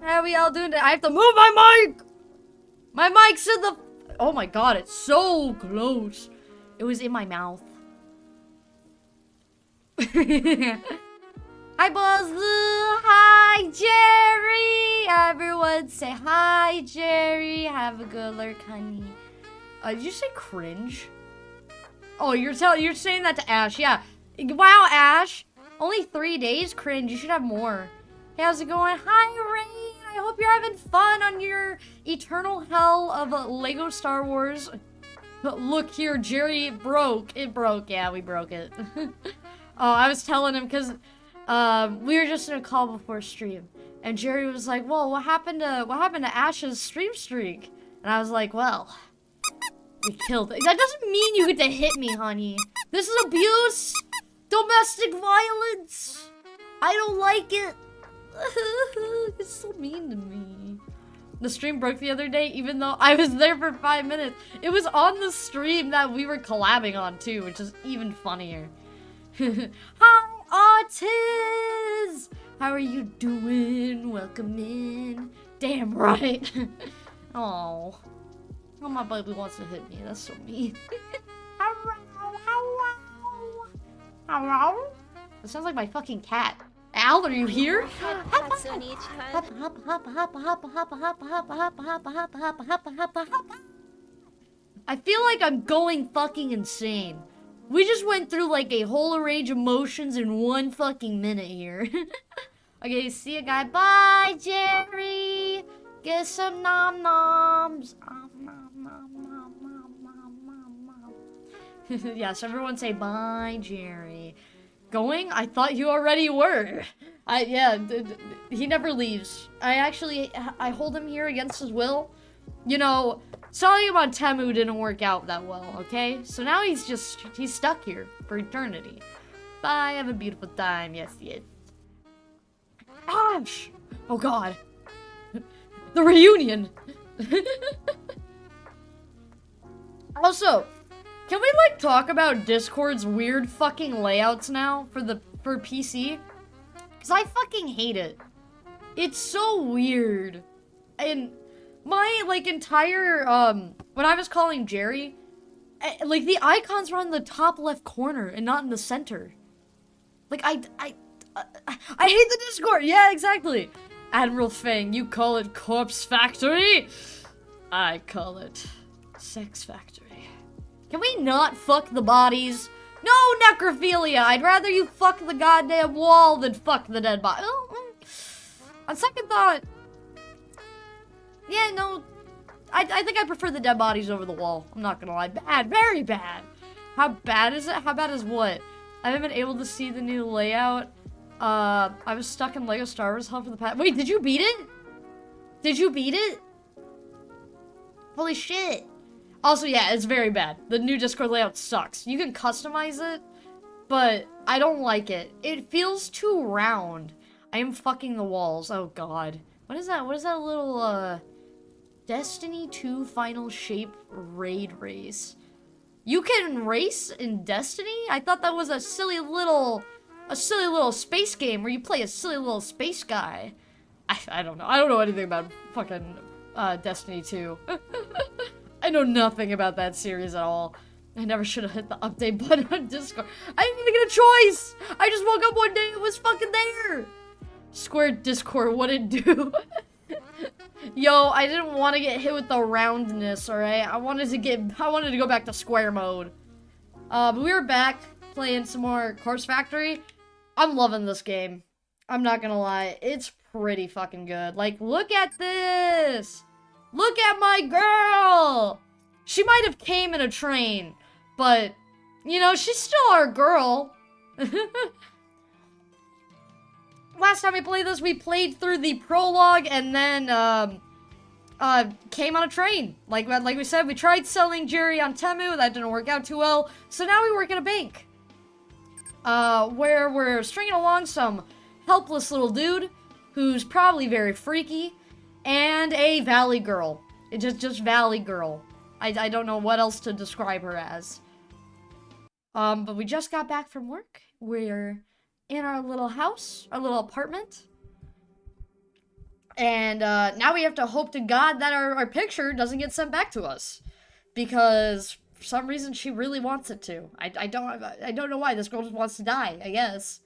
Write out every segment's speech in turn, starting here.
How are we all doing? I have to move my mic! My mic's in the... Oh my god, it's so close. It was in my mouth. Hi, Buzzu! Hi, Jerry! Everyone say hi, Jerry. Have a good lurk, honey. Did you say cringe? Oh, you're saying that to Ash, yeah. Wow, Ash. Only 3 days? Cringe, you should have more. Hey, how's it going? Hi, Rain! I hope you're having fun on your eternal hell of Lego Star Wars. Look here, Jerry broke. It broke. Yeah, we broke it. Oh, I was telling him because we were just in a call before stream, and Jerry was like, "Well, what happened to Ash's stream streak?" And I was like, "Well, we killed it." That doesn't mean you get to hit me, honey. This is abuse, domestic violence. I don't like it. It's so mean to me. The stream broke the other day, even though I was there for 5 minutes. It was on the stream that we were collabing on too, which is even funnier. Hi, Artiz! How are you doing? Welcome in. Damn right. Oh, my baby wants to hit me. That's so mean. Hello. That sounds like my fucking cat. Al, are you here? I feel like I'm going fucking insane. We just went through like a whole range of emotions in 1 fucking minute here. Okay, see you guys. Bye, Jerry. Get some nom noms. Yes, everyone say bye, Jerry. Going? I thought you already were. Yeah, he never leaves. I hold him here against his will. You know, selling him on Temu didn't work out that well, okay? So now he's stuck here for eternity. Bye, have a beautiful time. Yes, yes. Ash! Oh god. The reunion! Also, can we like talk about Discord's weird fucking layouts now for PC? Cause I fucking hate it. It's so weird. And my like entire when I was calling Jerry, like the icons were on the top left corner and not in the center. Like I hate the Discord. Yeah, exactly. Admiral Fang, you call it Corpse Factory? I call it Sex Factory. Can we not fuck the bodies? No necrophilia! I'd rather you fuck the goddamn wall than fuck the dead body. On second thought, yeah, no, I think I prefer the dead bodies over the wall. I'm not gonna lie. Bad, very bad. How bad is it? How bad is what? I haven't been able to see the new layout. I was stuck in Lego Star Wars Hell for the past. Wait, did you beat it? Did you beat it? Holy shit. Also, yeah, it's very bad. The new Discord layout sucks. You can customize it, but I don't like it. It feels too round. I am fucking the walls. Oh god. What is that? What is that little, Destiny 2 Final Shape raid race? You can race in Destiny? I thought that was a silly little space game where you play a silly little space guy. I don't know. I don't know anything about fucking Destiny 2. I know nothing about that series at all. I never should have hit the update button on Discord. I didn't even get a choice. I just woke up one day and it was fucking there. Square Discord, what it do? Yo, I didn't want to get hit with the roundness, alright? I wanted to go back to square mode. But we were back playing some more Corpse Factory. I'm loving this game. I'm not gonna lie. It's pretty fucking good. Like, look at this! Look at my girl! She might have came in a train, but, you know, she's still our girl. Last time we played this, we played through the prologue and then, came on a train. Like we said, we tried selling Jerry on Temu, that didn't work out too well, so now we work at a bank. Where we're stringing along some helpless little dude, who's probably very freaky, and a valley girl. Just valley girl. I don't know what else to describe her as. But we just got back from work. We're in our little house, our little apartment. And now we have to hope to God that our picture doesn't get sent back to us. Because for some reason she really wants it to. I don't know why. This girl just wants to die, I guess.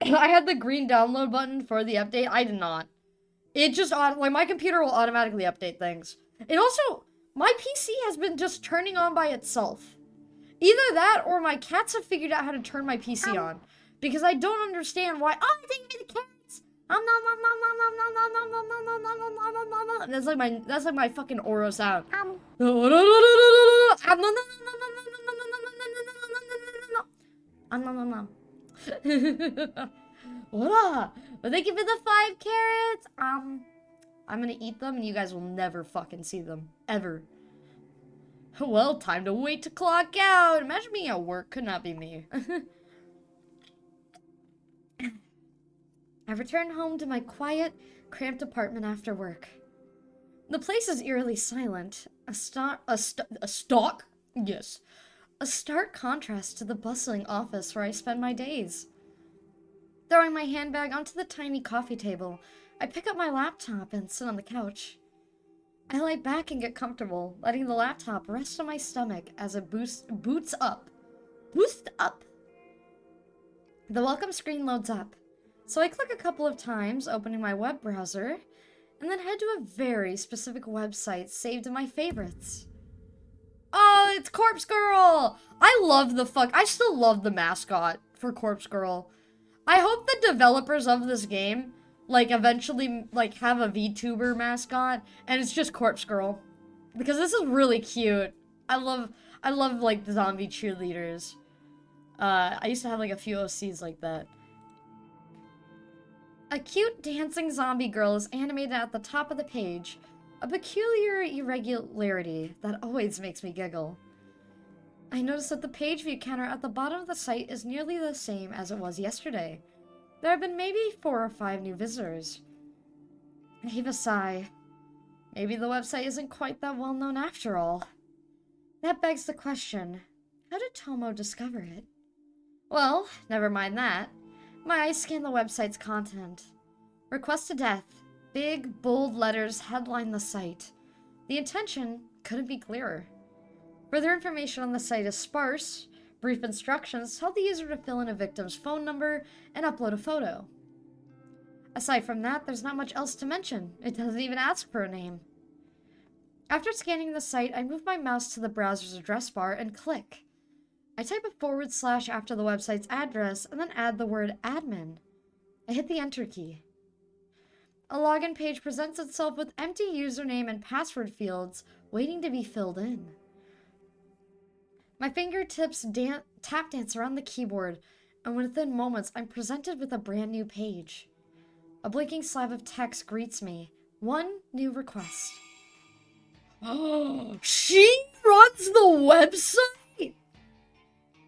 I had the green download button for the update. I did not. It just, like, my computer will automatically update things. It also, my PC has been just turning on by itself. Either that or my cats have figured out how to turn my PC on. Because I don't understand why. Oh, take me the cats! That's like my fucking Oro sound. What? But thank you for the 5 carrots. I'm gonna eat them and you guys will never fucking see them. Ever. Well, time to wait to clock out. Imagine being at work. Could not be me. I returned home to my quiet, cramped apartment after work. The place is eerily silent. A stark contrast to the bustling office where I spend my days. Throwing my handbag onto the tiny coffee table, I pick up my laptop and sit on the couch. I lie back and get comfortable, letting the laptop rest on my stomach as it boots up. The welcome screen loads up, so I click a couple of times, opening my web browser, and then head to a very specific website saved in my favorites. Oh, it's Corpse Girl! I still love the mascot for Corpse Girl. I hope the developers of this game, like, eventually, like, have a VTuber mascot, and it's just Corpse Girl. Because this is really cute. I love, like, zombie cheerleaders. I used to have, like, a few OCs like that. A cute dancing zombie girl is animated at the top of the page, a peculiar irregularity that always makes me giggle. I notice that the page view counter at the bottom of the site is nearly the same as it was yesterday. There have been maybe 4 or 5 new visitors. I heave a sigh. Maybe the website isn't quite that well known after all. That begs the question, how did Tomo discover it? Well, never mind that. My eyes scan the website's content. Request to death. Big, bold letters headline the site. The intention couldn't be clearer. Further information on the site is sparse. Brief instructions tell the user to fill in a victim's phone number and upload a photo. Aside from that, there's not much else to mention. It doesn't even ask for a name. After scanning the site, I move my mouse to the browser's address bar and click. I type a / after the website's address and then add the word admin. I hit the enter key. A login page presents itself with empty username and password fields waiting to be filled in. My fingertips tap dance around the keyboard, and within moments I'm presented with a brand new page. A blinking slab of text greets me. 1 new request. Oh, she runs the website?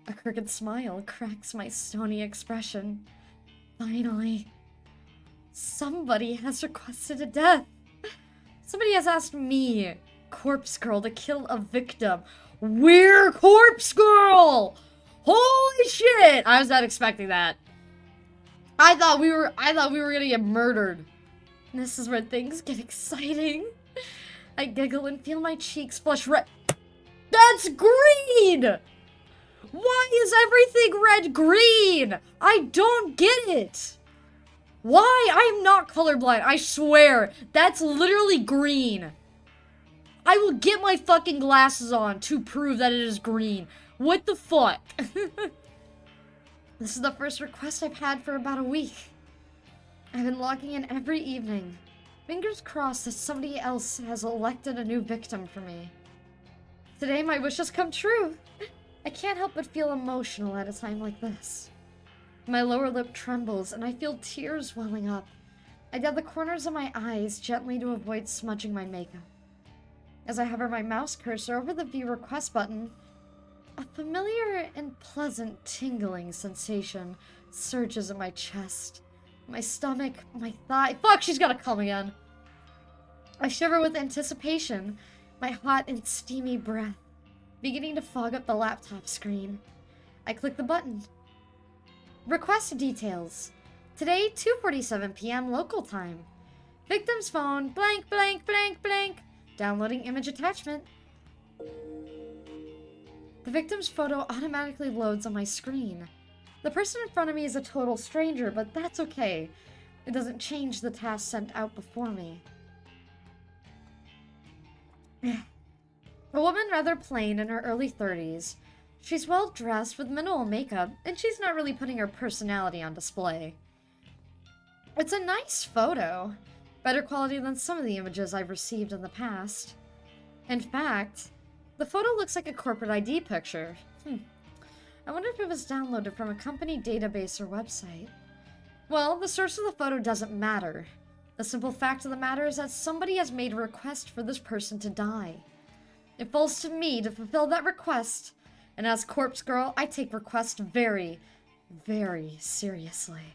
A crooked smile cracks my stony expression. Finally. Somebody has requested a death. Somebody has asked me, Corpse Girl, to kill a victim. We're Corpse Girl! Holy shit! I was not expecting that. I thought we were gonna get murdered. And this is where things get exciting. I giggle and feel my cheeks flush red. That's green! Why is everything red green? I don't get it. Why? I'm not colorblind, I swear. That's literally green. I will get my fucking glasses on to prove that it is green. What the fuck? This is the first request I've had for about a week. I've been logging in every evening. Fingers crossed that somebody else has elected a new victim for me. Today my wish has come true. I can't help but feel emotional at a time like this. My lower lip trembles and I feel tears welling up. I dab the corners of my eyes gently to avoid smudging my makeup. As I hover my mouse cursor over the view request button, a familiar and pleasant tingling sensation surges in my chest, my stomach, my thigh. Fuck, she's gonna come again. I shiver with anticipation, my hot and steamy breath beginning to fog up the laptop screen. I click the button. Request details. Today, 2:47 p.m. local time. Victim's phone, blank, blank, blank, blank. Downloading image attachment. The victim's photo automatically loads on my screen. The person in front of me is a total stranger, but that's okay. It doesn't change the task sent out before me. A woman rather plain in her early 30s. She's well dressed with minimal makeup, and she's not really putting her personality on display. It's a nice photo. Better quality than some of the images I've received in the past. In fact, the photo looks like a corporate ID picture. I wonder if it was downloaded from a company database or website. Well, the source of the photo doesn't matter. The simple fact of the matter is that somebody has made a request for this person to die. It falls to me to fulfill that request, and as Corpse Girl, I take requests very, very seriously.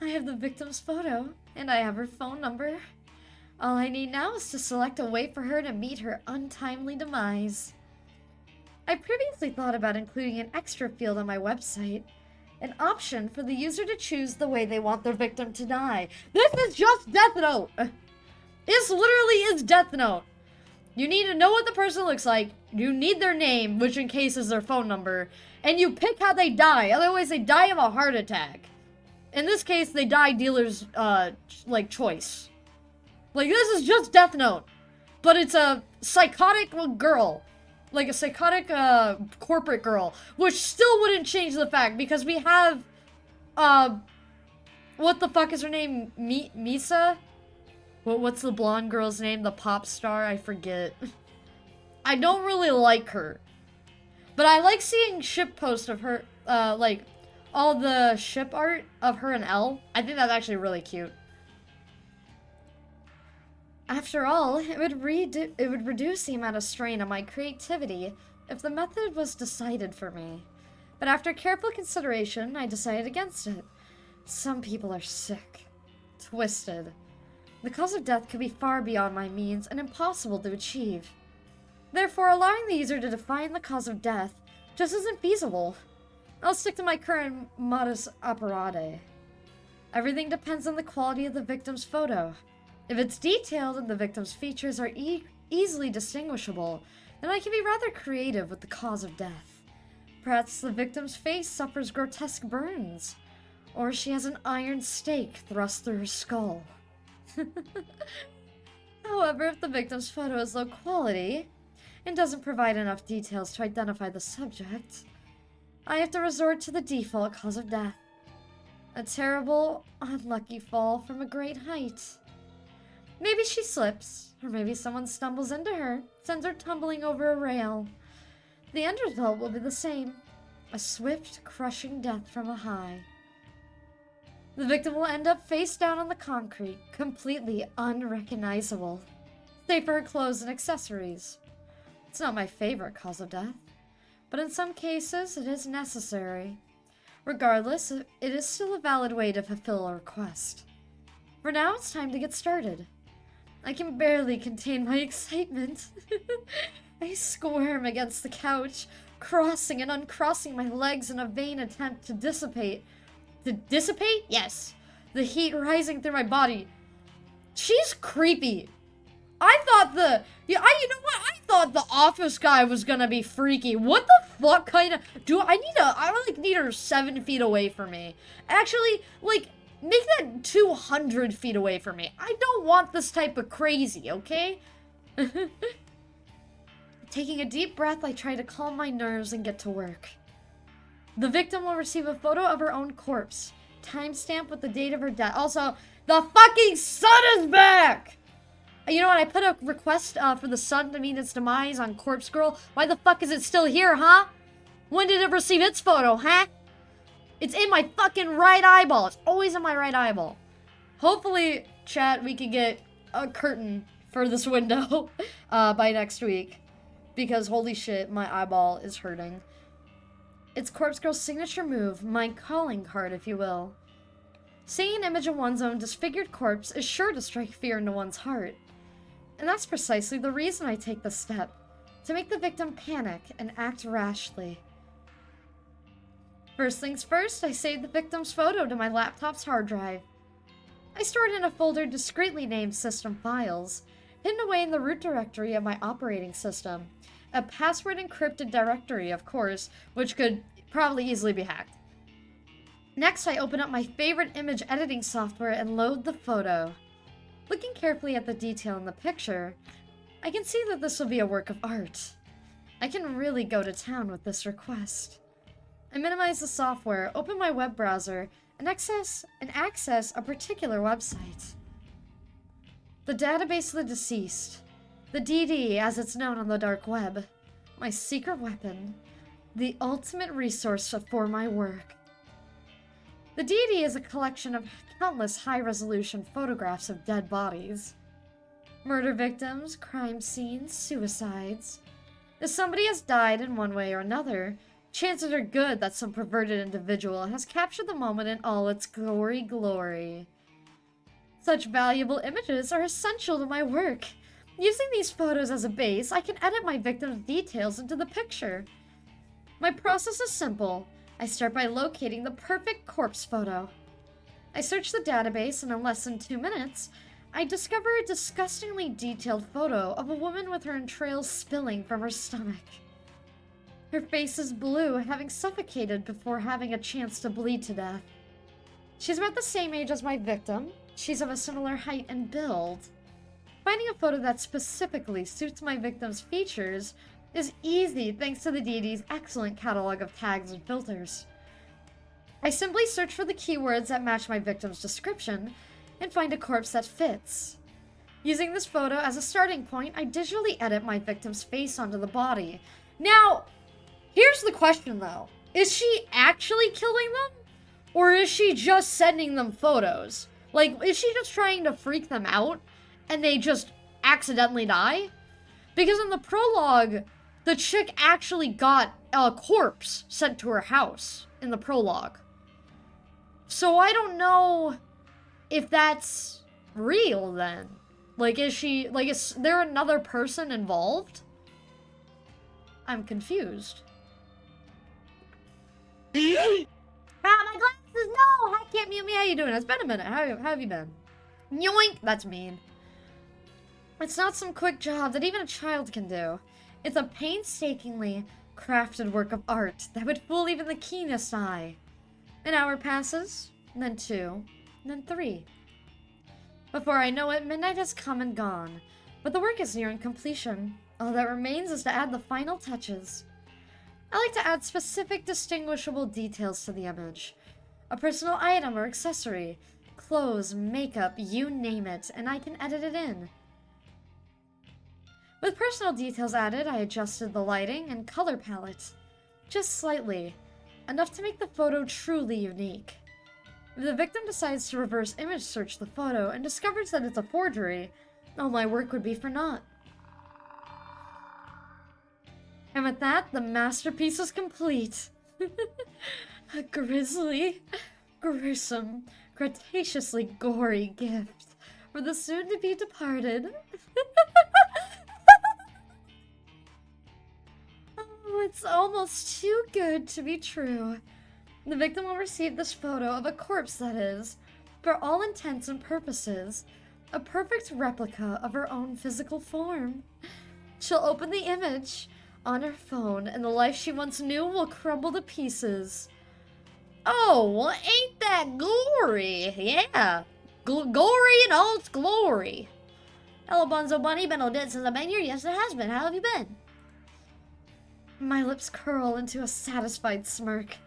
I have the victim's photo, and I have her phone number. All I need now is to select a way for her to meet her untimely demise. I previously thought about including an extra field on my website, an option for the user to choose the way they want their victim to die. This is just Death Note! This literally is Death Note! You need to know what the person looks like, you need their name, which in case is their phone number, and you pick how they die, otherwise they die of a heart attack. In this case, they die dealer's, choice. Like, this is just Death Note. But it's a psychotic girl. Like a psychotic, corporate girl. Which still wouldn't change the fact, because we have, what the fuck is her name? Misa? What's the blonde girl's name? The pop star? I forget. I don't really like her. But I like seeing ship posts of her, all the ship art of her and L. I think that's actually really cute. After all, it would reduce the amount of strain on my creativity if the method was decided for me. But after careful consideration, I decided against it. Some people are sick. Twisted. The cause of death could be far beyond my means and impossible to achieve. Therefore, allowing the user to define the cause of death just isn't feasible. I'll stick to my current modus operandi. Everything depends on the quality of the victim's photo. If it's detailed and the victim's features are easily distinguishable, then I can be rather creative with the cause of death. Perhaps the victim's face suffers grotesque burns, or she has an iron stake thrust through her skull. However, if the victim's photo is low quality and doesn't provide enough details to identify the subject, I have to resort to the default cause of death. A terrible, unlucky fall from a great height. Maybe she slips, or maybe someone stumbles into her, sends her tumbling over a rail. The end result will be the same. A swift, crushing death from a high. The victim will end up face down on the concrete, completely unrecognizable, save for her clothes and accessories. It's not my favorite cause of death, but in some cases it is necessary. Regardless, it is still a valid way to fulfill a request. For now, it's time to get started. I can barely contain my excitement. I squirm against the couch, crossing and uncrossing my legs in a vain attempt to dissipate. To dissipate? Yes. The heat rising through my body. She's creepy. I thought you know what? I thought the office guy was gonna be freaky. What the fuck kind of... I need her 7 feet away from me. Actually, make that 200 feet away from me. I don't want this type of crazy, okay? Taking a deep breath, I try to calm my nerves and get to work. The victim will receive a photo of her own corpse, timestamped with the date of her death. Also, the fucking sun is back! You know what? I put a request for the sun to meet its demise on Corpse Girl. Why the fuck is it still here, huh? When did it receive its photo, huh? It's in my fucking right eyeball. It's always in my right eyeball. Hopefully, chat, we can get a curtain for this window by next week. Because holy shit, my eyeball is hurting. It's Corpse Girl's signature move, my calling card, if you will. Seeing an image of one's own disfigured corpse is sure to strike fear into one's heart. And that's precisely the reason I take this step, to make the victim panic and act rashly. First things first, I save the victim's photo to my laptop's hard drive. I stored in a folder discreetly named System Files, hidden away in the root directory of my operating system. A password-encrypted directory, of course, which could probably easily be hacked. Next, I open up my favorite image editing software and load the photo. Looking carefully at the detail in the picture, I can see that this will be a work of art. I can really go to town with this request. I minimize the software, open my web browser, and access a particular website. The database of the deceased. The DD, as it's known on the dark web. My secret weapon. The ultimate resource for my work. The DD is a collection of countless high-resolution photographs of dead bodies. Murder victims, crime scenes, suicides. If somebody has died in one way or another, chances are good that some perverted individual has captured the moment in all its glory. Such valuable images are essential to my work. Using these photos as a base, I can edit my victim's details into the picture. My process is simple. I start by locating the perfect corpse photo. I search the database, and in less than 2 minutes, I discover a disgustingly detailed photo of a woman with her entrails spilling from her stomach. Her face is blue, having suffocated before having a chance to bleed to death. She's about the same age as my victim. She's of a similar height and build. Finding a photo that specifically suits my victim's features is easy thanks to the DD's excellent catalog of tags and filters. I simply search for the keywords that match my victim's description and find a corpse that fits. Using this photo as a starting point, I digitally edit my victim's face onto the body. Now, here's the question though. Is she actually killing them? Or is she just sending them photos? Like, is she just trying to freak them out and they just accidentally die? Because in the prologue, the chick actually got a corpse sent to her house in the prologue. So I don't know if that's real then. Like, is there another person involved? I'm confused. My glasses, no! Hi, Can't Mute Me, how you doing? It's been a minute. How have you been? Yoink! That's mean. It's not some quick job that even a child can do. It's a painstakingly crafted work of art that would fool even the keenest eye. An hour passes, then 2, then 3. Before I know it, midnight has come and gone, but the work is nearing completion. All that remains is to add the final touches. I like to add specific distinguishable details to the image. A personal item or accessory, clothes, makeup, you name it, and I can edit it in. With personal details added, I adjusted the lighting and color palette. Just slightly. Enough to make the photo truly unique. If the victim decides to reverse image search the photo and discovers that it's a forgery, all my work would be for naught. And with that, the masterpiece is complete. A grisly, gruesome, gratuitously gory gift for the soon-to-be departed. Oh, it's almost too good to be true. The victim will receive this photo of a corpse that is, for all intents and purposes, a perfect replica of her own physical form. She'll open the image on her phone, and the life she once knew will crumble to pieces. Oh, well, ain't that glory? Yeah. Gory in all its glory. Hello, Bonzo Bunny. Been all dead since I've been here. Yes, it has been. How have you been? My lips curl into a satisfied smirk.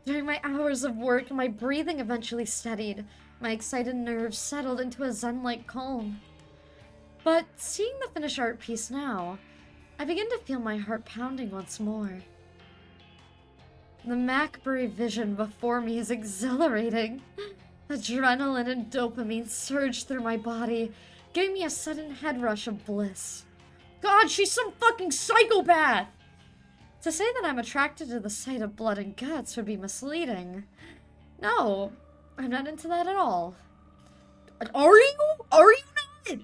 During my hours of work, my breathing eventually steadied. My excited nerves settled into a zen-like calm. But seeing the finished art piece now, I begin to feel my heart pounding once more. The Macbury vision before me is exhilarating. Adrenaline and dopamine surge through my body, giving me a sudden head rush of bliss. God, she's some fucking psychopath! To say that I'm attracted to the sight of blood and guts would be misleading. No, I'm not into that at all. Are you? Are you not?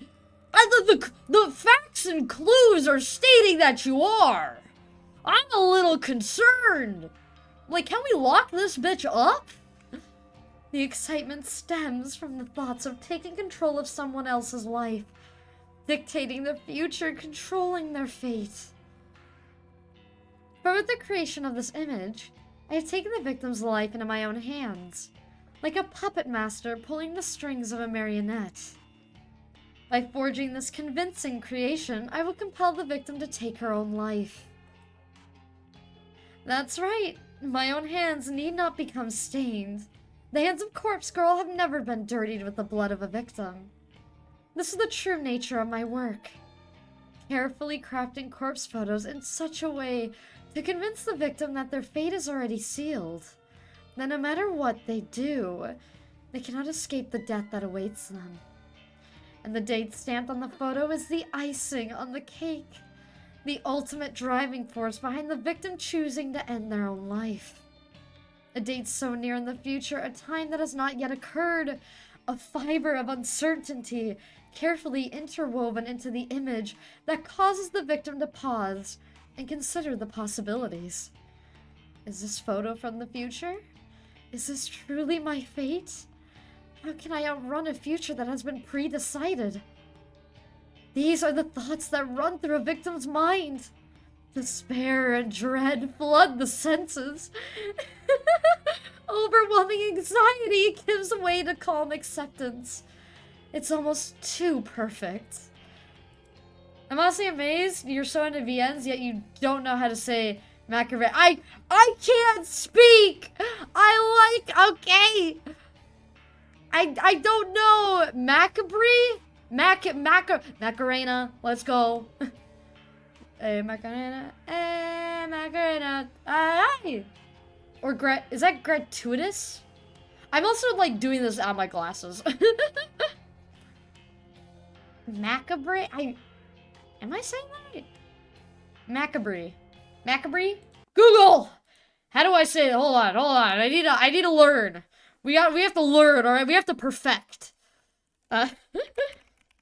The facts and clues are stating that you are. I'm a little concerned. Like, can we lock this bitch up? The excitement stems from the thoughts of taking control of someone else's life, dictating their future, controlling their fate. But with the creation of this image, I have taken the victim's life into my own hands, like a puppet master pulling the strings of a marionette. By forging this convincing creation, I will compel the victim to take her own life. That's right, my own hands need not become stained. The hands of Corpse Girl have never been dirtied with the blood of a victim. This is the true nature of my work. Carefully crafting corpse photos in such a way to convince the victim that their fate is already sealed. That no matter what they do, they cannot escape the death that awaits them. And the date stamped on the photo is the icing on the cake. The ultimate driving force behind the victim choosing to end their own life. A date so near in the future, a time that has not yet occurred. A fiber of uncertainty, carefully interwoven into the image that causes the victim to pause and consider the possibilities. Is this photo from the future? Is this truly my fate? How can I outrun a future that has been pre-decided? These are the thoughts that run through a victim's mind. Despair and dread flood the senses. Overwhelming anxiety gives way to calm acceptance. It's almost too perfect. I'm honestly amazed you're so into VNs, yet you don't know how to say Machiavelli. I can't speak! Okay! I don't know. Macabre? Macarena. Let's go. Hey, Macarena. Hey, Macarena. Hey! Or is that gratuitous? I'm also, like, doing this out of my glasses. Macabre? Am I saying that? Macabre. Macabre? Google! How do I say it? Hold on. I need to learn. We have to learn, alright? We have to perfect.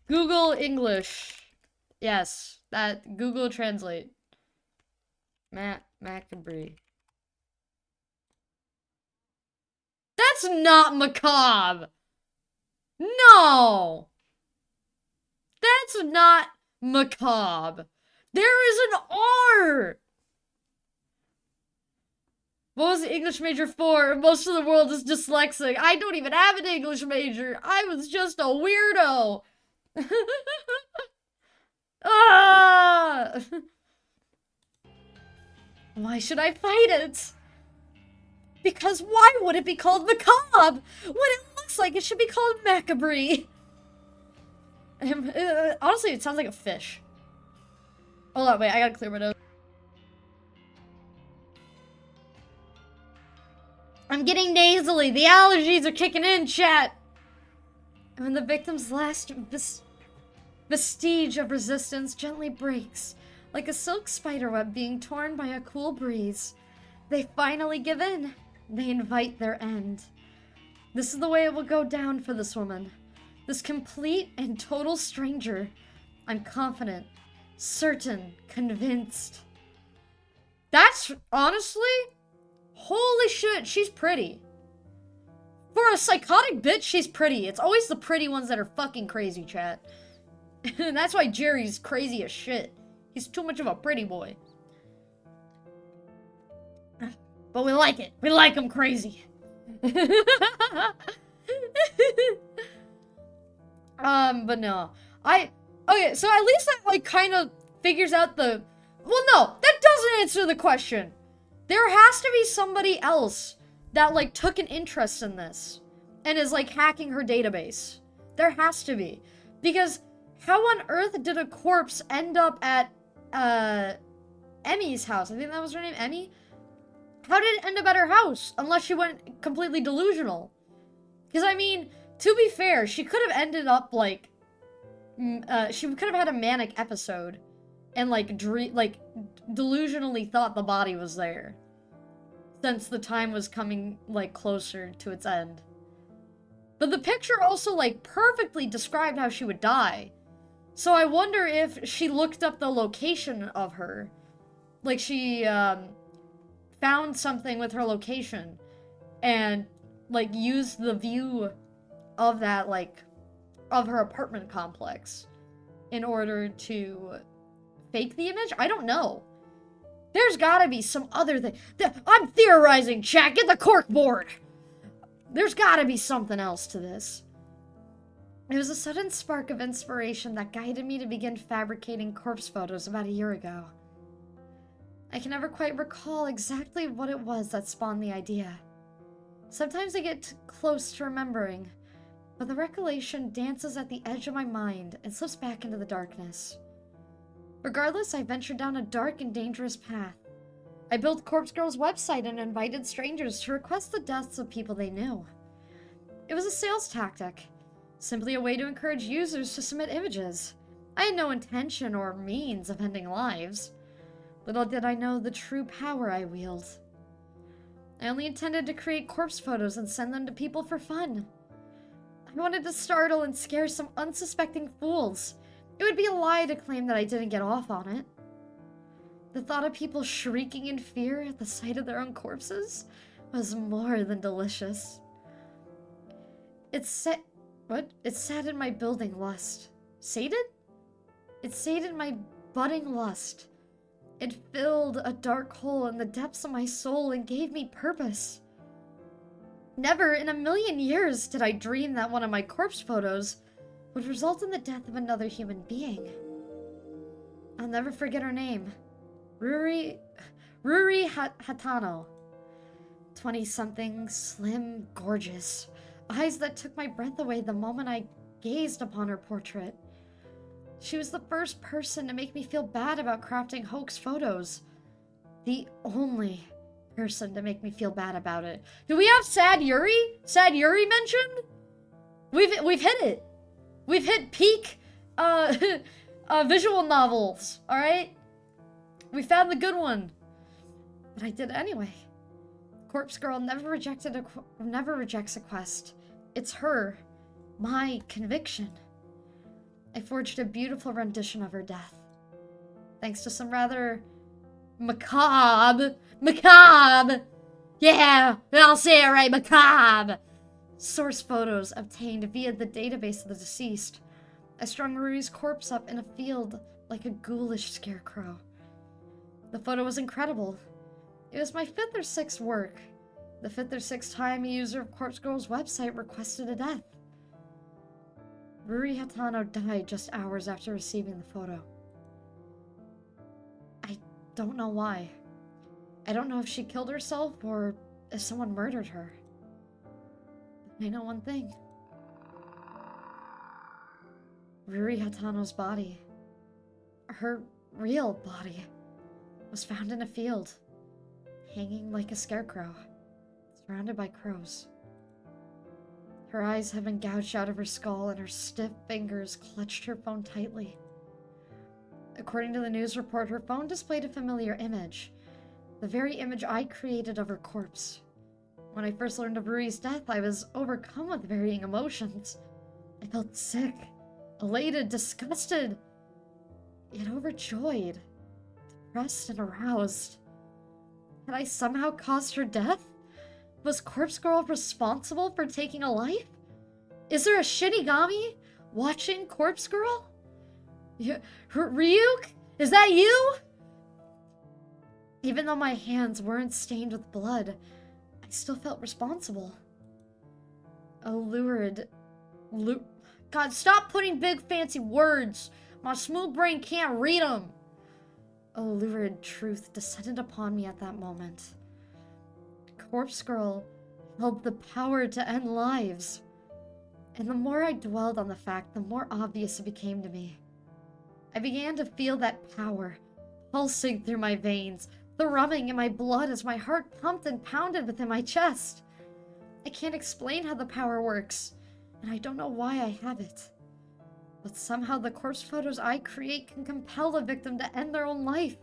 Google English. Yes. Google Translate. Macabre. That's not macabre. No. That's not macabre. There is an R. What was the English major for? Most of the world is dyslexic. I don't even have an English major. I was just a weirdo. Ah! Why should I fight it? Because why would it be called macabre when it looks like it should be called macabre? Honestly, it sounds like a fish. Hold on, wait, I gotta clear my nose. I'm getting nasally. The allergies are kicking in, chat. And when the victim's last vestige of resistance gently breaks, like a silk spiderweb being torn by a cool breeze, they finally give in. They invite their end. This is the way it will go down for this woman. This complete and total stranger. I'm confident, certain, convinced. That's honestly, holy shit, she's pretty. For a psychotic bitch, she's pretty. It's always the pretty ones that are fucking crazy, chat. And that's why Jerry's crazy as shit. He's too much of a pretty boy. But we like it. We like him crazy. But no. Okay, so at least that, like, kind of figures out the... Well, no, that doesn't answer the question. There has to be somebody else that, like, took an interest in this and is, like, hacking her database. There has to be. Because how on earth did a corpse end up at, Emmy's house? I think that was her name, Emmy? How did it end up at her house? Unless she went completely delusional. Because, I mean, to be fair, she could have ended up, like... she could have had a manic episode. And, like, delusionally thought the body was there. Since the time was coming, like, closer to its end. But the picture also, like, perfectly described how she would die. So I wonder if she looked up the location of her. Like, she, found something with her location. And like, use the view of that, like, of her apartment complex in order to fake the image? I don't know. There's gotta be some other thing. I'm theorizing, chat. Get the cork board. There's gotta be something else to this. It was a sudden spark of inspiration that guided me to begin fabricating corpse photos about a year ago. I can never quite recall exactly what it was that spawned the idea. Sometimes I get close to remembering, but the recollection dances at the edge of my mind and slips back into the darkness. Regardless, I ventured down a dark and dangerous path. I built Corpse Girl's website and invited strangers to request the deaths of people they knew. It was a sales tactic, simply a way to encourage users to submit images. I had no intention or means of ending lives. Little did I know the true power I wield. I only intended to create corpse photos and send them to people for fun. I wanted to startle and scare some unsuspecting fools. It would be a lie to claim that I didn't get off on it. The thought of people shrieking in fear at the sight of their own corpses was more than delicious. It sat in my building lust. Sated? It sated my budding lust. It filled a dark hole in the depths of my soul and gave me purpose. Never in a million years did I dream that one of my corpse photos would result in the death of another human being. I'll never forget her name. Ruri Hatano. 20-something, slim, gorgeous. Eyes that took my breath away the moment I gazed upon her portrait. She was the first person to make me feel bad about crafting hoax photos. The only person to make me feel bad about it. Do we have Sad Yuri? Sad Yuri mentioned? We've hit it. We've hit peak visual novels, alright? We found the good one. But I did anyway. Corpse Girl never rejects a quest. It's her, my conviction. I forged a beautiful rendition of her death. Thanks to some rather macabre, yeah, I'll say it right, macabre, source photos obtained via the database of the deceased. I strung Ruri's corpse up in a field like a ghoulish scarecrow. The photo was incredible. It was my 5th or 6th work. The 5th or 6th time a user of Corpse Girl's website requested a death. Ruri Hatano died just hours after receiving the photo. I don't know why. I don't know if she killed herself or if someone murdered her. But I know one thing. Ruri Hatano's body, her real body, was found in a field, hanging like a scarecrow, surrounded by crows. Her eyes had been gouged out of her skull and her stiff fingers clutched her phone tightly. According to the news report, her phone displayed a familiar image, the very image I created of her corpse. When I first learned of Ruri's death, I was overcome with varying emotions. I felt sick, elated, disgusted, yet overjoyed, depressed, and aroused. Had I somehow caused her death? Was Corpse Girl responsible for taking a life? Is there a Shinigami watching Corpse Girl? Ryuk? Is that you? Even though my hands weren't stained with blood, I still felt responsible. A lurid... God, stop putting big fancy words! My smooth brain can't read them! A lurid truth descended upon me at that moment. Corpse Girl held the power to end lives. And the more I dwelled on the fact, the more obvious it became to me. I began to feel that power pulsing through my veins, thrumming in my blood as my heart pumped and pounded within my chest. I can't explain how the power works, and I don't know why I have it. But somehow the corpse photos I create can compel a victim to end their own life,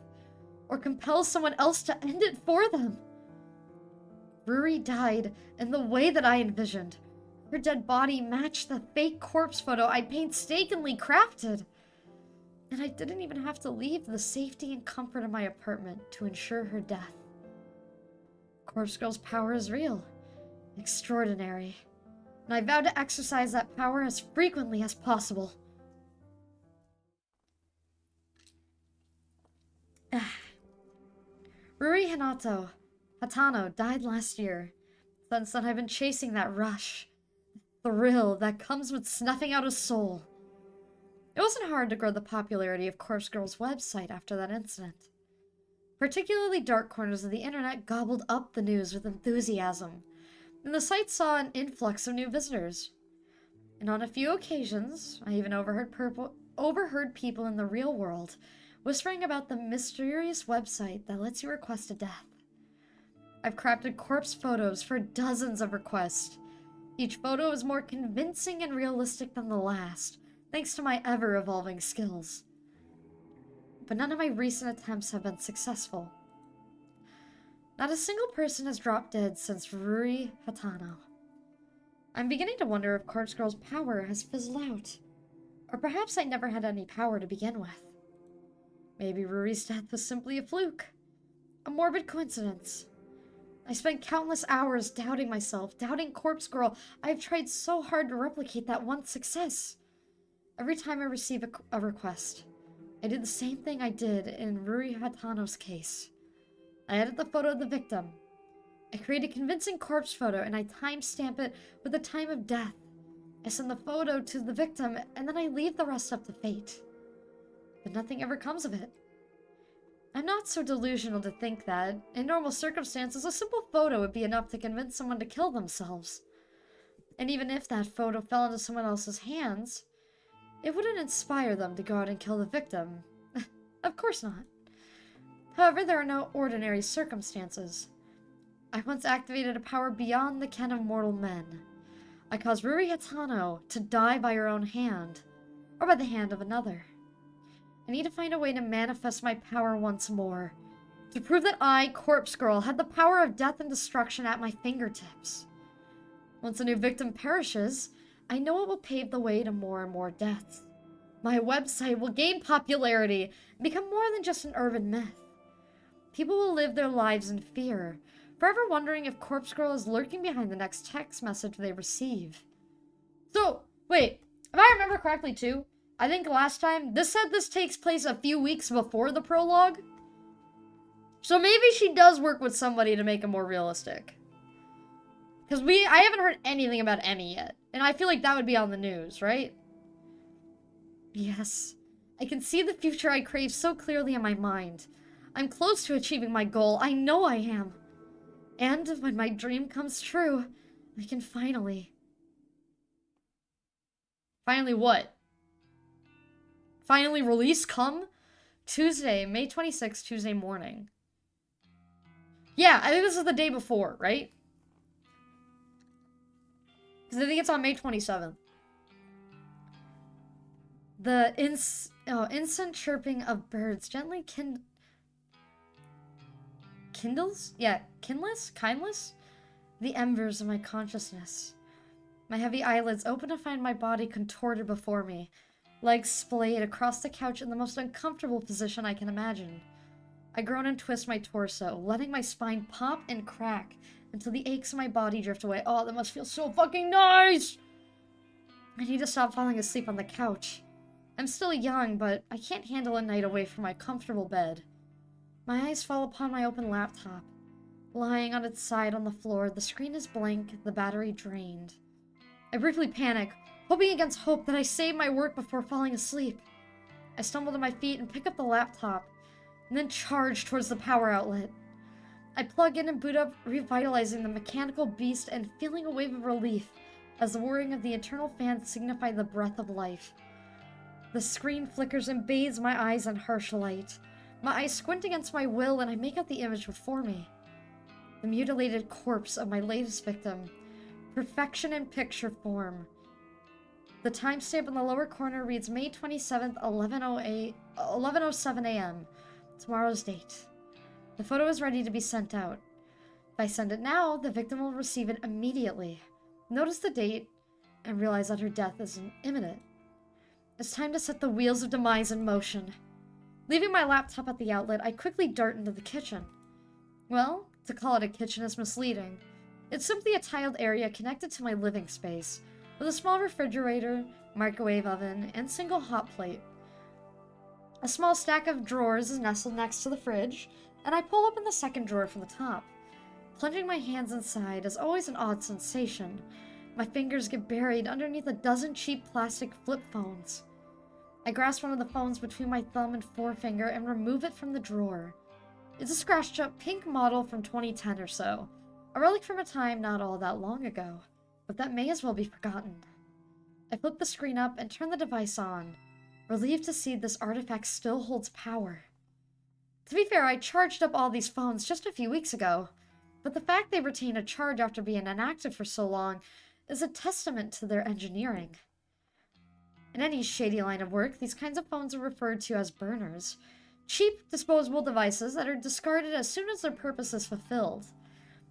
or compel someone else to end it for them. Ruri died in the way that I envisioned. Her dead body matched the fake corpse photo I painstakingly crafted. And I didn't even have to leave the safety and comfort of my apartment to ensure her death. Corpse Girl's power is real. extraordinary. And I vow to exercise that power as frequently as possible. Ruri Hatano died last year. Since then, I've been chasing that rush, thrill that comes with snuffing out a soul. It wasn't hard to grow the popularity of Corpse Girl's website after that incident. Particularly dark corners of the internet gobbled up the news with enthusiasm, and the site saw an influx of new visitors. And on a few occasions, I even overheard people in the real world whispering about the mysterious website that lets you request a death. I've crafted corpse photos for dozens of requests. Each photo is more convincing and realistic than the last, thanks to my ever-evolving skills. But none of my recent attempts have been successful. Not a single person has dropped dead since Ruri Hatano. I'm beginning to wonder if Corpse Girl's power has fizzled out. Or perhaps I never had any power to begin with. Maybe Ruri's death was simply a fluke. A morbid coincidence. I spent countless hours doubting myself, doubting Corpse Girl. I've tried so hard to replicate that one success. Every time I receive a request, I did the same thing I did in Ruri Hatano's case. I edit the photo of the victim. I create a convincing corpse photo and I timestamp it with the time of death. I send the photo to the victim and then I leave the rest up to fate. But nothing ever comes of it. I'm not so delusional to think that, in normal circumstances, a simple photo would be enough to convince someone to kill themselves. And even if that photo fell into someone else's hands, it wouldn't inspire them to go out and kill the victim. Of course not. However, there are no ordinary circumstances. I once activated a power beyond the ken of mortal men. I caused Ruri Hatano to die by her own hand, or by the hand of another. I need to find a way to manifest my power once more, to prove that I, Corpse Girl, had the power of death and destruction at my fingertips. Once a new victim perishes, I know it will pave the way to more and more deaths. My website will gain popularity and become more than just an urban myth. People will live their lives in fear, forever wondering if Corpse Girl is lurking behind the next text message they receive. So, wait, if I remember correctly too, I think last time, this said this takes place a few weeks before the prologue. So maybe she does work with somebody to make it more realistic. Because I haven't heard anything about Emmy yet. And I feel like that would be on the news, right? Yes. I can see the future I crave so clearly in my mind. I'm close to achieving my goal. I know I am. And when my dream comes true, I can finally... Finally what? Finally release come? Tuesday, May 26th, Tuesday morning. Yeah, I think this is the day before, right? Because I think it's on May 27th. The instant chirping of birds gently kindles? Yeah, kindless? The embers of my consciousness. My heavy eyelids open to find my body contorted before me. Legs splayed across the couch in the most uncomfortable position I can imagine. I groan and twist my torso, letting my spine pop and crack until the aches in my body drift away. Oh, that must feel so fucking nice! I need to stop falling asleep on the couch. I'm still young, but I can't handle a night away from my comfortable bed. My eyes fall upon my open laptop. Lying on its side on the floor, the screen is blank, the battery drained. I briefly panic, hoping against hope that I save my work before falling asleep. I stumble to my feet and pick up the laptop, and then charge towards the power outlet. I plug in and boot up, revitalizing the mechanical beast and feeling a wave of relief as the whirring of the internal fans signify the breath of life. The screen flickers and bathes my eyes in harsh light. My eyes squint against my will and I make out the image before me. The mutilated corpse of my latest victim. Perfection in picture form. The timestamp in the lower corner reads May 27th, 11:07 a.m. Tomorrow's date. The photo is ready to be sent out. If I send it now, the victim will receive it immediately. Notice the date and realize that her death is imminent. It's time to set the wheels of demise in motion. Leaving my laptop at the outlet, I quickly dart into the kitchen. Well, to call it a kitchen is misleading. It's simply a tiled area connected to my living space, with a small refrigerator, microwave oven, and single hot plate. A small stack of drawers is nestled next to the fridge, and I pull open the second drawer from the top. Plunging my hands inside is always an odd sensation. My fingers get buried underneath a dozen cheap plastic flip phones. I grasp one of the phones between my thumb and forefinger and remove it from the drawer. It's a scratched up pink model from 2010 or so, a relic from a time not all that long ago, but that may as well be forgotten. I flip the screen up and turn the device on, relieved to see this artifact still holds power. To be fair, I charged up all these phones just a few weeks ago, but the fact they retain a charge after being inactive for so long is a testament to their engineering. In any shady line of work, these kinds of phones are referred to as burners, cheap, disposable devices that are discarded as soon as their purpose is fulfilled.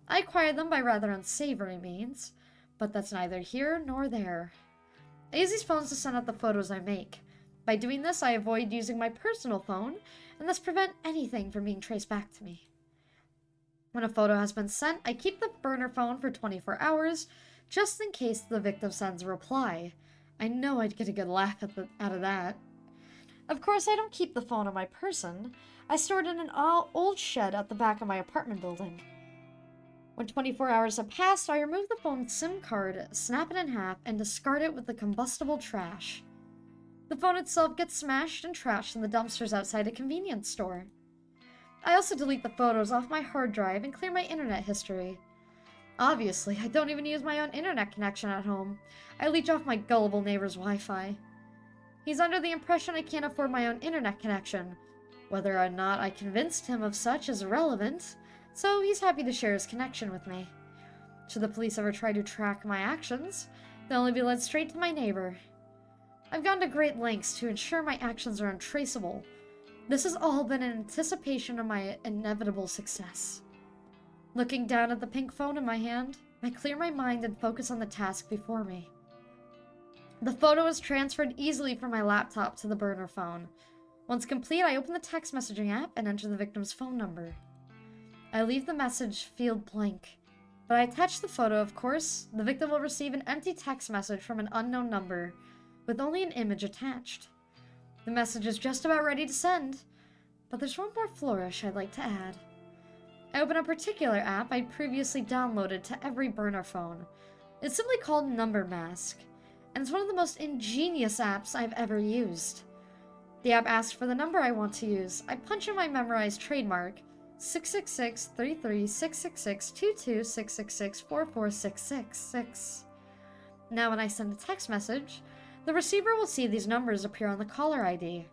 I acquired them by rather unsavory means, but that's neither here nor there. I use these phones to send out the photos I make. By doing this, I avoid using my personal phone, and thus prevent anything from being traced back to me. When a photo has been sent, I keep the burner phone for 24 hours, just in case the victim sends a reply. I know I'd get a good laugh out of that. Of course, I don't keep the phone on my person. I store it in an old shed at the back of my apartment building. When 24 hours have passed, I remove the phone's SIM card, snap it in half, and discard it with the combustible trash. The phone itself gets smashed and trashed in the dumpsters outside a convenience store. I also delete the photos off my hard drive and clear my internet history. Obviously, I don't even use my own internet connection at home. I leech off my gullible neighbor's Wi-Fi. He's under the impression I can't afford my own internet connection. Whether or not I convinced him of such is irrelevant, so he's happy to share his connection with me. Should the police ever try to track my actions, they'll only be led straight to my neighbor. I've gone to great lengths to ensure my actions are untraceable. This has all been in anticipation of my inevitable success. Looking down at the pink phone in my hand, I clear my mind and focus on the task before me. The photo is transferred easily from my laptop to the burner phone. Once complete, I open the text messaging app and enter the victim's phone number. I leave the message field blank, but I attach the photo, of course. The victim will receive an empty text message from an unknown number, with only an image attached. The message is just about ready to send, but there's one more flourish I'd like to add. I open a particular app I'd previously downloaded to every burner phone. It's simply called Number Mask, and it's one of the most ingenious apps I've ever used. The app asks for the number I want to use. I punch in my memorized trademark, 666-33-666-22-666-44666. Now when I send a text message, the receiver will see these numbers appear on the caller ID.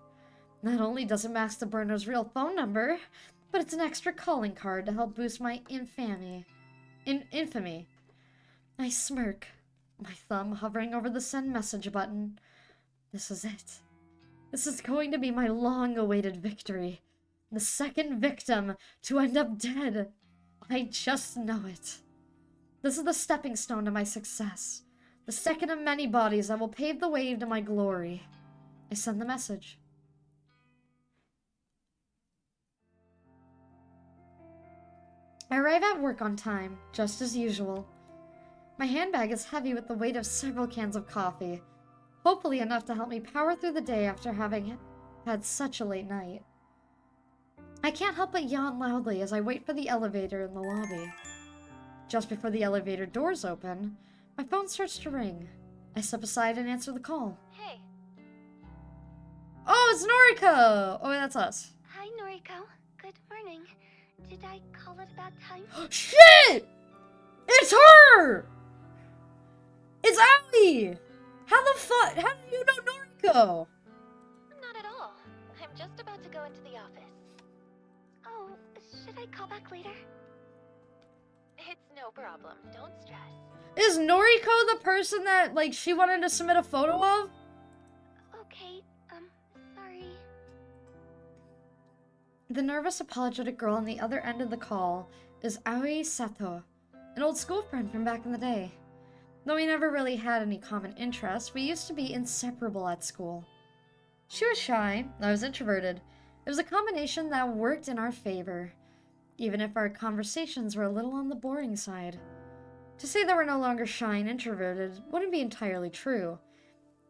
Not only does it mask the burner's real phone number, but it's an extra calling card to help boost my infamy. I smirk, my thumb hovering over the send message button. This is it. This is going to be my long-awaited victory. The second victim to end up dead. I just know it. This is the stepping stone to my success. The second of many bodies that will pave the way to my glory. I send the message. I arrive at work on time, just as usual. My handbag is heavy with the weight of several cans of coffee, hopefully enough to help me power through the day after having had such a late night. I can't help but yawn loudly as I wait for the elevator in the lobby. Just before the elevator doors open, my phone starts to ring. I step aside and answer the call. Hey. Oh, it's Noriko! Oh, that's us. Hi, Noriko. Good morning. Did I call it a bad time? Shit! It's her! It's Abby! How the fuck? How do you know Noriko? Not at all. I'm just about to go into the office. Oh, should I call back later? It's no problem. Don't stress. Is Noriko the person that, like, she wanted to submit a photo of? Okay, sorry. The nervous, apologetic girl on the other end of the call is Aoi Sato, an old school friend from back in the day. Though we never really had any common interests, we used to be inseparable at school. She was shy, I was introverted. It was a combination that worked in our favor, even if our conversations were a little on the boring side. To say that we're no longer shy and introverted wouldn't be entirely true.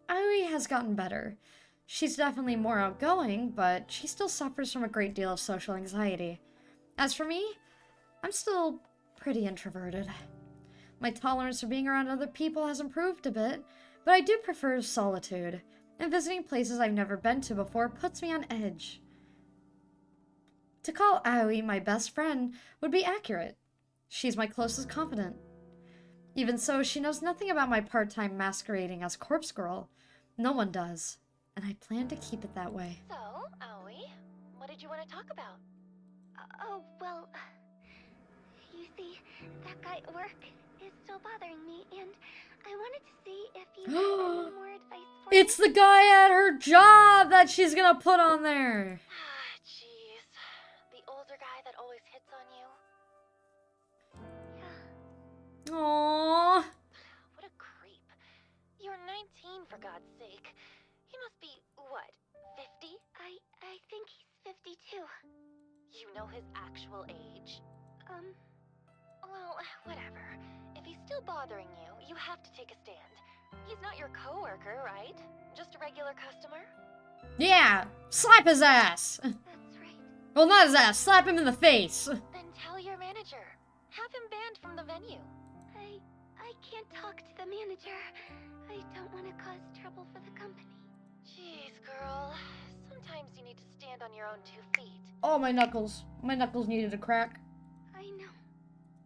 Aoi has gotten better. She's definitely more outgoing, but she still suffers from a great deal of social anxiety. As for me, I'm still pretty introverted. My tolerance for being around other people has improved a bit, but I do prefer solitude, and visiting places I've never been to before puts me on edge. To call Aoi my best friend would be accurate. She's my closest confidant. Even so, she knows nothing about my part-time masquerading as Corpse Girl. No one does, and I plan to keep it that way. So, Aoi, what did you want to talk about? Oh, well, you see, that guy at work is still bothering me, and I wanted to see if you had any more advice for It's the guy at her job that she's gonna put on there. Ah, jeez. The older guy that always hits on you? Yeah. Aww. What a creep. You're 19, for God's sake. He must be, what, 50? I think he's 52. You know his actual age? Well, whatever. If he's still bothering you, you have to take a stand. He's not your coworker, right? Just a regular customer? Yeah, slap his ass. That's right. Well, not his ass, slap him in the face. Then tell your manager. Have him banned from the venue. I can't talk to the manager. I don't want to cause trouble for the company. Jeez, girl. Sometimes you need to stand on your own 2 feet. Oh, my knuckles. My knuckles needed a crack. I know.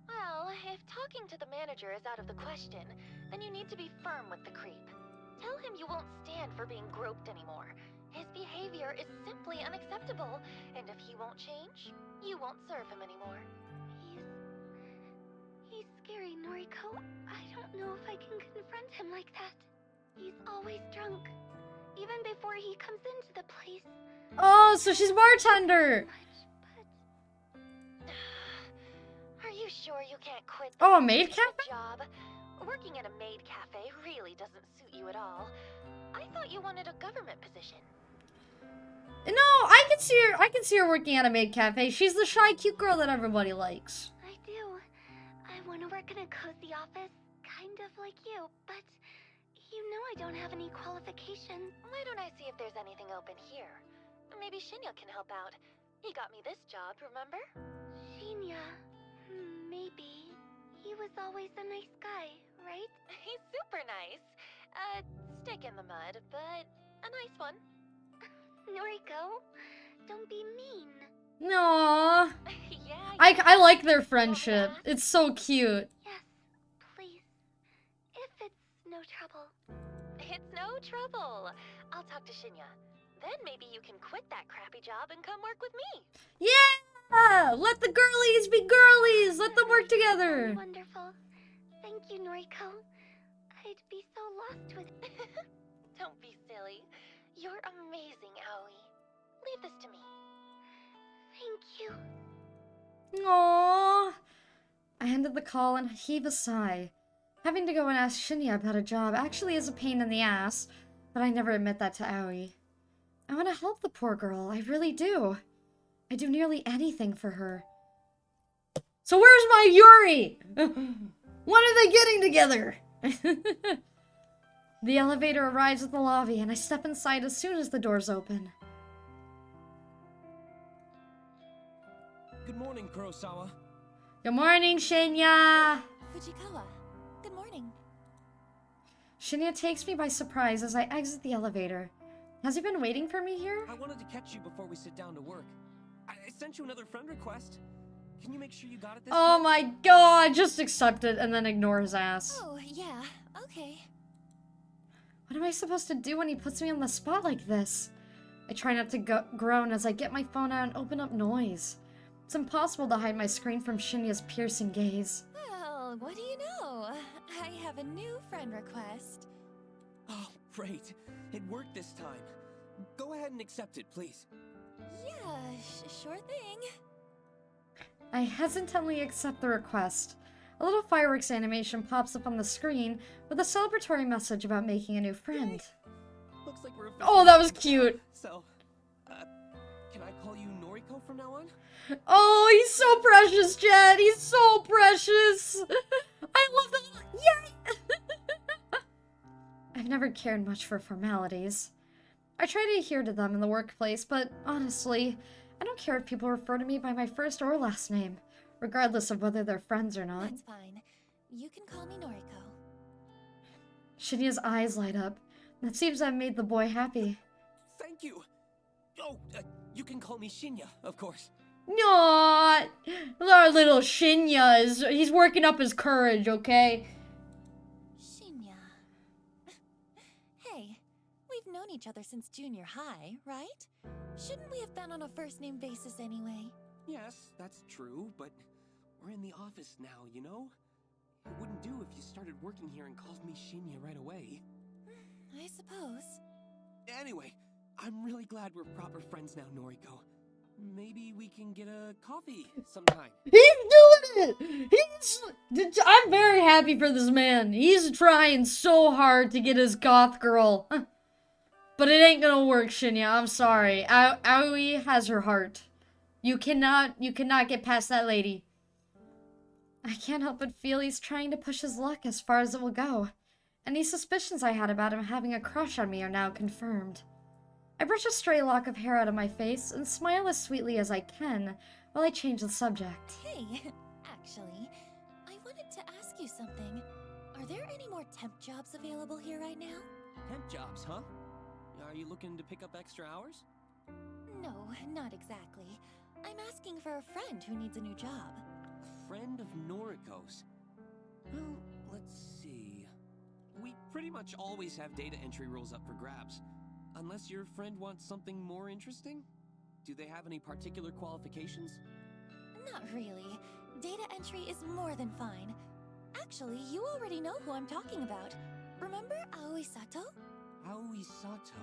Well, if talking to the manager is out of the question, then you need to be firm with the creep. Tell him you won't stand for being groped anymore. His behavior is simply unacceptable, and if he won't change, you won't serve him anymore. He's scary, Noriko. I don't know if I can confront him like that. He's always drunk. Even before he comes into the place. Oh, so she's bartender. Are you sure you can't quit this Oh, a maid cafe? job? Working at a maid cafe really doesn't suit you at all. I thought you wanted a government position. No, I can see her working at a maid cafe. She's the shy, cute girl that everybody likes. I do. I want to work in a cozy office, kind of like you, but you know I don't have any qualifications. Why don't I see if there's anything open here? Maybe Shinya can help out. He got me this job, remember? Shinya. Maybe. He was always a nice guy, right? He's super nice. Stick in the mud, but a nice one. Noriko, don't be mean. No. Yeah. I like their friendship. It's so cute. Yes, please. If it's no trouble. It's no trouble. I'll talk to Shinya. Then maybe you can quit that crappy job and come work with me. Yeah! Let the girlies be girlies! Let them work together! Wonderful. Thank you, Noriko. I'd be so lost with... Don't be silly. You're amazing, Aoi. Leave this to me. Thank you. Aww. I ended the call and heaved a sigh. Having to go and ask Shinya about a job actually is a pain in the ass, but I never admit that to Aoi. I want to help the poor girl, I really do. I do nearly anything for her. So where's my Yuri? When are they getting together? The elevator arrives at the lobby and I step inside as soon as the doors open. Good morning, Kurosawa. Good morning, Shinya! Fujikawa, good morning. Shinya takes me by surprise as I exit the elevator. Has he been waiting for me here? I wanted to catch you before we sit down to work. I sent you another friend request. Can you make sure you got it this Oh time? my god, just accept it and then ignore his ass. Oh, yeah, okay. What am I supposed to do when he puts me on the spot like this? I try not to groan as I get my phone out and open up noise. It's impossible to hide my screen from Shinya's piercing gaze. Well, what do you know? I have a new friend request. Oh, great. It worked this time. Go ahead and accept it, please. Yeah, sure thing. I hesitantly accept the request. A little fireworks animation pops up on the screen with a celebratory message about making a new friend. Looks like we're Oh, that was cute! So, can I call you Noriko? Noriko from now on? Oh, he's so precious, Jen. He's so precious. I love that. Yay! I've never cared much for formalities. I try to adhere to them in the workplace, but honestly, I don't care if people refer to me by my first or last name, regardless of whether they're friends or not. That's fine. You can call me Noriko. Shinya's eyes light up. That seems to have made the boy happy. Thank you. Oh, you can call me Shinya, of course. No, our little Shinya he's working up his courage, okay? Shinya. Hey, we've known each other since junior high, right? Shouldn't we have been on a first-name basis anyway? Yes, that's true, but we're in the office now, you know? It wouldn't do if you started working here and called me Shinya right away. I suppose. Anyway, I'm really glad we're proper friends now, Noriko. Maybe we can get a coffee sometime. He's doing it! I'm very happy for this man. He's trying so hard to get his goth girl. But it ain't gonna work, Shinya. I'm sorry. Aoi has her heart. You cannot get past that lady. I can't help but feel he's trying to push his luck as far as it will go. Any suspicions I had about him having a crush on me are now confirmed. I brush a stray lock of hair out of my face and smile as sweetly as I can while I change the subject. Hey, actually, I wanted to ask you something. Are there any more temp jobs available here right now? Temp jobs, huh? Are you looking to pick up extra hours? No, not exactly. I'm asking for a friend who needs a new job. A friend of Noriko's. Well, let's see. We pretty much always have data entry roles up for grabs. Unless your friend wants something more interesting? Do they have any particular qualifications? Not really. Data entry is more than fine. Actually, you already know who I'm talking about. Remember Aoi Sato? Aoi Sato.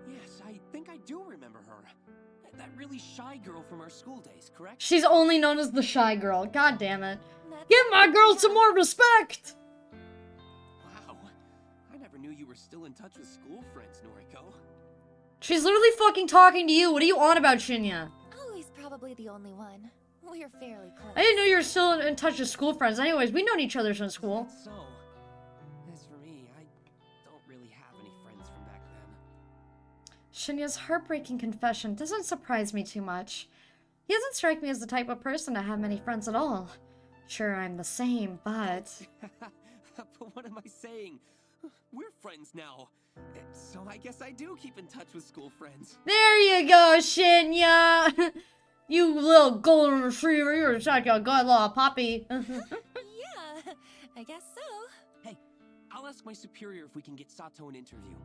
Yes, I think I do remember her. That really shy girl from our school days, correct? She's only known as the shy girl. God damn it. That's Give my girl some more respect! Wow. I never knew you were still in touch with school friends, Noriko. She's literally fucking talking to you. What are you on about, Shinya? Aoi's probably the only one. We're fairly close. I didn't know you were still in touch with school friends. Anyways, we've known each other since school. So, as for me, I don't really have any friends from back then. Shinya's heartbreaking confession doesn't surprise me too much. He doesn't strike me as the type of person to have many friends at all. Sure, I'm the same, but... But what am I saying? We're friends now. So I guess I do keep in touch with school friends. There you go, Shinya! You little golden retriever, you're such a good little puppy. Yeah, I guess so. Hey, I'll ask my superior if we can get Sato an interview.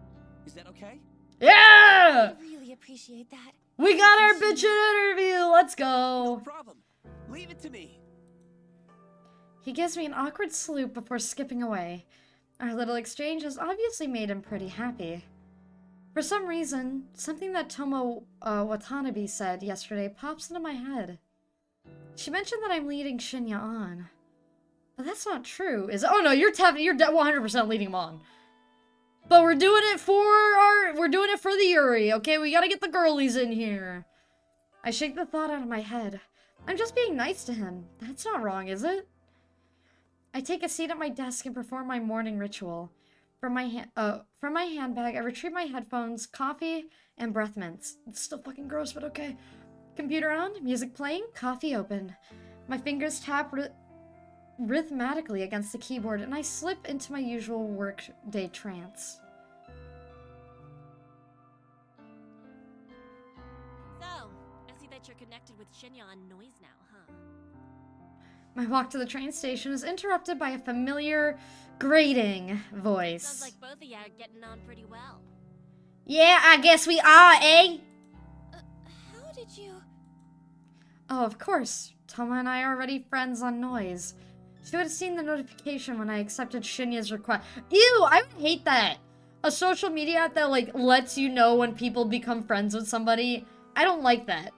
Is that okay? Yeah! I really appreciate that. We got our bitch an interview, let's No go! problem. Leave it to me. He gives me an awkward salute before skipping away. Our little exchange has obviously made him pretty happy. For some reason, something that Tomo Watanabe said yesterday pops into my head. She mentioned that I'm leading Shinya on. But that's not true, is it? Oh no, you're 100% leading him on. But we're doing it for the Yuri, okay? We gotta get the girlies in here. I shake the thought out of my head. I'm just being nice to him. That's not wrong, is it? I take a seat at my desk and perform my morning ritual. From my handbag, I retrieve my headphones, coffee, and breath mints. It's still fucking gross, but okay. Computer on, music playing, coffee open. My fingers tap rhythmically against the keyboard, and I slip into my usual workday trance. So, I see that you're connected with Shinya on Noise now, huh? My walk to the train station is interrupted by a familiar, grating voice. Sounds like both of you are getting on pretty well. Yeah, I guess we are, eh? How did you... Oh, of course. Toma and I are already friends on Noise. She would have seen the notification when I accepted Shinya's request. Ew, I would hate that. A social media app that, like, lets you know when people become friends with somebody. I don't like that.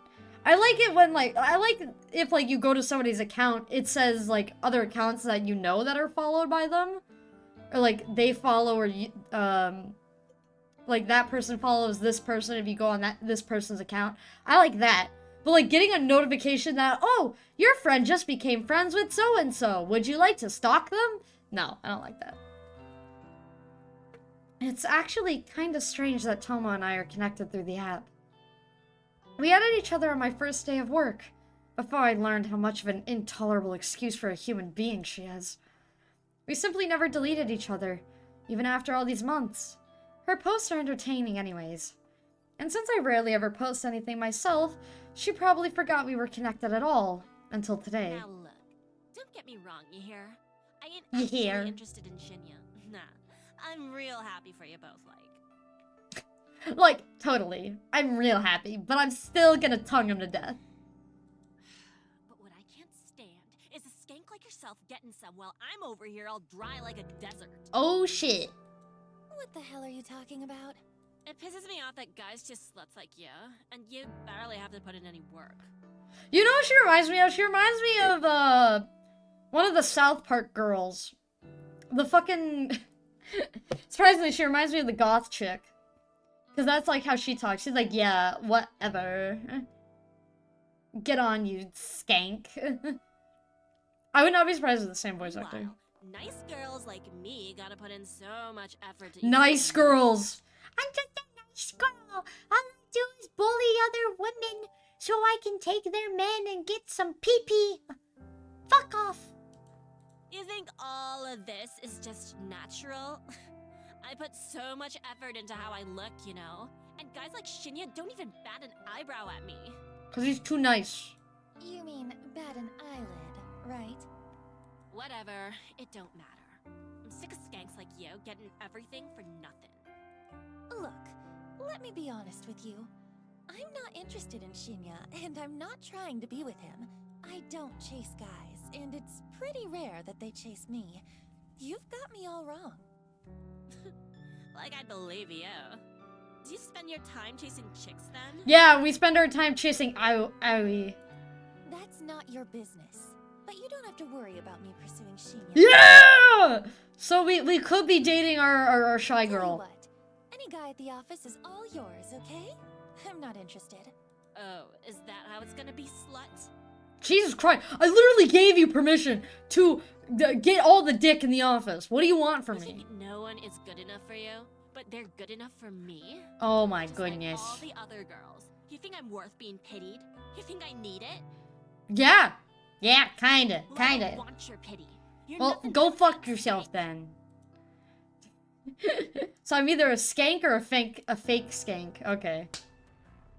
I like it when, like, I like if, like, you go to somebody's account, it says, like, other accounts that you know that are followed by them. Or, like, they follow or, like, that person follows this person if you go on this person's account. I like that. But like getting a notification that, oh, your friend just became friends with so-and-so. Would you like to stalk them? No, I don't like that. It's actually kind of strange that Tomo and I are connected through the app. We added each other on my first day of work, before I learned how much of an intolerable excuse for a human being she is. We simply never deleted each other, even after all these months. Her posts are entertaining anyways. And since I rarely ever post anything myself, she probably forgot we were connected at all, until today. Now look, don't get me wrong, you hear? I ain't You actually hear? interested in Shinya. Nah, I'm real happy for you both, like. Like, totally. I'm real happy, but I'm still gonna tongue him to death. But what I can't stand is a skank like yourself getting some while I'm over here all dry like a desert. Oh shit. What the hell are you talking about? It pisses me off that guys just sluts like you, and you barely have to put in any work. You know what she reminds me of? She reminds me of, one of the South Park girls. The fucking... Surprisingly, she reminds me of the goth chick. Because that's like how she talks. She's like, yeah, whatever. Get on, you skank. I would not be surprised with the same voice actor. Meanwhile, nice girls like me gotta put in so much effort to Nice girls. I'm just a nice girl. All I do is bully other women so I can take their men and get some pee-pee. Fuck off. You think all of this is just natural? I put so much effort into how I look, you know? And guys like Shinya don't even bat an eyebrow at me. Because he's too nice. You mean bat an eyelid, right? Whatever, it don't matter. I'm sick of skanks like you getting everything for nothing. Look, let me be honest with you. I'm not interested in Shinya, and I'm not trying to be with him. I don't chase guys, and it's pretty rare that they chase me. You've got me all wrong. Like I believe you. Do you spend your time chasing chicks then? Yeah, we spend our time chasing Aoi. That's not your business. But you don't have to worry about me pursuing Shinya. Yeah! So we could be dating our shy Tell you girl. what, any guy at the office is all yours, okay? I'm not interested. Oh, is that how it's gonna be, slut? Jesus Christ, I literally gave you permission to get all the dick in the office. What do you want from You me? think no one is good enough for you, but they're good enough for me? Oh my Just like goodness. all the other girls. You think I'm worth being pitied? You think I need it? Yeah. Yeah, kinda. Well, I don't Kinda. want your pity. You're Well, nothing go but fuck skank. yourself then. So I'm either a skank or a fake skank. Okay.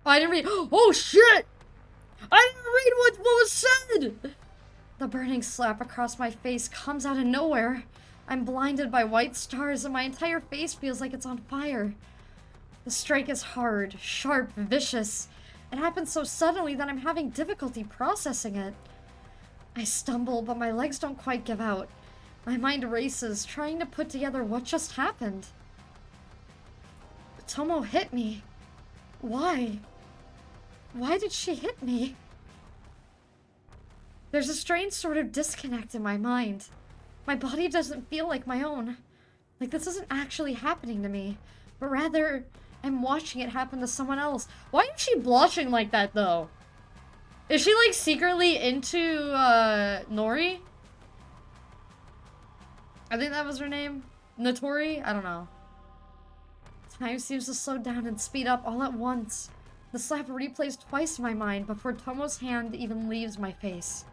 Oh, I didn't read. Oh shit! I didn't read what was said. The burning slap across my face comes out of nowhere. I'm blinded by white stars and my entire face feels like it's on fire. The strike is hard, sharp, vicious. It happens so suddenly that I'm having difficulty processing it. I stumble, but my legs don't quite give out. My mind races, trying to put together what just happened. Tomo hit me. Why? Why did she hit me? There's a strange sort of disconnect in my mind. My body doesn't feel like my own. Like this isn't actually happening to me, but rather I'm watching it happen to someone else. Why is she blushing like that though? Is she like secretly into Nori? I think that was her name. Notori? I don't know. Time seems to slow down and speed up all at once. The slap replays twice in my mind before Tomo's hand even leaves my face.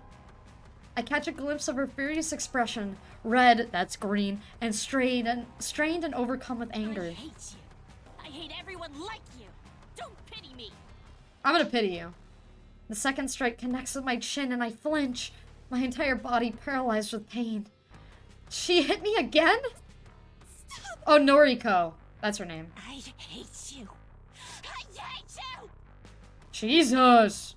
I catch a glimpse of her furious expression, red, that's green, and strained and overcome with anger. I hate you. I hate everyone like you. Don't pity me. I'm gonna pity you. The second strike connects with my chin and I flinch, my entire body paralyzed with pain. She hit me again? Stop! Oh, Noriko. That's her name. I hate you. I hate you. Jesus.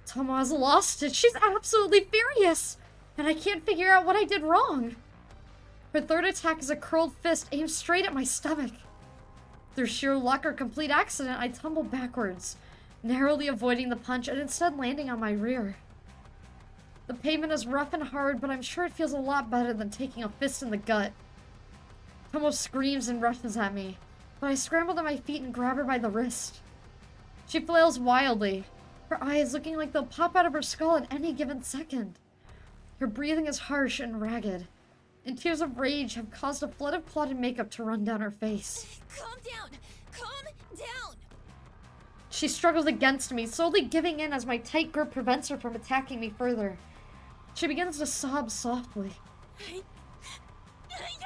Tomo has lost it. She's absolutely furious. And I can't figure out what I did wrong. Her third attack is a curled fist aimed straight at my stomach. Through sheer luck or complete accident, I tumble backwards, narrowly avoiding the punch and instead landing on my rear. The pavement is rough and hard, but I'm sure it feels a lot better than taking a fist in the gut. Tomo screams and rushes at me, but I scramble to my feet and grab her by the wrist. She flails wildly, Her eyes looking like they'll pop out of her skull at any given second. Her breathing is harsh and ragged, and tears of rage have caused a flood of clotted makeup to run down her face. Calm down! Calm down! She struggles against me, slowly giving in as my tight grip prevents her from attacking me further. She begins to sob softly. I hate you! I hate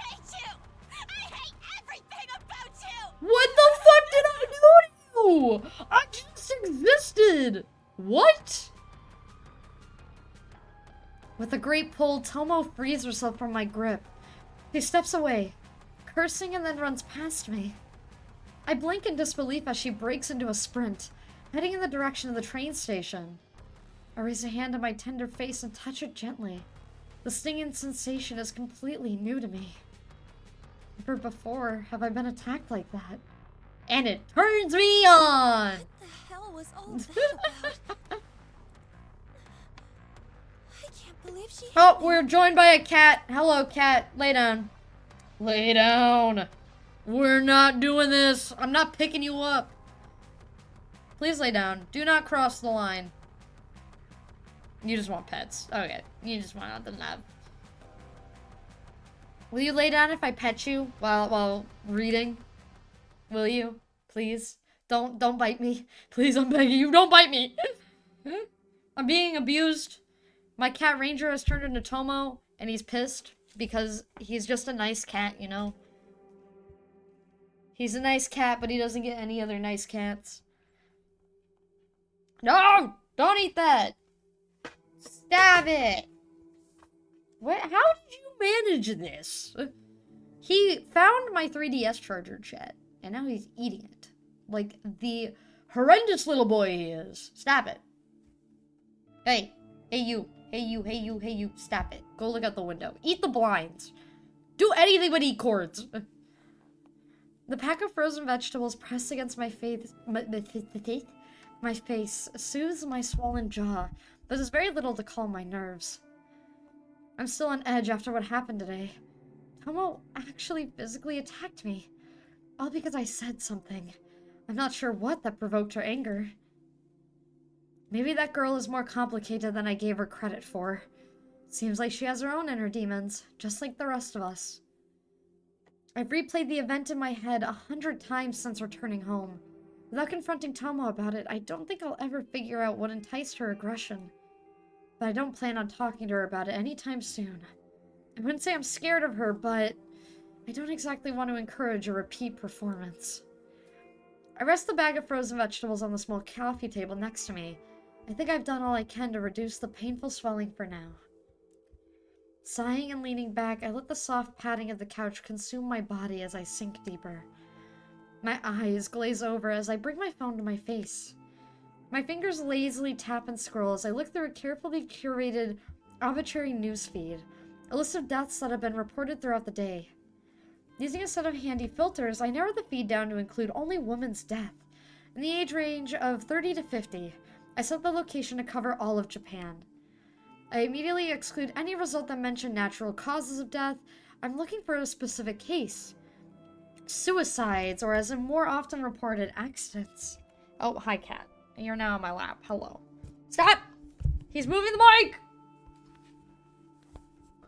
everything about you! What the fuck did I do to you? I just existed! What? With a great pull, Tomo frees herself from my grip. She steps away, cursing, and then runs past me. I blink in disbelief as she breaks into a sprint, heading in the direction of the train station. I raise a hand to my tender face and touch it gently. The stinging sensation is completely new to me. Never before have I been attacked like that. And it turns me on! What the hell was all that about? I can't believe she hit Oh, me. we're joined by a cat. Hello, cat. Lay down. Lay down. We're not doing this. I'm not picking you up. Please lay down. Do not cross the line. You just want pets. Okay. You just want the love. Will you lay down if I pet you while reading? Will you? Please? Don't bite me. Please, I'm begging you. Don't bite me. I'm being abused. My cat Ranger has turned into Tomo, and he's pissed because he's just a nice cat, you know? He's a nice cat, but he doesn't get any other nice cats. No! Don't eat that! Stab it! What? How did you manage this? He found my 3DS charger, chat, and now he's eating it. Like the horrendous little boy he is. Stop it. Hey. Hey you. Hey you, hey you, hey you. Stop it. Go look out the window. Eat the blinds. Do anything but eat cords. The pack of frozen vegetables pressed against my face, my face soothes my swollen jaw, but there's very little to calm my nerves. I'm still on edge after what happened today. Tomo actually physically attacked me, all because I said something. I'm not sure what that provoked her anger. Maybe that girl is more complicated than I gave her credit for. Seems like she has her own inner demons, just like the rest of us. I've replayed the event in my head 100 times since returning home. Without confronting Tomo about it, I don't think I'll ever figure out what enticed her aggression. But I don't plan on talking to her about it anytime soon. I wouldn't say I'm scared of her, but I don't exactly want to encourage a repeat performance. I rest the bag of frozen vegetables on the small coffee table next to me. I think I've done all I can to reduce the painful swelling for now. Sighing and leaning back, I let the soft padding of the couch consume my body as I sink deeper. My eyes glaze over as I bring my phone to my face. My fingers lazily tap and scroll as I look through a carefully curated arbitrary newsfeed, a list of deaths that have been reported throughout the day. Using a set of handy filters, I narrowed the feed down to include only women's death, in the age range of 30 to 50. I set the location to cover all of Japan. I immediately exclude any result that mentioned natural causes of death. I'm looking for a specific case. Suicides, or as in more often reported, accidents. Oh, hi, cat. You're now on my lap. Hello. Stop! He's moving the mic!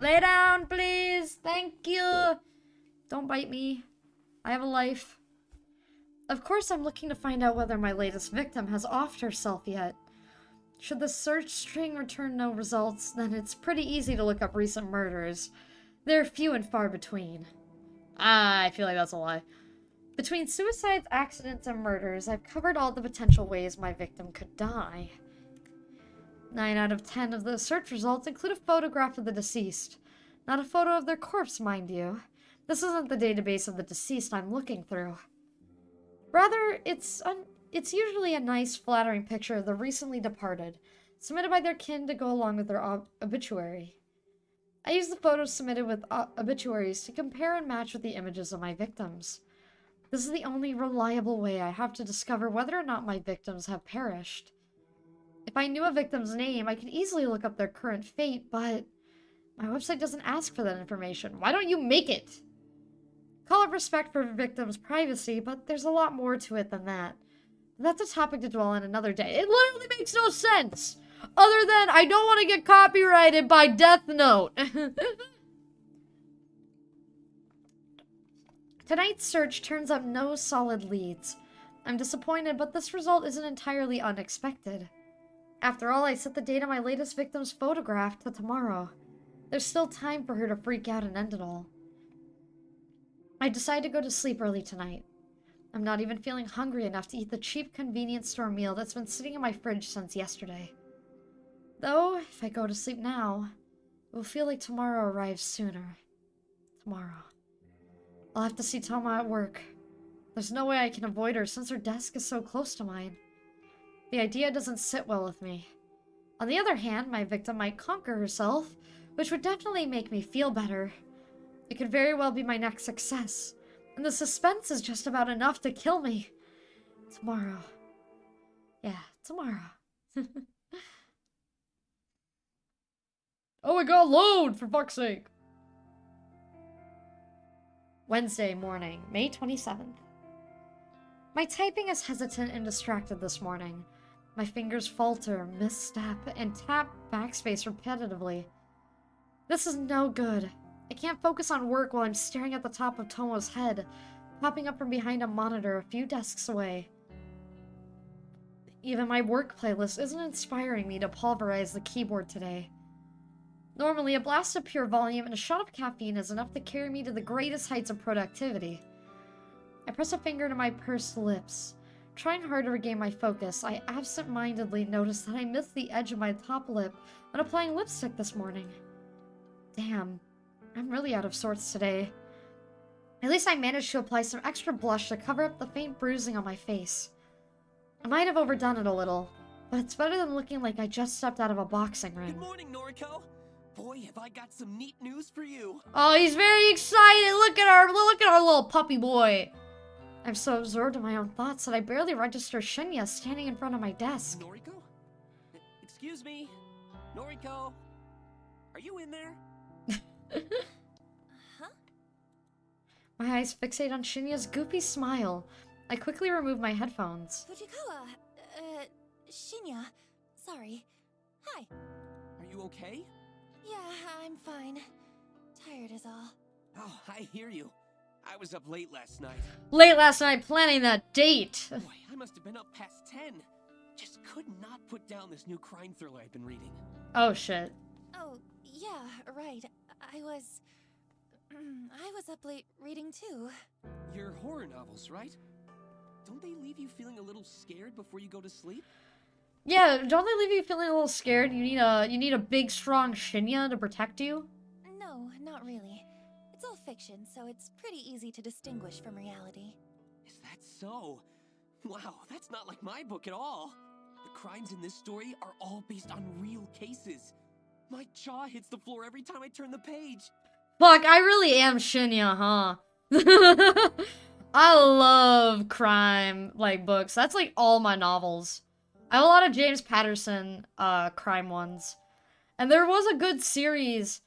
Lay down, please. Thank you. Don't bite me. I have a life. Of course, I'm looking to find out whether my latest victim has offed herself yet. Should the search string return no results, then it's pretty easy to look up recent murders. They're few and far between. I feel like that's a lie. Between suicides, accidents, and murders, I've covered all the potential ways my victim could die. 9 out of 10 of the search results include a photograph of the deceased. Not a photo of their corpse, mind you. This isn't the database of the deceased I'm looking through. Rather, it's usually a nice, flattering picture of the recently departed, submitted by their kin to go along with their obituary. I use the photos submitted with obituaries to compare and match with the images of my victims. This is the only reliable way I have to discover whether or not my victims have perished. If I knew a victim's name, I could easily look up their current fate, but my website doesn't ask for that information. Why don't you make it? Call it respect for victims' privacy, but there's a lot more to it than that. That's a topic to dwell on another day. It literally makes no sense. Other than, I don't want to get copyrighted by Death Note. Tonight's search turns up no solid leads. I'm disappointed, but this result isn't entirely unexpected. After all, I set the date of my latest victim's photograph to tomorrow. There's still time for her to freak out and end it all. I decided to go to sleep early tonight. I'm not even feeling hungry enough to eat the cheap convenience store meal that's been sitting in my fridge since yesterday. Though, if I go to sleep now, it will feel like tomorrow arrives sooner. Tomorrow. I'll have to see Toma at work. There's no way I can avoid her since her desk is so close to mine. The idea doesn't sit well with me. On the other hand, my victim might conquer herself, which would definitely make me feel better. It could very well be my next success. And the suspense is just about enough to kill me. Tomorrow. Yeah, tomorrow. Oh, it got load, for fuck's sake. Wednesday morning, May 27th. My typing is hesitant and distracted this morning. My fingers falter, misstep, and tap backspace repetitively. This is no good. I can't focus on work while I'm staring at the top of Tomo's head, popping up from behind a monitor a few desks away. Even my work playlist isn't inspiring me to pulverize the keyboard today. Normally, a blast of pure volume and a shot of caffeine is enough to carry me to the greatest heights of productivity. I press a finger to my pursed lips. Trying hard to regain my focus, I absent-mindedly notice that I missed the edge of my top lip when applying lipstick this morning. Damn. I'm really out of sorts today. At least I managed to apply some extra blush to cover up the faint bruising on my face. I might have overdone it a little, but it's better than looking like I just stepped out of a boxing ring. Good morning, Noriko. Boy, have I got some neat news for you. Oh, he's very excited. Look at our little puppy boy. I'm so absorbed in my own thoughts that I barely register Shinya standing in front of my desk. Noriko? Excuse me? Noriko? Are you in there? Huh? My eyes fixate on Shinya's goofy smile. I quickly remove my headphones. Fujikawa, Shinya. Sorry. Hi. Are you okay? Yeah, I'm fine. Tired is all. Oh, I hear you. I was up late last night. Late last night planning that date. Boy, I must have been up past 10. Just could not put down this new crime thriller I've been reading. Oh shit. Oh, yeah, right. I was up late reading too. Your horror novels, right? Don't they leave you feeling a little scared before you go to sleep? Yeah, don't they leave you feeling a little scared? You need a big, strong Shinya to protect you? No, not really. It's all fiction, so it's pretty easy to distinguish from reality. Is that so? Wow, that's not like my book at all. The crimes in this story are all based on real cases. My jaw hits the floor every time I turn the page. Fuck, I really am Shinya, huh? I love crime, books. That's, all my novels. I have a lot of James Patterson, crime ones. And there was a good series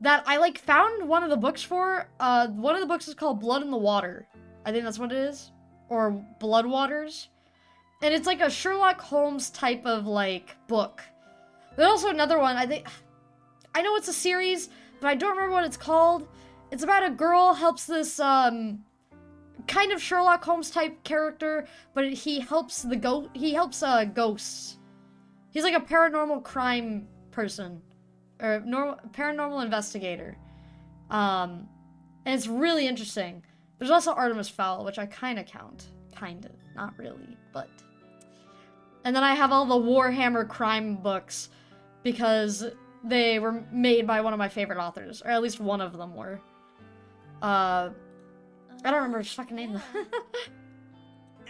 that I, found one of the books for. One of the books is called Blood in the Water. I think that's what it is. Or Blood Waters. And it's, a Sherlock Holmes type of, book. There's also another one, I know it's a series, but I don't remember what it's called. It's about a girl helps this, kind of Sherlock Holmes type character, but he helps ghosts. He's like a paranormal crime person. Or paranormal investigator. And it's really interesting. There's also Artemis Fowl, which I kind of count. Kind of. Not really, but... And then I have all the Warhammer crime books, because they were made by one of my favorite authors. Or at least one of them were. I don't remember his fucking name, though.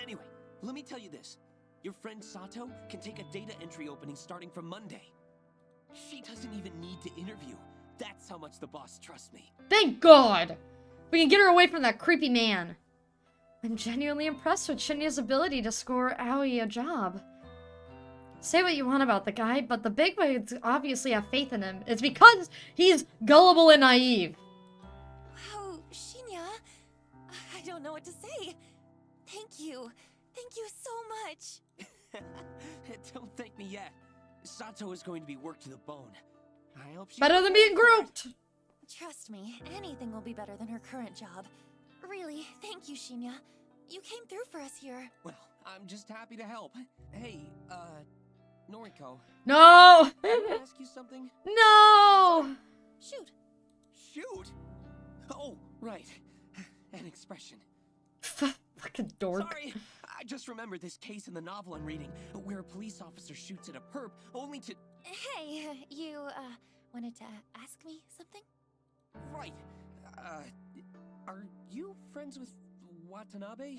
Anyway, let me tell you this. Your friend Sato can take a data entry opening starting from Monday. She doesn't even need to interview. That's how much the boss trusts me. Thank God! We can get her away from that creepy man. I'm genuinely impressed with Shinya's ability to score Aoi a job. Say what you want about the guy, but the bigwigs obviously have faith in him. It's because he's gullible and naive. Wow, Shinya. I don't know what to say. Thank you. Thank you so much. Don't thank me yet. Sato is going to be worked to the bone. I hope she... Better than being grouped. Trust me, anything will be better than her current job. Really, thank you, Shinya. You came through for us here. Well, I'm just happy to help. Hey, Noriko, No. can I ask you something? No. Shoot. Shoot! Oh, right. An expression. Fucking dork. Sorry, I just remembered this case in the novel I'm reading, where a police officer shoots at a perp only to... Hey, you, wanted to ask me something? Right. Are you friends with Watanabe?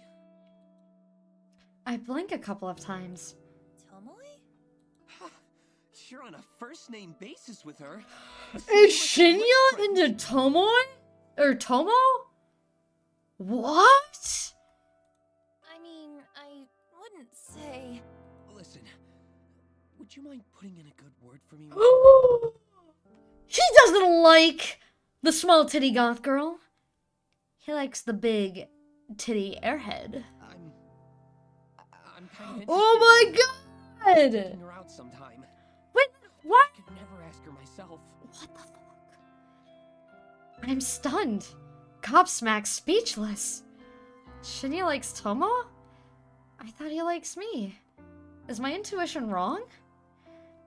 I blink a couple of times. Tomoe? You're on a first-name basis with her. Is Shinya into Tomoe? Or Tomo? What? I mean, I wouldn't say... Listen, would you mind putting in a good word for me? He doesn't like the small titty goth girl. He likes the big titty airhead. I'm kind of interested Oh my in god! taking her out sometime. Wait, what? I could never ask her myself. What the fuck? I'm stunned. Gobsmacked, speechless. Shinya likes Tomo? I thought he likes me. Is my intuition wrong?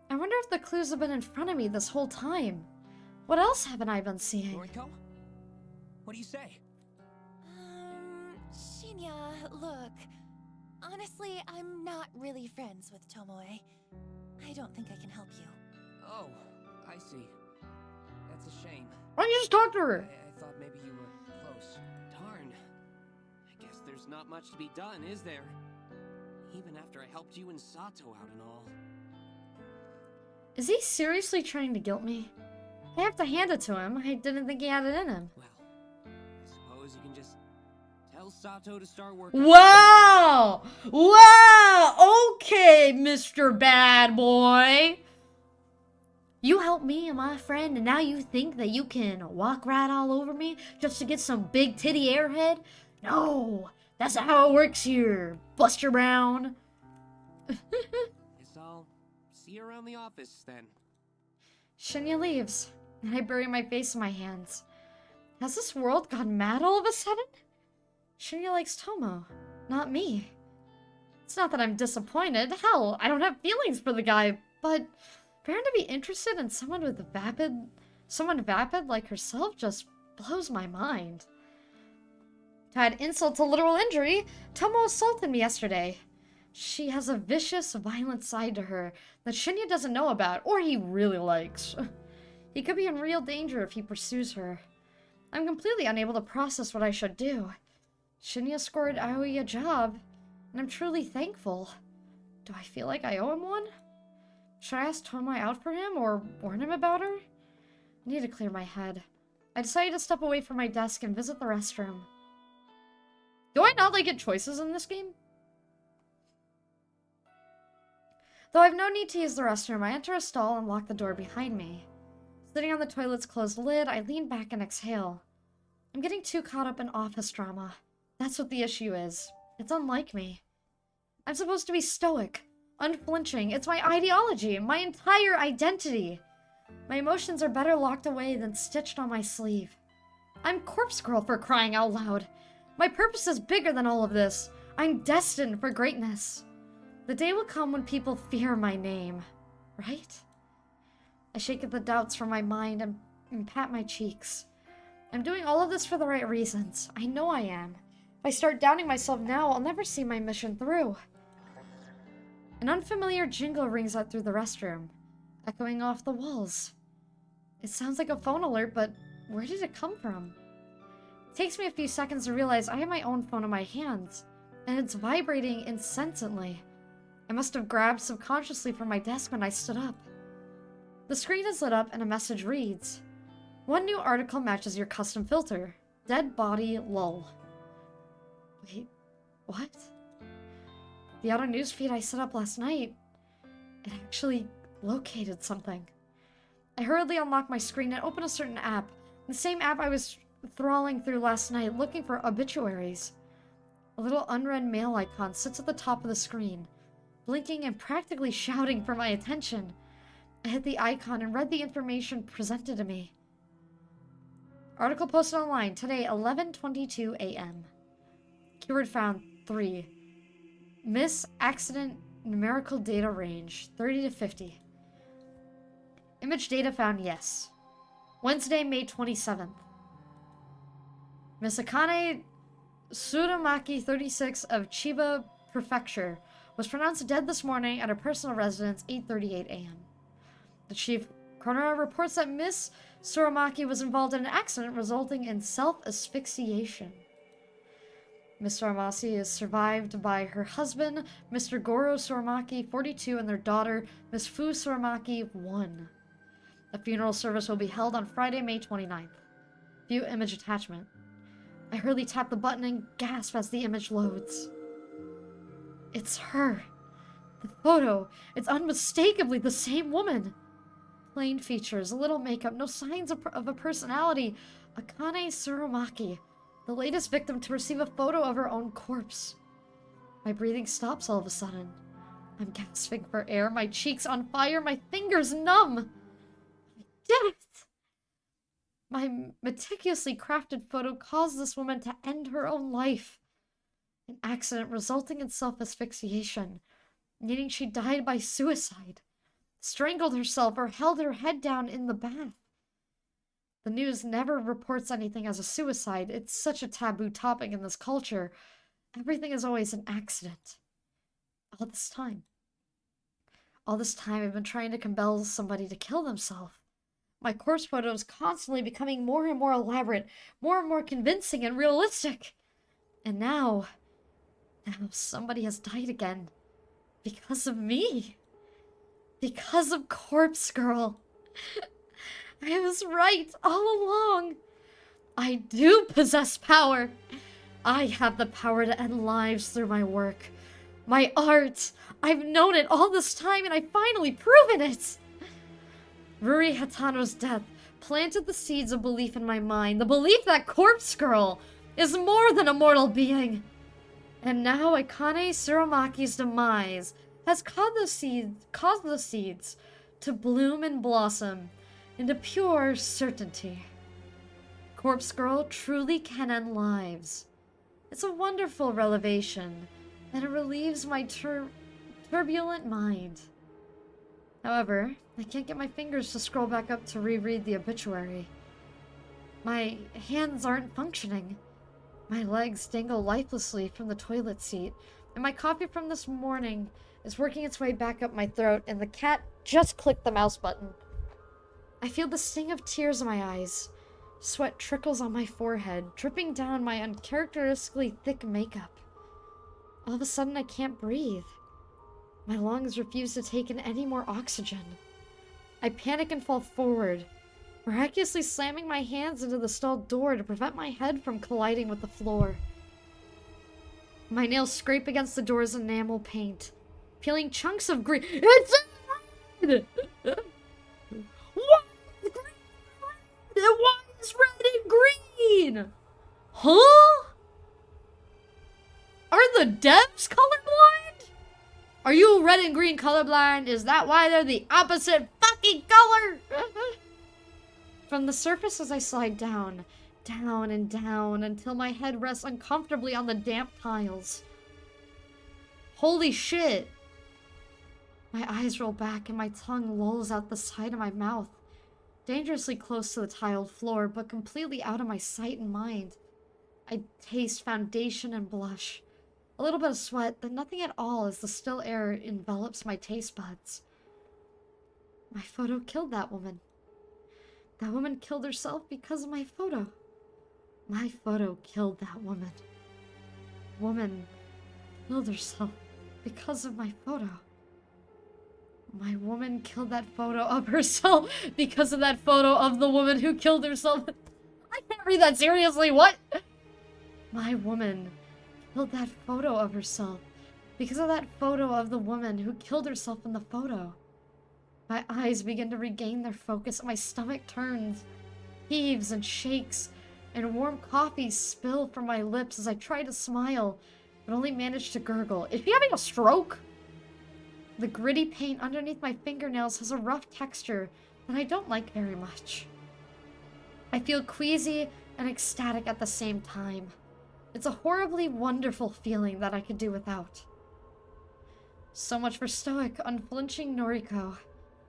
I wonder if the clues have been in front of me this whole time. What else haven't I been seeing? Noriko? What do you say? Shinya, look. Honestly, I'm not really friends with Tomoe. I don't think I can help you. Oh, I see. That's a shame. Why don't you just talk to her? I thought maybe you were close. Darn. I guess there's not much to be done, is there? Even after I helped you and Sato out and all. Is he seriously trying to guilt me? I have to hand it to him. I didn't think he had it in him. Well, I suppose you can just tell Sato to start working. Wow! Wow! Okay, Mr. Bad Boy. You helped me and my friend, and now you think that you can walk right all over me just to get some big titty airhead? No! That's not how it works here, Buster Brown. Guess I'll see you around the office then. Shinya leaves, and I bury my face in my hands. Has this world gone mad all of a sudden? Shinya likes Tomo, not me. It's not that I'm disappointed. Hell, I don't have feelings for the guy, but for him to be interested in someone vapid like herself just blows my mind. To add insult to literal injury, Tomo assaulted me yesterday. She has a vicious, violent side to her that Shinya doesn't know about, or he really likes. He could be in real danger if he pursues her. I'm completely unable to process what I should do. Shinya scored Aoi a job, and I'm truly thankful. Do I feel like I owe him one? Should I ask Tomo out for him, or warn him about her? I need to clear my head. I decided to step away from my desk and visit the restroom. Do I not get choices in this game? Though I have no need to use the restroom, I enter a stall and lock the door behind me. Sitting on the toilet's closed lid, I lean back and exhale. I'm getting too caught up in office drama. That's what the issue is. It's unlike me. I'm supposed to be stoic, unflinching. It's my ideology, my entire identity. My emotions are better locked away than stitched on my sleeve. I'm Corpse Girl, for crying out loud. My purpose is bigger than all of this. I'm destined for greatness. The day will come when people fear my name, right? I shake at the doubts from my mind and pat my cheeks. I'm doing all of this for the right reasons. I know I am. If I start doubting myself now, I'll never see my mission through. An unfamiliar jingle rings out through the restroom, echoing off the walls. It sounds like a phone alert, but where did it come from? It takes me a few seconds to realize I have my own phone in my hands, and it's vibrating incessantly. I must have grabbed subconsciously from my desk when I stood up. The screen is lit up and a message reads, "One new article matches your custom filter. Dead body lol." Wait, what? The auto newsfeed I set up last night, it actually located something. I hurriedly unlocked my screen and opened a certain app, the same app I was trawling through last night looking for obituaries. A little unread mail icon sits at the top of the screen, blinking and practically shouting for my attention. I hit the icon and read the information presented to me. Article posted online today, 11:22 a.m. Keyword found 3. Miss accident numerical data range 30 to 50. Image data found yes. Wednesday, May 27th. Miss Akane Tsurumaki, 36, of Chiba Prefecture, was pronounced dead this morning at her personal residence, 8:38 a.m. The chief coroner reports that Miss Tsurumaki was involved in an accident resulting in self-asphyxiation. Miss Tsurumaki is survived by her husband, Mr. Goro Tsurumaki, 42, and their daughter, Miss Fu Tsurumaki, 1. A funeral service will be held on Friday, May 29th. View image attachment. I hurriedly tap the button and gasp as the image loads. It's her. The photo. It's unmistakably the same woman. Plain features, a little makeup, no signs of a personality. Akane Tsurumaki, the latest victim to receive a photo of her own corpse. My breathing stops all of a sudden. I'm gasping for air, my cheeks on fire, my fingers numb. I did it! My meticulously crafted photo caused this woman to end her own life. An accident resulting in self-asphyxiation, meaning she died by suicide, strangled herself, or held her head down in the bath. The news never reports anything as a suicide. It's such a taboo topic in this culture. Everything is always an accident. All this time I've been trying to compel somebody to kill themselves. My corpse photo is constantly becoming more and more elaborate, more and more convincing and realistic. And now somebody has died again. Because of me. Because of Corpse Girl. I was right all along. I do possess power. I have the power to end lives through my work. My art. I've known it all this time and I've finally proven it. Ruri Hatano's death planted the seeds of belief in my mind. The belief that Corpse Girl is more than a mortal being. And now Akane Tsurumaki's demise has caused the seeds to bloom and blossom into pure certainty. Corpse Girl truly can end lives. It's a wonderful revelation, and it relieves my turbulent mind. However, I can't get my fingers to scroll back up to reread the obituary. My hands aren't functioning. My legs dangle lifelessly from the toilet seat, and my coffee from this morning is working its way back up my throat, and the cat just clicked the mouse button. I feel the sting of tears in my eyes. Sweat trickles on my forehead, dripping down my uncharacteristically thick makeup. All of a sudden, I can't breathe. My lungs refuse to take in any more oxygen. I panic and fall forward, miraculously slamming my hands into the stall door to prevent my head from colliding with the floor. My nails scrape against the door's enamel paint, peeling chunks of green. It's red! Why is green red? Why is red and green? Huh? Are the devs colorblind? Are you red and green colorblind? Is that why they're the opposite fucking color? From the surface as I slide down, down and down until my head rests uncomfortably on the damp tiles. Holy shit! My eyes roll back and my tongue lolls out the side of my mouth, dangerously close to the tiled floor, but completely out of my sight and mind. I taste foundation and blush. A little bit of sweat, but nothing at all as the still air envelops my taste buds. My photo killed that woman. That woman killed herself because of my photo. My photo killed that woman. Woman killed herself because of my photo. My woman killed that photo of herself because of that photo of the woman who killed herself. I can't read that seriously, what? My woman killed that photo of herself because of that photo of the woman who killed herself in the photo. My eyes begin to regain their focus, my stomach turns, heaves and shakes, and warm coffee spill from my lips as I try to smile, but only managed to gurgle. Is she having a stroke? The gritty paint underneath my fingernails has a rough texture that I don't like very much. I feel queasy and ecstatic at the same time. It's a horribly wonderful feeling that I could do without. So much for stoic, unflinching Noriko.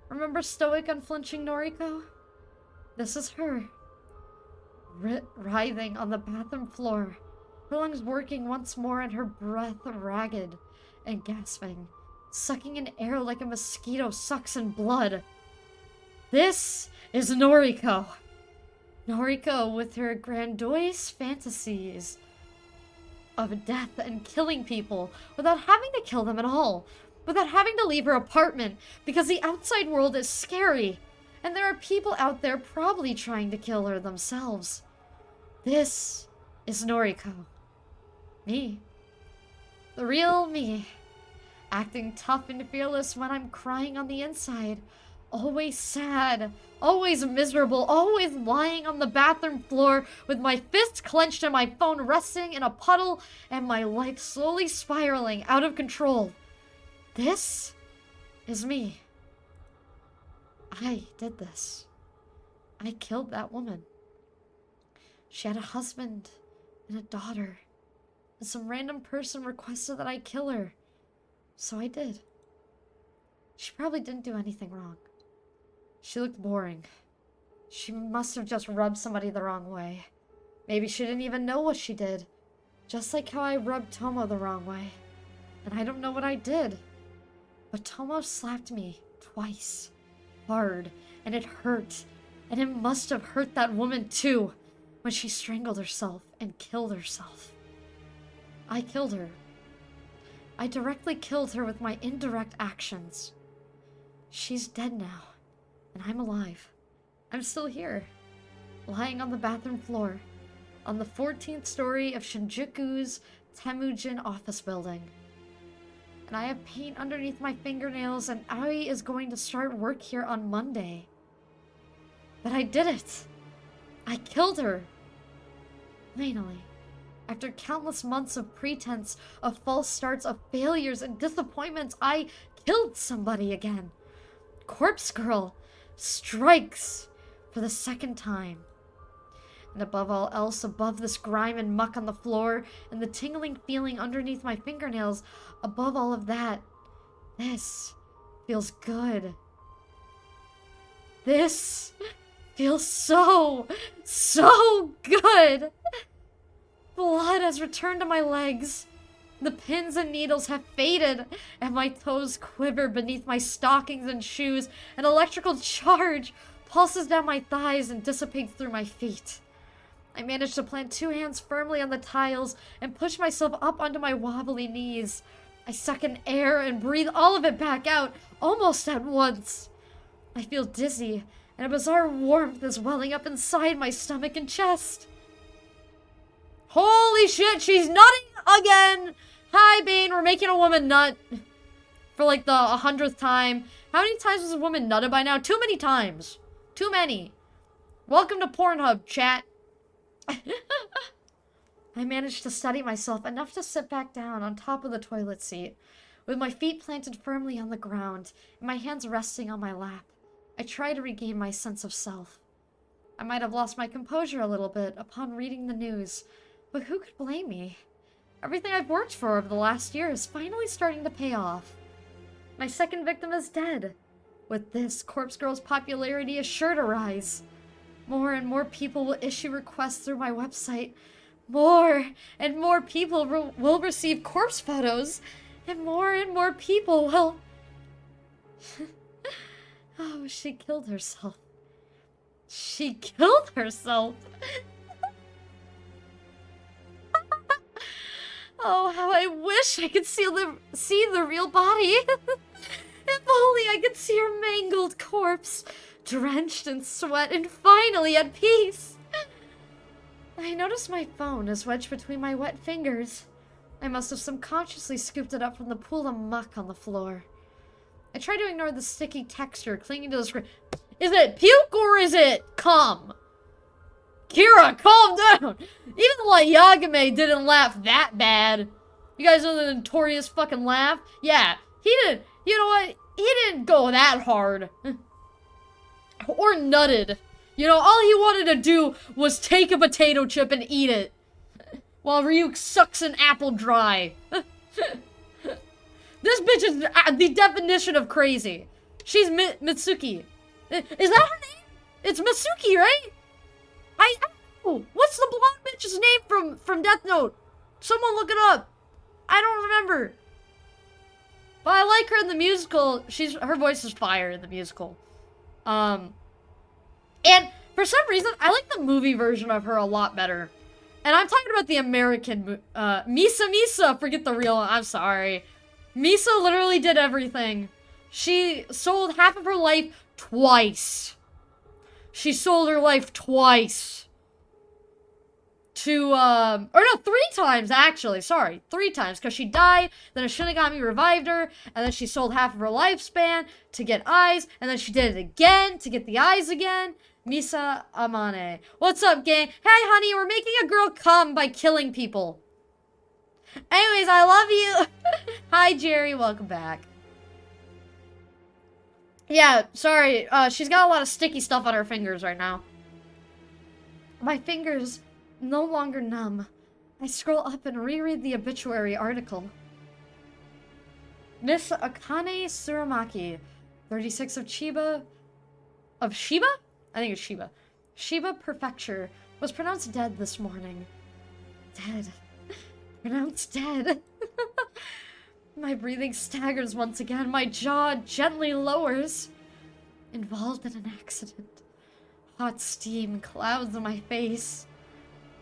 Remember stoic, unflinching Noriko? This is her. Writhing on the bathroom floor, her lungs working once more and her breath ragged and gasping, sucking in air like a mosquito sucks in blood. This is Noriko. Noriko with her grandiose fantasies of death and killing people without having to kill them at all, without having to leave her apartment because the outside world is scary and there are people out there probably trying to kill her themselves. This is Noriko. Me. The real me. Acting tough and fearless when I'm crying on the inside. Always sad. Always miserable. Always lying on the bathroom floor with my fists clenched and my phone resting in a puddle and my life slowly spiraling out of control. This is me. I did this. I killed that woman. She had a husband and a daughter. And some random person requested that I kill her. So I did. She probably didn't do anything wrong. She looked boring. She must have just rubbed somebody the wrong way. Maybe she didn't even know what she did. Just like how I rubbed Tomo the wrong way. And I don't know what I did. But Tomo slapped me twice. Hard. And it hurt. And it must have hurt that woman too. When she strangled herself and killed herself. I killed her. I directly killed her with my indirect actions. She's dead now. And I'm alive. I'm still here. Lying on the bathroom floor. On the 14th story of Shinjuku's Temujin office building. And I have paint underneath my fingernails and Aoi is going to start work here on Monday. But I did it. I killed her. Finally. After countless months of pretense, of false starts, of failures and disappointments, I killed somebody again. Corpse Girl strikes for the second time. And above all else, above this grime and muck on the floor, and the tingling feeling underneath my fingernails, above all of that, this feels good. This feels so good! Blood has returned to my legs. The pins and needles have faded, and my toes quiver beneath my stockings and shoes. An electrical charge pulses down my thighs and dissipates through my feet. I manage to plant two hands firmly on the tiles and push myself up onto my wobbly knees. I suck in air and breathe all of it back out, almost at once. I feel dizzy, and a bizarre warmth is welling up inside my stomach and chest. Holy shit, she's nutting again! Hi, Bane, we're making a woman nut. For like the 100th time. How many times was a woman nutted by now? Too many times. Too many. Welcome to Pornhub, chat. I managed to steady myself enough to sit back down on top of the toilet seat, with my feet planted firmly on the ground and my hands resting on my lap. I try to regain my sense of self. I might have lost my composure a little bit upon reading the news, but who could blame me? Everything I've worked for over the last year is finally starting to pay off. My second victim is dead. With this, Corpse Girl's popularity is sure to rise. More and more people will issue requests through my website. More and more people will receive corpse photos. And more people will... Oh, she killed herself. She killed herself! Oh, how I wish I could see the real body. If only I could see her mangled corpse, drenched in sweat and finally at peace. I noticed my phone is wedged between my wet fingers. I must have subconsciously scooped it up from the pool of muck on the floor. I try to ignore the sticky texture clinging to the screen. Is it puke or is it cum? Kira, calm down! Even the Yagame didn't laugh that bad. You guys know the notorious fucking laugh? Yeah, he didn't, you know what? He didn't go that hard. Or nutted. You know, all he wanted to do was take a potato chip and eat it. While Ryuk sucks an apple dry. This bitch is the definition of crazy. She's Mitsuki. Is that her name? It's Mitsuki, right? I know. What's the blonde bitch's name from Death Note? Someone look it up. I don't remember. But I like her in the musical. Her voice is fire in the musical. And for some reason, I like the movie version of her a lot better. And I'm talking about the American, Misa, forget the real, I'm sorry. Misa literally did everything. She sold half of her life twice. She sold her life twice. To, or no, 3 times, actually, sorry. 3 times, because she died, then a Shinigami revived her, and then she sold half of her lifespan to get eyes, and then she did it again to get the eyes again. Misa Amane. What's up, gang? Hey, honey, we're making a girl come by killing people. Anyways, I love you. Hi, Jerry. Welcome back. Yeah, sorry. She's got a lot of sticky stuff on her fingers right now. My fingers no longer numb. I scroll up and reread the obituary article. Miss Akane Tsurumaki, 36 of Chiba... Of Shiba? I think it's Shiba. Shiba Prefecture was pronounced dead this morning. Dead. Pronounced dead. My breathing staggers once again. My jaw gently lowers. Involved in an accident. Hot steam clouds on my face,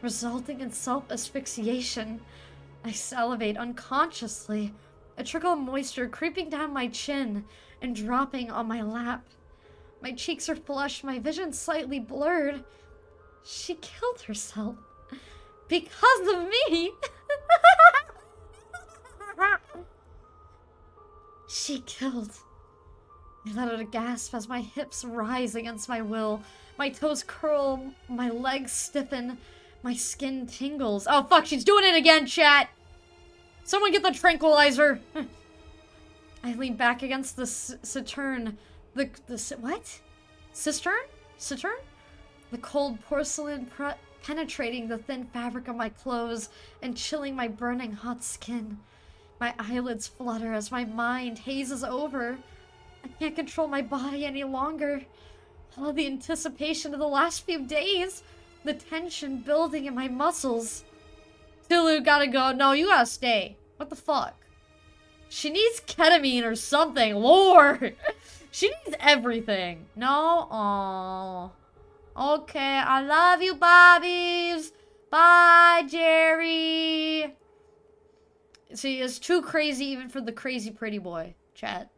resulting in self-asphyxiation. I salivate unconsciously, a trickle of moisture creeping down my chin and dropping on my lap. My cheeks are flushed, my vision slightly blurred. She killed herself. Because of me! She killed. I let out a gasp as my hips rise against my will. My toes curl, my legs stiffen, my skin tingles. Oh fuck, she's doing it again, chat! Someone get the tranquilizer! I lean back against the cistern. What? Cistern? Cistern? The cold porcelain penetrating the thin fabric of my clothes and chilling my burning hot skin. My eyelids flutter as my mind hazes over. I can't control my body any longer. All the anticipation of the last few days. The tension building in my muscles. Tulu gotta go. No, you gotta stay. What the fuck? She needs ketamine or something. Lord! She needs everything. No? Aww. Okay, I love you, Bobbies. Bye, Jerry. See, it's too crazy even for the crazy pretty boy, chat.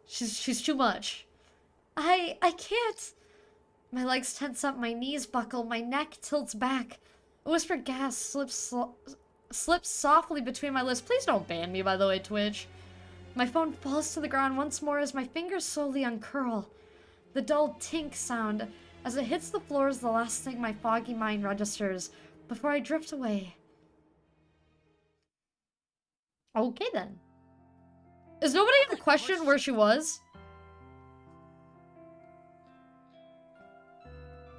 She's too much. I can't. My legs tense up, my knees buckle, my neck tilts back. A whispered gasp slips softly between my lips. Please don't ban me, by the way, Twitch. My phone falls to the ground once more as my fingers slowly uncurl. The dull tink sound as it hits the floor is the last thing my foggy mind registers before I drift away. Okay then. Is nobody gonna question where she was?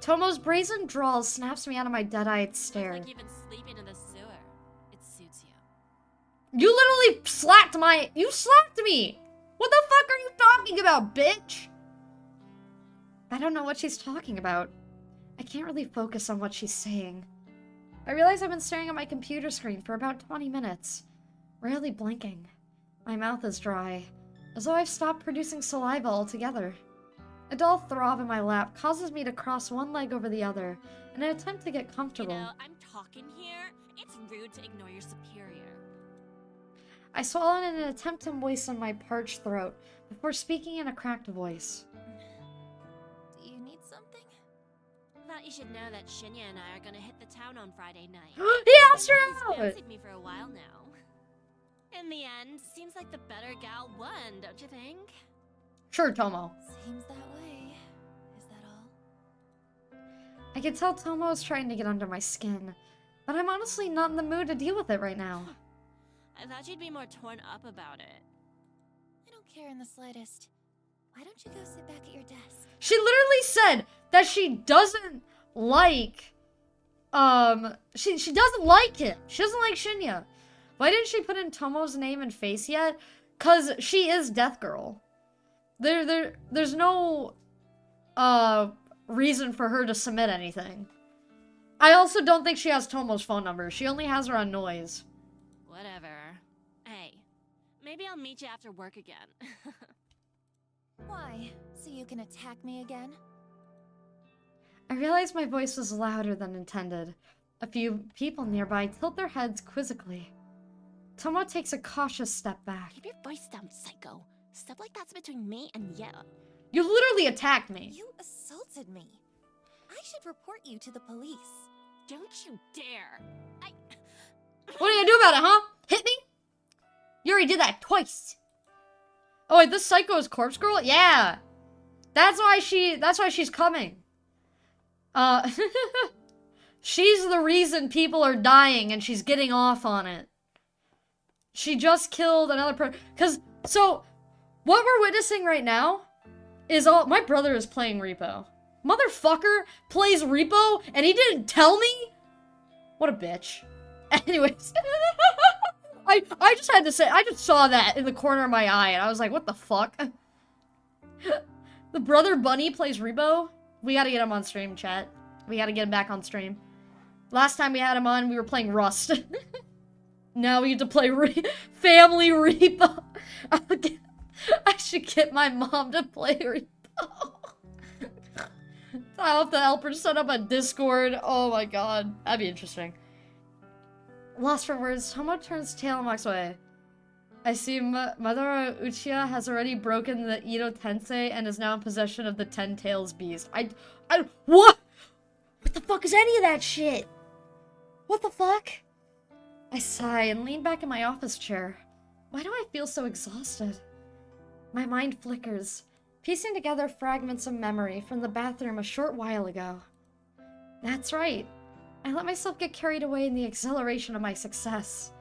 Tomo's brazen drawl snaps me out of my dead-eyed stare. Like you've been sleeping in the sewer. It suits you. You literally slapped you slapped me! What the fuck are you talking about, bitch? I don't know what she's talking about. I can't really focus on what she's saying. I realize I've been staring at my computer screen for about 20 minutes, rarely blinking. My mouth is dry, as though I've stopped producing saliva altogether. A dull throb in my lap causes me to cross one leg over the other in an attempt to get comfortable. You know, I'm talking here. It's rude to ignore your superior. I swallow in an attempt to moisten my parched throat before speaking in a cracked voice. Do you need something? Thought you should know that Shinya and I are gonna hit the town on Friday night. He asked her He's out! fancied me for a while now. In the end, seems like the better gal won, don't you think? Sure, Tomo. Seems that way. Is that all? I can tell Tomo is trying to get under my skin, But I'm honestly not in the mood to deal with it right now. I thought you'd be more torn up about it. I don't care in the slightest. Why don't you go sit back at your desk? She literally said that she doesn't like, she doesn't like him. She doesn't like Shinya. Why didn't she put in Tomo's name and face yet? Cause she is Death Girl. There's no, reason for her to submit anything. I also don't think she has Tomo's phone number. She only has her on noise. Whatever. Hey, maybe I'll meet you after work again. Why? So you can attack me again? I realized my voice was louder than intended. A few people nearby tilt their heads quizzically. Tomo takes a cautious step back. Keep your voice down, psycho. Stuff like that's between me and you. You literally attacked me. You assaulted me. I should report you to the police. Don't you dare. What are you gonna do about it, huh? Hit me? You already did that twice. Oh wait, this psycho is Corpse Girl? Yeah. That's why she's coming. She's the reason people are dying and she's getting off on it. She just killed another person. So, what we're witnessing right now is my brother is playing Repo. Motherfucker plays Repo and he didn't tell me? What a bitch. Anyways. I just had to say, I just saw that in the corner of my eye and I was like, what the fuck? The brother bunny plays Repo? We gotta get him on stream, chat. We gotta get him back on stream. Last time we had him on, we were playing Rust. Now we get to play Family Repo. I should get my mom to play Repo. I'll have to help her set up a Discord. Oh my god. That'd be interesting. Lost for words, Tomo turns tail and walks away. I see Madara Uchiha has already broken the Edo Tensei and is now in possession of the Ten Tails Beast. What? What the fuck is any of that shit? What the fuck? I sigh and lean back in my office chair. Why do I feel so exhausted? My mind flickers, piecing together fragments of memory from the bathroom a short while ago. That's right. I let myself get carried away in the exhilaration of my success.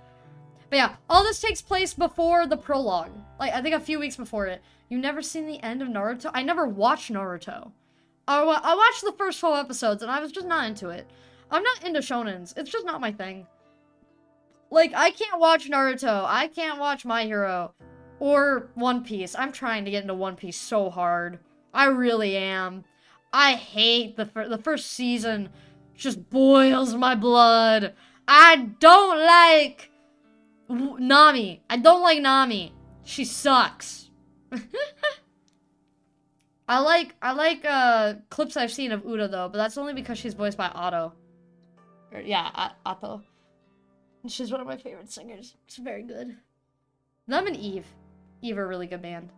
But yeah, all this takes place before the prologue. Like, I think a few weeks before it. You never seen the end of Naruto? I never watched Naruto. I watched the first 12 episodes and I was just not into it. I'm not into shonens. It's just not my thing. Like, I can't watch Naruto. I can't watch My Hero. Or One Piece. I'm trying to get into One Piece so hard. I really am. I hate the first season. Just boils my blood. I don't like Nami. I don't like Nami. She sucks. I like clips I've seen of Uda though, but that's only because she's voiced by Otto. Otto. She's one of my favorite singers. She's very good. Them and Eve. Eve are a really good band.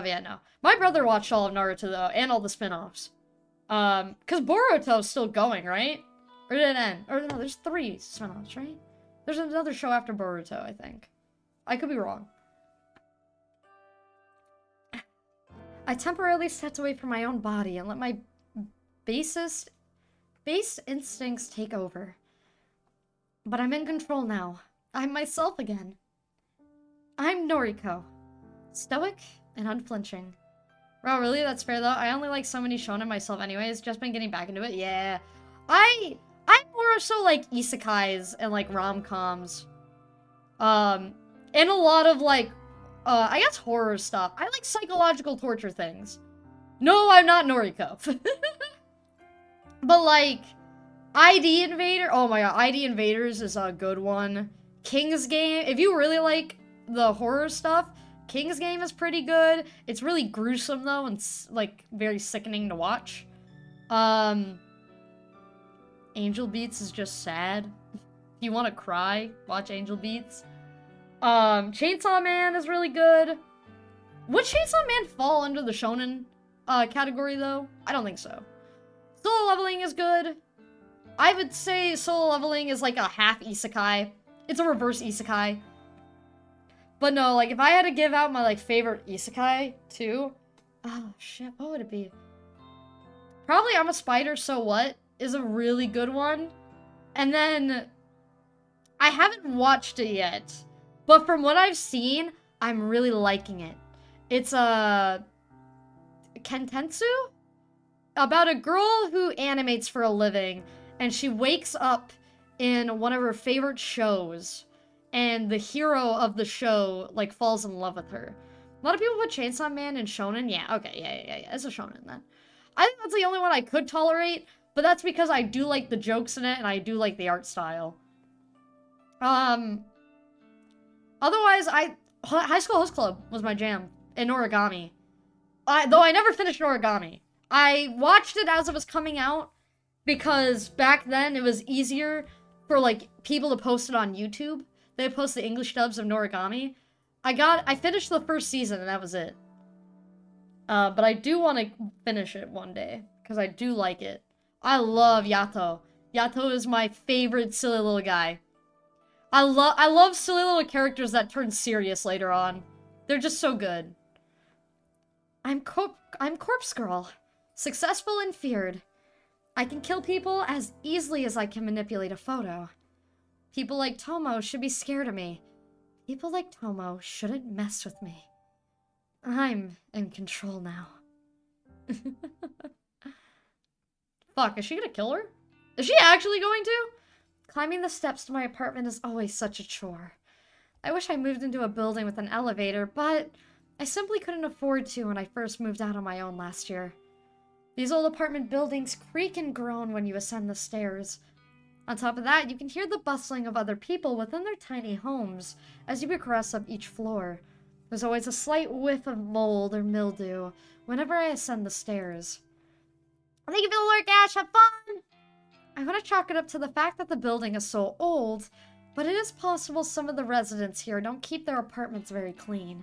Yeah, no. My brother watched all of Naruto though, and all the spin-offs. Cause Boruto's still going, right? Or did it end? Or no, there's 3 spin-offs, right? There's another show after Boruto, I think. I could be wrong. I temporarily stepped away from my own body and let my base instincts take over. But I'm in control now. I'm myself again. I'm Noriko. Stoic and unflinching. Wow, really? That's fair though. I only like so many shonen myself anyways. Just been getting back into it. Yeah. I'm more so like isekais and like rom-coms. And a lot of like I guess horror stuff. I like psychological torture things. No, I'm not Noriko. But like ID Invader, oh my god, ID Invaders is a good one. King's Game, if you really like the horror stuff, King's Game is pretty good. It's really gruesome though, and like very sickening to watch. Angel Beats is just sad. If you want to cry, watch Angel Beats. Chainsaw Man is really good. Would Chainsaw Man fall under the shonen category though? I don't think so. Solo Leveling is good. I would say Solo Leveling is like a half isekai. It's a reverse isekai. But no, like if I had to give out my like favorite isekai too, oh shit, what would it be? Probably I'm a Spider, So What is a really good one. And then I haven't watched it yet, but from what I've seen, I'm really liking it. It's a Kentetsu? About a girl who animates for a living, and she wakes up in one of her favorite shows, and the hero of the show, like, falls in love with her. A lot of people put Chainsaw Man and Shonen. Yeah, okay, yeah. It's a Shonen then. I think that's the only one I could tolerate, but that's because I do like the jokes in it, and I do like the art style. Otherwise, High School Host Club was my jam, and Origami. Though I never finished Origami. I watched it as it was coming out, because back then it was easier for, like, people to post it on YouTube. They post the English dubs of Noragami. I finished the first season, and that was it. But I do want to finish it one day, because I do like it. I love Yato. Yato is my favorite silly little guy. I love silly little characters that turn serious later on. They're just so good. I'm Corpse Girl. Successful and feared. I can kill people as easily as I can manipulate a photo. People like Tomo should be scared of me. People like Tomo shouldn't mess with me. I'm in control now. Fuck, is she gonna kill her? Is she actually going to? Climbing the steps to my apartment is always such a chore. I wish I moved into a building with an elevator, but I simply couldn't afford to when I first moved out on my own last year. These old apartment buildings creak and groan when you ascend the stairs. On top of that, you can hear the bustling of other people within their tiny homes as you progress up each floor. There's always a slight whiff of mold or mildew whenever I ascend the stairs. Thank you for the lurk, Ash. Have fun! I want to chalk it up to the fact that the building is so old, but it is possible some of the residents here don't keep their apartments very clean.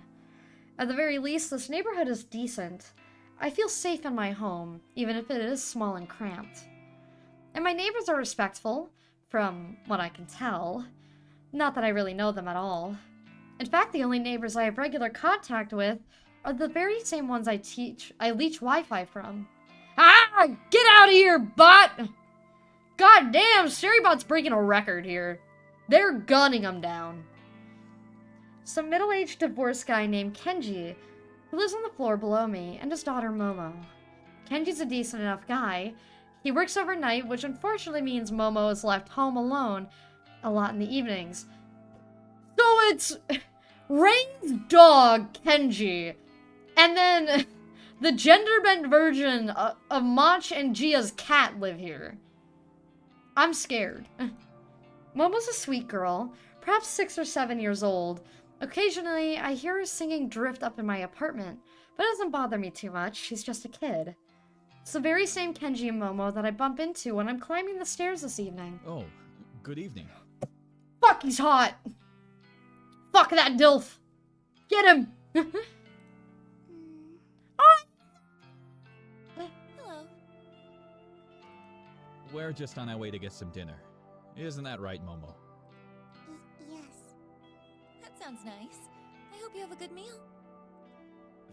At the very least, this neighborhood is decent. I feel safe in my home, even if it is small and cramped. And my neighbors are respectful, from what I can tell. Not that I really know them at all. In fact, the only neighbors I have regular contact with are the very same ones I leech Wi-Fi from. Ah! Get out of here, bot! God damn, SteriBot's breaking a record here. They're gunning him down. Some middle-aged divorced guy named Kenji, who lives on the floor below me, and his daughter Momo. Kenji's a decent enough guy. He works overnight, which unfortunately means Momo is left home alone a lot in the evenings. So it's Rain's dog, Kenji, and then the gender-bent version of Mach and Gia's cat live here. I'm scared. Momo's a sweet girl, perhaps 6 or 7 years old. Occasionally, I hear her singing Drift up in my apartment, but it doesn't bother me too much. She's just a kid. It's the very same Kenji and Momo that I bump into when I'm climbing the stairs this evening. Oh, good evening. Fuck, he's hot! Fuck that dilf! Get him! Hello. We're just on our way to get some dinner. Isn't that right, Momo? Yes. That sounds nice. I hope you have a good meal.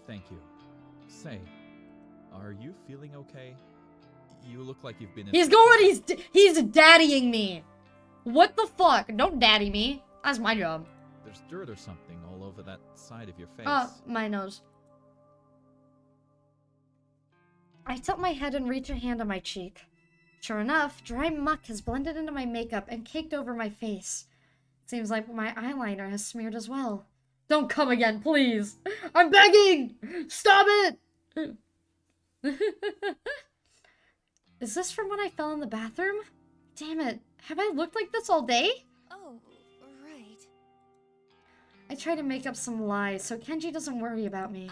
Thank you. Say, are you feeling okay? You look like you've been in... He's daddying me! What the fuck? Don't daddy me. That's my job. There's dirt or something all over that side of your face. My nose. I tilt my head and reach a hand on my cheek. Sure enough, dry muck has blended into my makeup and caked over my face. Seems like my eyeliner has smeared as well. Don't come again, please! I'm begging! Stop it! Is this from when I fell in the bathroom? Damn it, have I looked like this all day? Oh, right. I try to make up some lies so Kenji doesn't worry about me.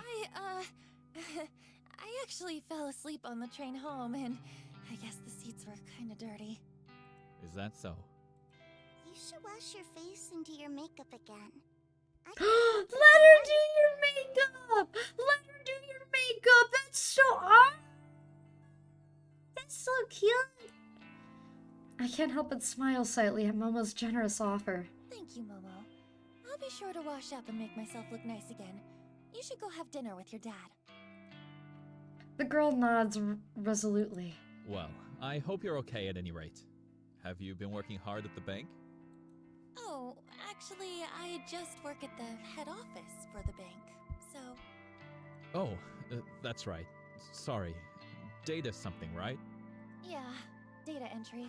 I actually fell asleep on the train home, and I guess the seats were kinda dirty. Is that so? You should wash your face and do your makeup again. Let her do your makeup! Let her do your makeup! That's so That's so cute! I can't help but smile slightly at Momo's generous offer. Thank you, Momo. I'll be sure to wash up and make myself look nice again. You should go have dinner with your dad. The girl nods resolutely. Well, I hope you're okay at any rate. Have you been working hard at the bank? Oh, actually, I just work at the head office for the bank, so... Oh, that's right. Sorry. Data something, right? Yeah, data entry.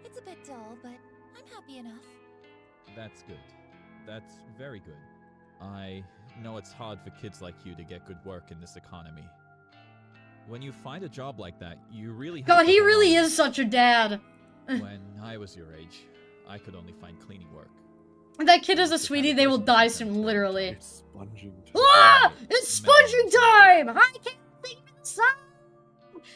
It's a bit dull, but I'm happy enough. That's good. That's very good. I know it's hard for kids like you to get good work in this economy. When you find a job like that, you really have God, to he hold really on. is such a dad. When I was your age, I could only find cleaning work. That kid is a sweetie, they will die soon, literally. It's sponging time. Ah! It's sponging time! Hi, Kathleen Sun!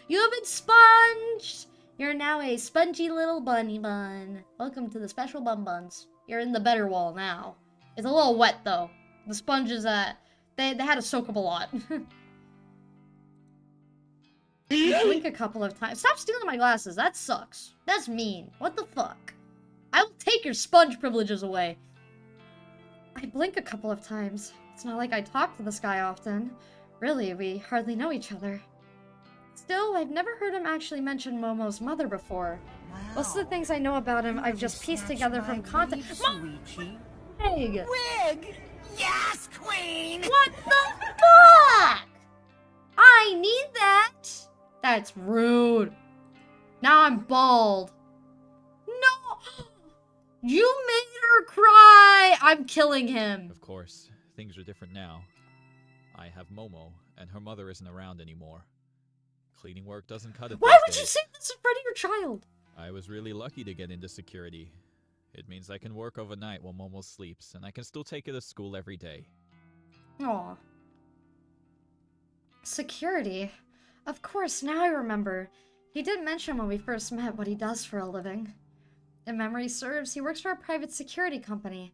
You have been sponged! You're now a spongy little bunny bun. Welcome to the special bun buns. You're in the better wall now. It's a little wet, though. The sponges, they had to soak up a lot. Blink a couple of times. Stop stealing my glasses. That sucks. That's mean. What the fuck? I will take your sponge privileges away. I blink a couple of times. It's not like I talk to this guy often. Really, we hardly know each other. Still, I've never heard him actually mention Momo's mother before. Most of the things I know about him, I've just pieced together from context. Wig! Wig! Yes, queen! What the fuck? I need that! That's rude. Now I'm bald. No! You made her cry! I'm killing him. Of course, things are different now. I have Momo, and her mother isn't around anymore. Cleaning work doesn't cut it. Why these would you days. say this in front of your child? I was really lucky to get into security. It means I can work overnight while Momo sleeps, and I can still take her to school every day. Aw. Security. Of course, now I remember. He did mention when we first met what he does for a living. If memory serves, he works for a private security company.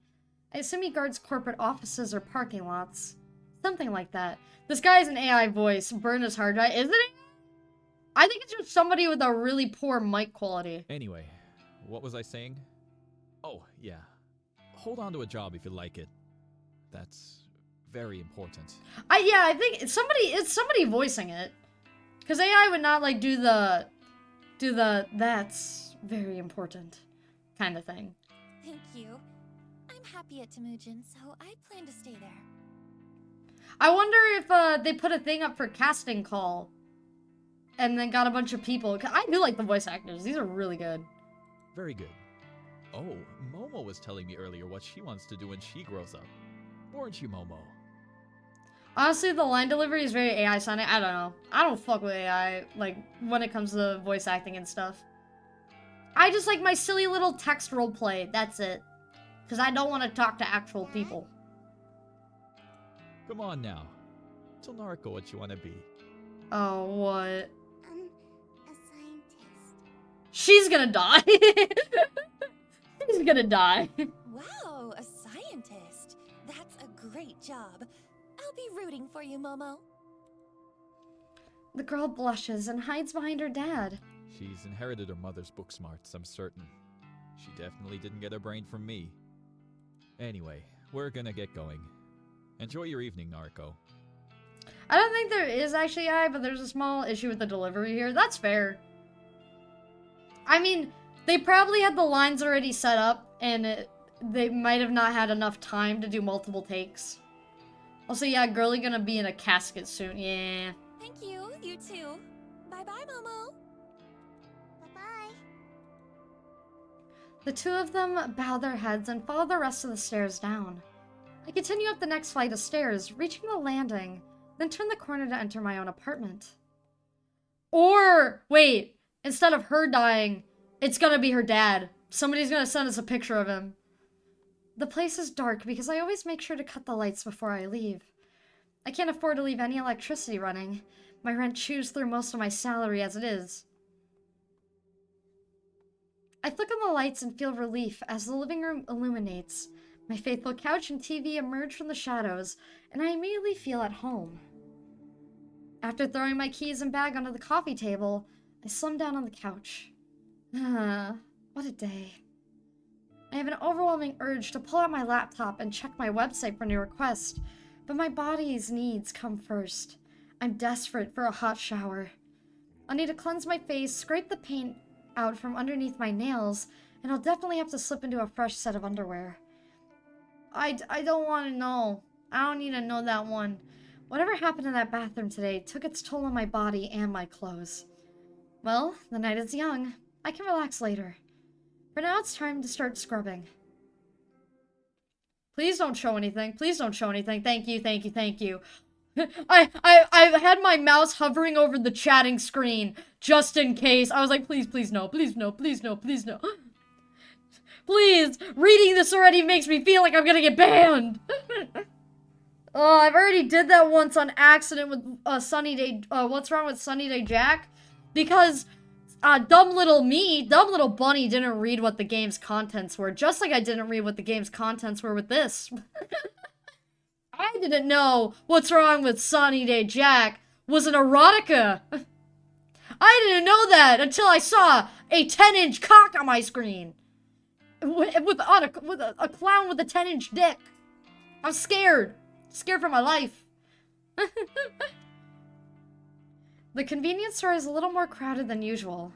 I assume he guards corporate offices or parking lots. Something like that. This guy's an AI voice. Burn his hard drive, isn't it? I think it's just somebody with a really poor mic quality. Anyway, what was I saying? Oh, yeah. Hold on to a job if you like it. That's very important. Yeah, I think it's somebody voicing it. Because AI would not like do the that's very important kind of thing. Thank you. I'm happy at Temujin, so I plan to stay there. I wonder if they put a thing up for casting call and then got a bunch of people. I do like the voice actors. These are really good. Very good. Oh, Momo was telling me earlier what she wants to do when she grows up. Weren't you, Momo? Honestly, the line delivery is very AI sounding. I don't know. I don't fuck with AI, like, when it comes to voice acting and stuff. I just like my silly little text roleplay. That's it. Because I don't want to talk to actual people. Come on now. Tell Nariko what you want to be. Oh, what? A scientist. She's gonna die. She's gonna die. Wow, a scientist. That's a great job. I'll be rooting for you, Momo. The girl blushes and hides behind her dad. She's inherited her mother's book smarts, I'm certain. She definitely didn't get her brain from me. Anyway, we're gonna get going. Enjoy your evening, Nariko. I don't think there is actually AI, but there's a small issue with the delivery here. That's fair. I mean, they probably had the lines already set up, and they might have not had enough time to do multiple takes. Also, yeah, girly gonna be in a casket soon. Yeah. Thank you, you too. Bye-bye, Momo. Bye-bye. The two of them bow their heads and follow the rest of the stairs down. I continue up the next flight of stairs, reaching the landing, then turn the corner to enter my own apartment. Or, wait, instead of her dying, it's gonna be her dad. Somebody's gonna send us a picture of him. The place is dark because I always make sure to cut the lights before I leave. I can't afford to leave any electricity running. My rent chews through most of my salary as it is. I flick on the lights and feel relief as the living room illuminates. My faithful couch and TV emerge from the shadows, and I immediately feel at home. After throwing my keys and bag onto the coffee table, I slump down on the couch. What a day. I have an overwhelming urge to pull out my laptop and check my website for new requests, but my body's needs come first. I'm desperate for a hot shower. I'll need to cleanse my face, scrape the paint out from underneath my nails, and I'll definitely have to slip into a fresh set of underwear. I don't want to know. I don't need to know that one. Whatever happened in that bathroom today took its toll on my body and my clothes. Well, the night is young. I can relax later. For now, it's time to start scrubbing. Please don't show anything. Please don't show anything. Thank you, thank you, thank you. I had my mouse hovering over the chatting screen just in case. I was like, please, please no, please no, please no, please no. Please, reading this already makes me feel like I'm gonna get banned. Oh, I've already did that once on accident with Sunny Day. What's wrong with Sunny Day Jack? Because dumb little bunny didn't read what the game's contents were, just like I didn't read what the game's contents were with this. I didn't know What's Wrong with Sunny Day Jack was an erotica. I didn't know that until I saw a 10-inch cock on my screen. With a clown with a 10-inch dick. I'm scared. Scared for my life. The convenience store is a little more crowded than usual.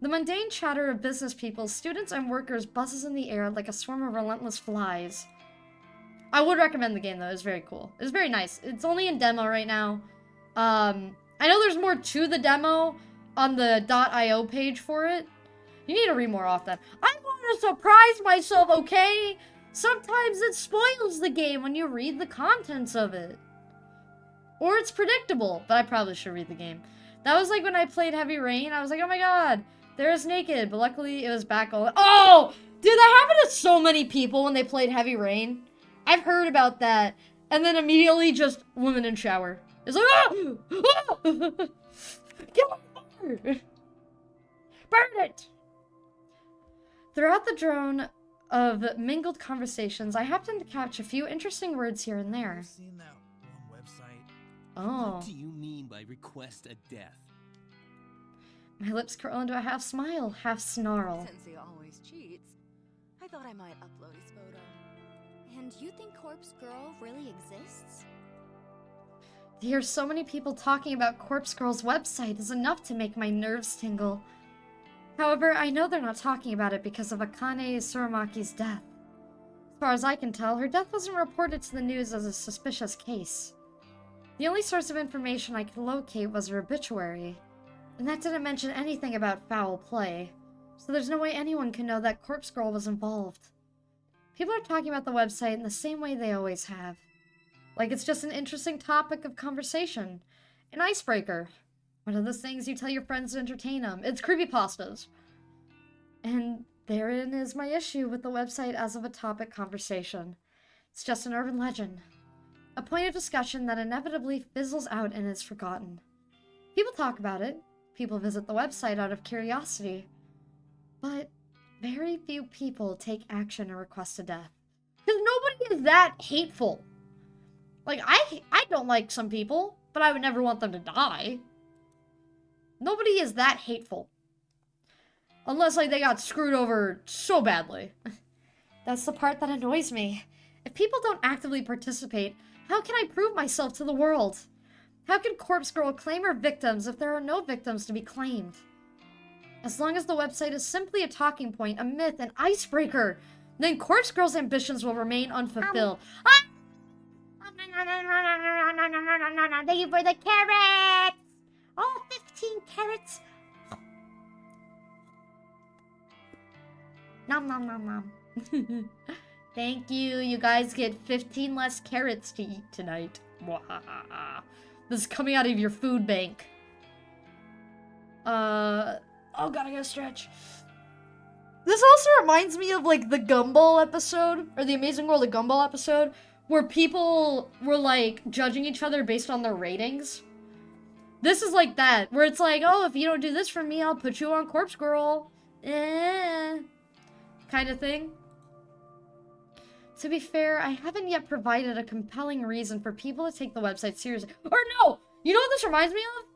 The mundane chatter of business people, students, and workers buzzes in the air like a swarm of relentless flies. I would recommend the game, though. It's very cool. It's very nice. It's only in demo right now. I know there's more to the demo on the .io page for it. You need to read more often. I want to surprise myself, okay? Sometimes it spoils the game when you read the contents of it. Or it's predictable, but I probably should read the game. That was like when I played Heavy Rain. I was like, oh my god, there's naked. But luckily, it was back all... Oh! Dude, that happened to so many people when they played Heavy Rain. I've heard about that. And then immediately just women in shower. It's like, oh! Oh! Get on fire! Burn it! Throughout the drone of mingled conversations, I happened to catch a few interesting words here and there. I've seen that one website. Oh. What do you mean by request a death? My lips curl into a half smile, half snarl. Since he always cheats, I thought I might upload his photo. And you think Corpse Girl really exists? To hear so many people talking about Corpse Girl's website is enough to make my nerves tingle. However, I know they're not talking about it because of Akane Suramaki's death. As far as I can tell, her death wasn't reported to the news as a suspicious case. The only source of information I could locate was her obituary, and that didn't mention anything about foul play, so there's no way anyone can know that Corpse Girl was involved. People are talking about the website in the same way they always have. Like it's just an interesting topic of conversation. An icebreaker. One of those things you tell your friends to entertain them. It's creepypastas. And therein is my issue with the website as of a topic conversation. It's just an urban legend. A point of discussion that inevitably fizzles out and is forgotten. People talk about it. People visit the website out of curiosity. But very few people take action and request a death. Because nobody is that hateful. Like, I don't like some people, but I would never want them to die. Nobody is that hateful. Unless, like, they got screwed over so badly. That's the part that annoys me. If people don't actively participate, how can I prove myself to the world? How can Corpse Girl claim her victims if there are no victims to be claimed? As long as the website is simply a talking point, a myth, an icebreaker, then Corpse Girl's ambitions will remain unfulfilled. Thank you for the carrots! All 15 carrots. Nom nom nom nom. Thank you. You guys get 15 less carrots to eat tonight. This is coming out of your food bank. Oh god, I gotta stretch. This also reminds me of, like, the Gumball episode, or the Amazing World of Gumball episode, where people were, like, judging each other based on their ratings. This is like that, where it's like, oh, if you don't do this for me, I'll put you on Corpse Girl. Kind of thing. To be fair, I haven't yet provided a compelling reason for people to take the website seriously. Or no! You know what this reminds me of?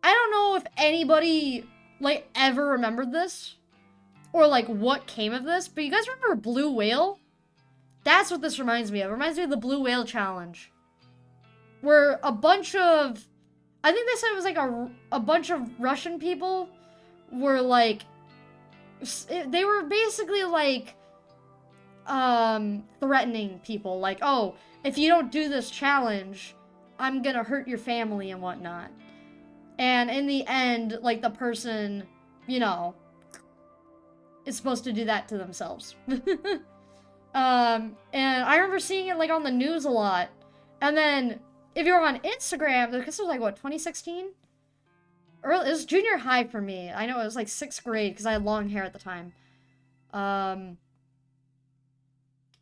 I don't know if anybody, like, ever remembered this. Or, like, what came of this. But you guys remember Blue Whale? That's what this reminds me of. It reminds me of the Blue Whale Challenge. Where a bunch of I think they said it was like a bunch of Russian people were like, they were basically like, threatening people. Like, oh, if you don't do this challenge, I'm gonna hurt your family and whatnot. And in the end, like, the person, you know, is supposed to do that to themselves. And I remember seeing it, like, on the news a lot. And then, if you're on Instagram, this was, like, what, 2016? It was junior high for me. I know it was, like, 6th grade, because I had long hair at the time.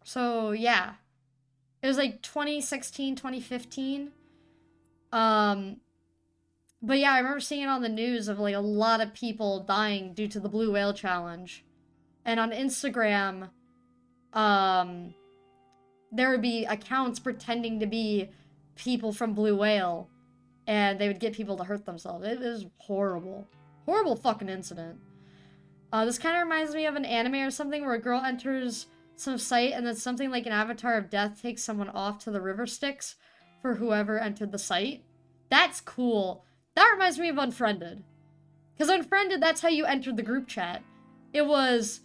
So, yeah. It was, like, 2016, 2015. But yeah, I remember seeing it on the news of, like, a lot of people dying due to the Blue Whale Challenge. And on Instagram, there would be accounts pretending to be people from Blue Whale, and they would get people to hurt themselves. It was horrible. Horrible fucking incident. This kind of reminds me of an anime or something where a girl enters some site and then something like an avatar of death takes someone off to the river Styx for whoever entered the site. That's cool. That reminds me of Unfriended. Because Unfriended, that's how you entered the group chat. It was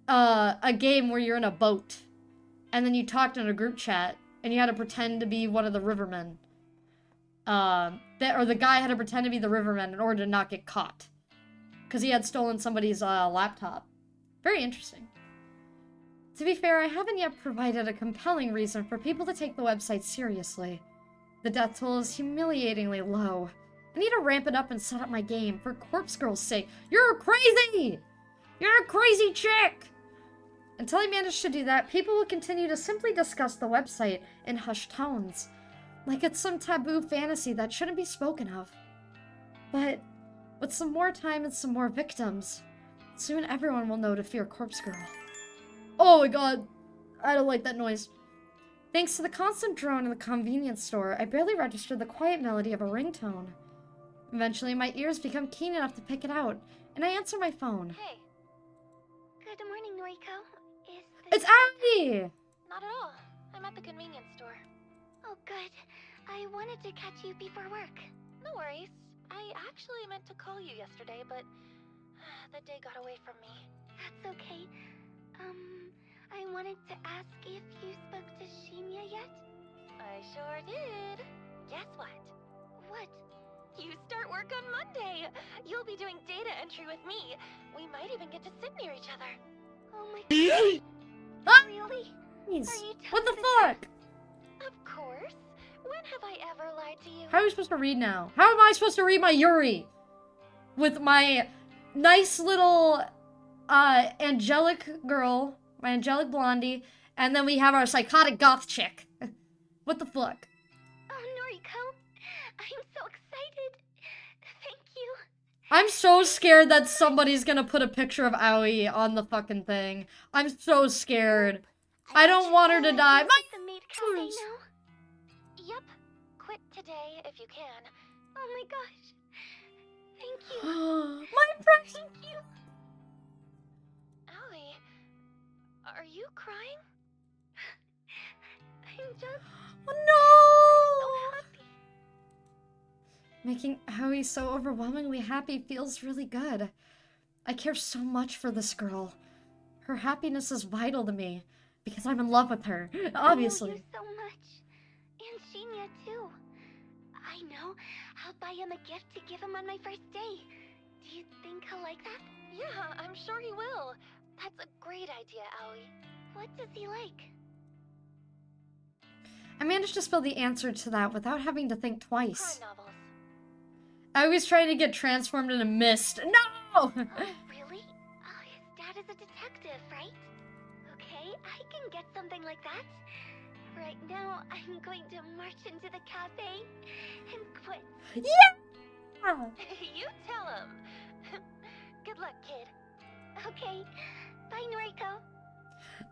a game where you're in a boat. And then you talked in a group chat. And you had to pretend to be one of the rivermen. Or the guy had to pretend to be the riverman in order to not get caught. Because he had stolen somebody's laptop. Very interesting. To be fair, I haven't yet provided a compelling reason for people to take the website seriously. The death toll is humiliatingly low. I need to ramp it up and set up my game for Corpse Girl's sake. You're crazy! You're a crazy chick! Until I manage to do that, people will continue to simply discuss the website in hushed tones. Like it's some taboo fantasy that shouldn't be spoken of. But with some more time and some more victims, soon everyone will know to fear Corpse Girl. Oh my god. I don't like that noise. Thanks to the constant drone in the convenience store, I barely registered the quiet melody of a ringtone. Eventually, my ears become keen enough to pick it out, and I answer my phone. Hey. Good morning, Noriko. Is It's Abby! Not at all. I'm at the convenience store. Oh, good. I wanted to catch you before work. No worries. I actually meant to call you yesterday, but the day got away from me. That's okay. I wanted to ask if you spoke to Shinya yet? I sure did. Guess what? What? You start work on Monday! You'll be doing data entry with me. We might even get to sit near each other. Oh my god. Ah! Really? Jeez. Are you What the telling fuck? Of course. When have I ever lied to you? How are we supposed to read now? How am I supposed to read my Yuri? With my nice little, angelic girl, my angelic blondie, and then we have our psychotic goth chick. What the fuck? Oh, Noriko. I'm so excited. Thank you. I'm so scared that somebody's gonna put a picture of Aoi on the fucking thing. I'm so scared. I don't want her to die. My The maid cafe ears. now? Yep. Quit today if you can. Oh my gosh. Thank you. My precious. Thank you. Aoi, are you crying? I'm just so Oh, no! happy. Making Aoi so overwhelmingly happy feels really good. I care so much for this girl. Her happiness is vital to me, because I'm in love with her, obviously. I love you so much. And Shinya, too. I know. I'll buy him a gift to give him on my first day. Do you think he'll like that? Yeah, I'm sure he will. That's a great idea, Aoi. What does he like? I managed to spill the answer to that without having to think twice. Crime novels. I was trying to get transformed into mist. No! Oh, really? Oh, his dad is a detective, right? Okay, I can get something like that. Right now, I'm going to march into the cafe and quit. Yeah! You tell him. Good luck, kid. Okay. Bye, Noriko.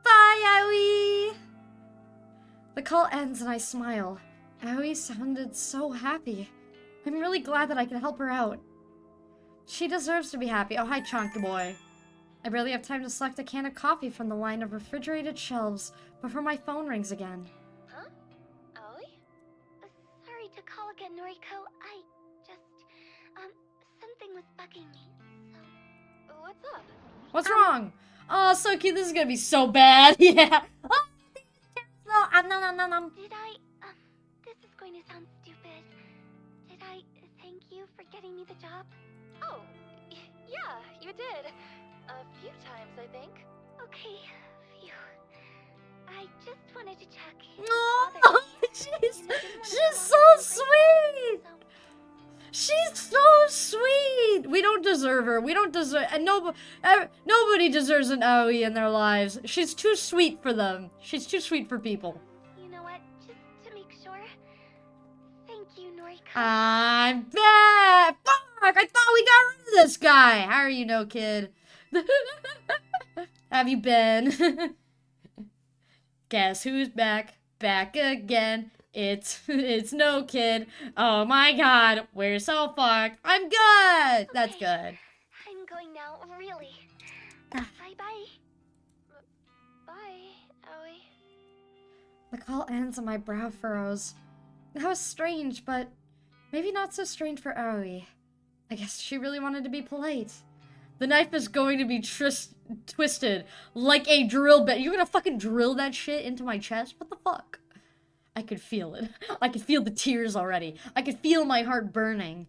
Bye, Aoi! The call ends and I smile. Aoi sounded so happy. I'm really glad that I can help her out. She deserves to be happy. Oh, hi, Chonky boy. I barely have time to select a can of coffee from the line of refrigerated shelves before my phone rings again. Huh? Aoi? Sorry to call again, Noriko. I something was bugging me, so... What's up? What's wrong? Oh, so cute. This is gonna be so bad. Yeah. Oh, no. Did I, this is going to sound stupid. Did I thank you for getting me the job? Oh, yeah, you did. A few times, I think. Okay, phew. I just wanted to check. Oh, she's so sweet. She's so sweet. We don't deserve her. We don't deserve, and nobody deserves an Aoi in their lives. She's too sweet for them. She's too sweet for people. You know what? Just to make sure. Thank you, Noriko. I'm back. Fuck! I thought we got rid of this guy. How are you, no kid? Have you been? Guess who's back? Back again. It's no kid. Oh my god, we're so fucked. I'm good. That's Okay. good. I'm going now, really. Bye-bye. Bye, Aoi. The call ends and my brow furrows. That was strange, but maybe not so strange for Aoi. I guess she really wanted to be polite. The knife is going to be twisted like a drill bit. You're gonna fucking drill that shit into my chest? What the fuck? I could feel it. I could feel the tears already. I could feel my heart burning.